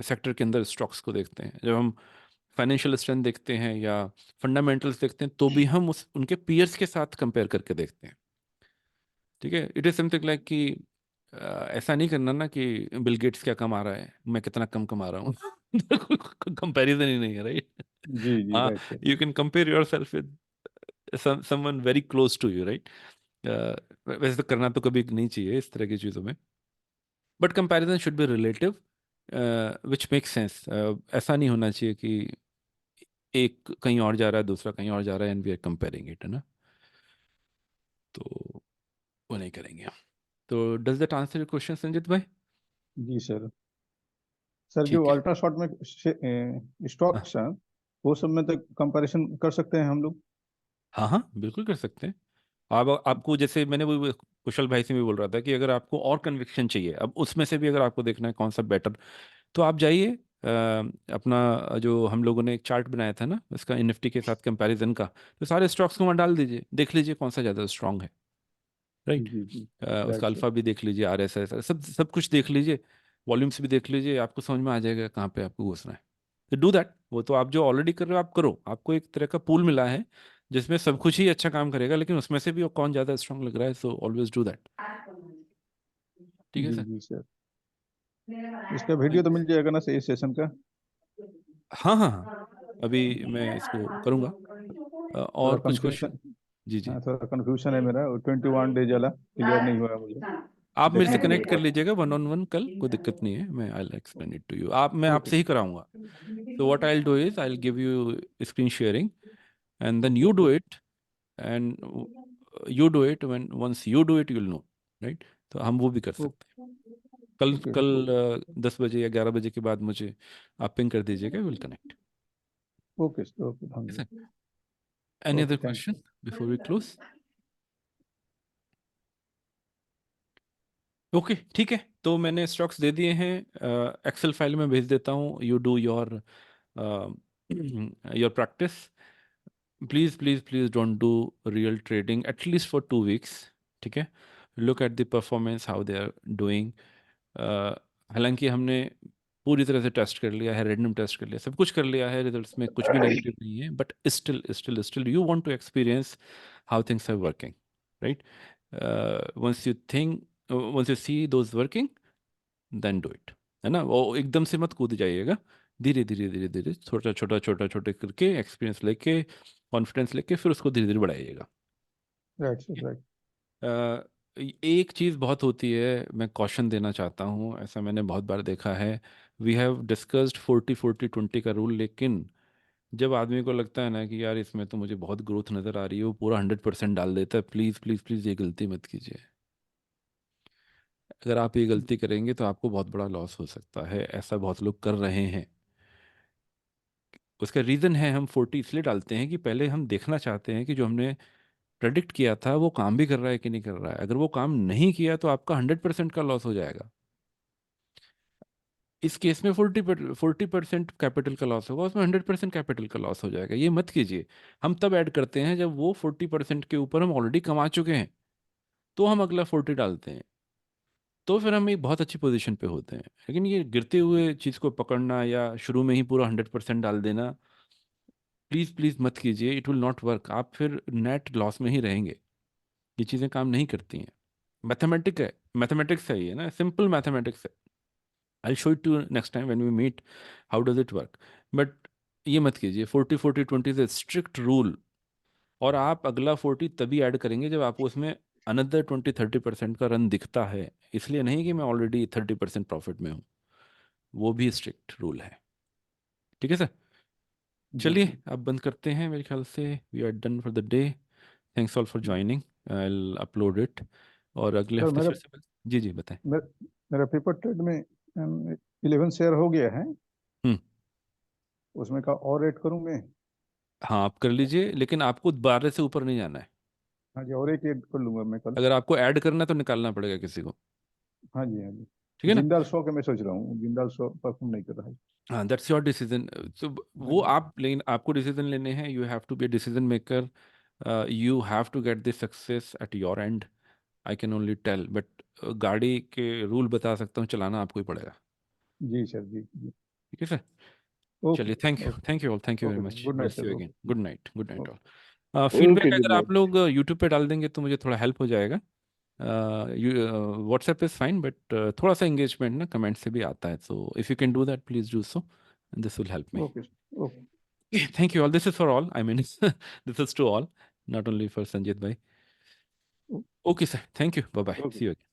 सेक्टर के अंदर स्टॉक्स को देखते हैं। जब हम फाइनेंशियल स्ट्रेंथ देखते हैं या फंडामेंटल्स देखते हैं, तो भी हम उनके पीयर्स के साथ कंपेयर करके देखते हैं, ठीक है। इट इज समथिंग लाइक कि ऐसा नहीं करना ना कि बिल गेट्स क्या कमा रहा है, मैं कितना कम कमा रहा हूँ। कंपैरिजन ही नहीं है, राइट। जी जी हाँ, right sir. You can compare yourself with someone very close to you, right. वैसे तो करना तो कभी नहीं चाहिए इस तरह की चीज़ों में, but comparison should be relative which make sense. ऐसा नहीं होना चाहिए कि एक कहीं और जा रहा है, दूसरा कहीं और जा रहा है, and we are comparing it, है ना। तो वो नहीं करेंगे। तो does that answer your question Sanjeet भाई? जी सर। सर जो ठीक है। अल्ट्रा शॉर्ट में हाँ स्टॉक्स हैं वो सब में तो कंपैरिजन कर सकते हैं हम लोग। हाँ हाँ, बिल्कुल कर सकते हैं। आप आपको, जैसे मैंने वो कुशल भाई से भी बोल रहा था कि अगर आपको और कन्विक्शन चाहिए, अब उसमें से भी अगर आपको देखना है कौन सा बेटर, तो आप जाइए अपना जो हम लोगों ने एक चार्ट बनाया था ना इसका निफ्टी के साथ कंपैरिजन का, तो सारे स्टॉक्स को वहाँ डाल दीजिए, देख लीजिए कौन सा ज़्यादा स्ट्रांग है, राइट। जी जी उसका राइट सर। अल्फा भी देख लीजिए, RSI सब सब कुछ देख लीजिए। वॉल्यूम्स भी देख लीजिए, आपको समझ में आ जाएगा कहाँ पे आपको घुसना है। तो डू दैट। वो तो आप जो ऑलरेडी कर रहे हो आप करो, आपको एक तरह का पूल मिला है जिसमें सब कुछ ही अच्छा काम करेगा, लेकिन उसमें से भी वो कौन ज़्यादा स्ट्रांग लग रहा है, सो ऑलवेज डू दैट। ठीक है जी सर? जी सर, इसका वीडियो तो मिल जाएगा ना सर इस सेशन का? हाँ हाँ हाँ, अभी मैं इसको करूँगा। थोड़ा और कुछ क्वेश्चन? कंफ्यूजन, जी जी, हाँ थोड़ा कंफ्यूजन है मेरा, 21 डेज वाला क्लियर नहीं हुआ मुझे। आप मेरे से देखने कनेक्ट कर के लीजिएगा 1-on-1 कल, कोई दिक्कत नहीं है, मैं I will explain it to you. मैं ओके आपसे ही कराऊंगा। So what I'll do is I'll give you screen sharing, and then you do okay it, and you do it when once you do it you'll know, right? तो हम वो भी कर सकते हैं। कल ओके कल 10 बजे या 11 बजे के बाद मुझे आप पिंग कर दीजिएगा, विल कनेक्ट। ओके ओके, धन्यवाद। Any okay, other thank question before we close? Okay ठीक है, तो मैंने स्टॉक्स दे दिए हैं, एक्सेल फाइल में भेज देता हूँ। You do your your practice. Please please please don't do real trading at least for 2 weeks। ठीक है? Look at the performance how they are doing. हालांकि हमने पूरी तरह से टेस्ट कर लिया है, रैंडम टेस्ट कर लिया, सब कुछ कर लिया है, रिजल्ट्स में कुछ भी नेगेटिव नहीं है, but still you want to experience how things are working, right? Once you see those working, then do it. है ना? वो एकदम से मत कूद जाइएगा, धीरे धीरे धीरे धीरे छोटा छोटा छोटा छोटे करके एक्सपीरियंस लेके, कॉन्फिडेंस लेके, फिर उसको धीरे धीरे बढ़ाइएगा। Right sir, right. एक चीज़ बहुत होती है, मैं कॉशन देना चाहता हूँ, ऐसा मैंने बहुत बार देखा है। वी हैव डिस्कस्ड 40-40-20 का रूल, लेकिन जब आदमी को लगता है ना कि यार इसमें तो मुझे बहुत ग्रोथ नज़र आ रही है, वो पूरा 100% डाल देता है। प्लीज़ प्लीज़ प्लीज़ ये गलती मत कीजिए। अगर आप ये गलती करेंगे तो आपको बहुत बड़ा लॉस हो सकता है, ऐसा बहुत लोग कर रहे हैं। उसका रीज़न है, हम 40 इसलिए डालते हैं कि पहले हम देखना चाहते हैं कि जो हमने प्रेडिक्ट किया था वो काम भी कर रहा है कि नहीं कर रहा है। अगर वो काम नहीं किया तो आपका 100% का लॉस हो जाएगा। इस केस में 40% कैपिटल का लॉस होगा, उसमें 100% कैपिटल का लॉस हो जाएगा। ये मत कीजिए। हम तब ऐड करते हैं जब वो 40% के ऊपर हम ऑलरेडी कमा चुके हैं, तो हम अगला 40 डालते हैं, तो फिर हम एक बहुत अच्छी पोजीशन पे होते हैं। लेकिन ये गिरते हुए चीज़ को पकड़ना या शुरू में ही पूरा 100% डाल देना, प्लीज़ प्लीज़ मत कीजिए। It will not work. आप फिर नेट लॉस में ही रहेंगे। ये चीज़ें काम नहीं करती हैं। मैथमेटिक्स है ये ना, सिंपल मैथमेटिक्स है। I show it to next time when we meet, how does it work. बट ये मत कीजिए। 40-40-20 इज ए स्ट्रिक्ट रूल, और आप अगला 40 तभी ऐड करेंगे जब आपको उसमें अनदर 20-30% का रन दिखता है। इसलिए नहीं कि मैं ऑलरेडी 30% प्रॉफिट में हूँ, वो भी स्ट्रिक्ट रूल है। ठीक है सर? जी चलिए अब बंद करते हैं, मेरे ख्याल से we are done for the day. Thanks all for joining. I will upload it, और अगले सर, हफ्ते मेरा फिर से। जी जी बताएं। मेरा पेपर ट्रेड में 11 शेयर हो गया है, हम्म। उसमें का और ऐड करूँ मैं? हाँ आप कर लीजिए, लेकिन आपको 12 से ऊपर नहीं जाना है। हाँ जी, और एक ऐड कर लूंगा मैं कल। अगर आपको ऐड करना है तो निकालना पड़ेगा किसी को। हाँ जी, हाँ जी। ठीक है ना? जिंदाल 100 के मैं सोच रहा हूँ, जिंदाल 100 परफॉर्म नहीं कर रहा है। हाँ, दैट्स योर डिसीजन। तो हाँ वो जी। आप, लेकिन आपको डिसीजन लेने हैं। You have to be a decision maker. You have to get this success at your end. I can only tell, but गाड़ी के रूल बता सकता हूँ, चलाना आपको ही पड़ेगा। जी सर, जी जी। ठीक है सर? ओके चलिए, thank you, okay thank you all, thank you very okay, much, good night bless sir. You again, good night, good night okay all. Okay, feedback good अगर आप नाइट। लोग यूट्यूब पे डाल देंगे तो मुझे थोड़ा हेल्प हो जाएगा। व्हाट्सएप इज फाइन, बट थोड़ा सा एंगेजमेंट ना कमेंट से भी आता है, सो if you can do that please do so, this will help me. Okay okay. Thank you all. This is for all. I mean, this is to all, not only for Sanjit bhai. Okay, sir. Thank you. Bye bye. Okay. See you again.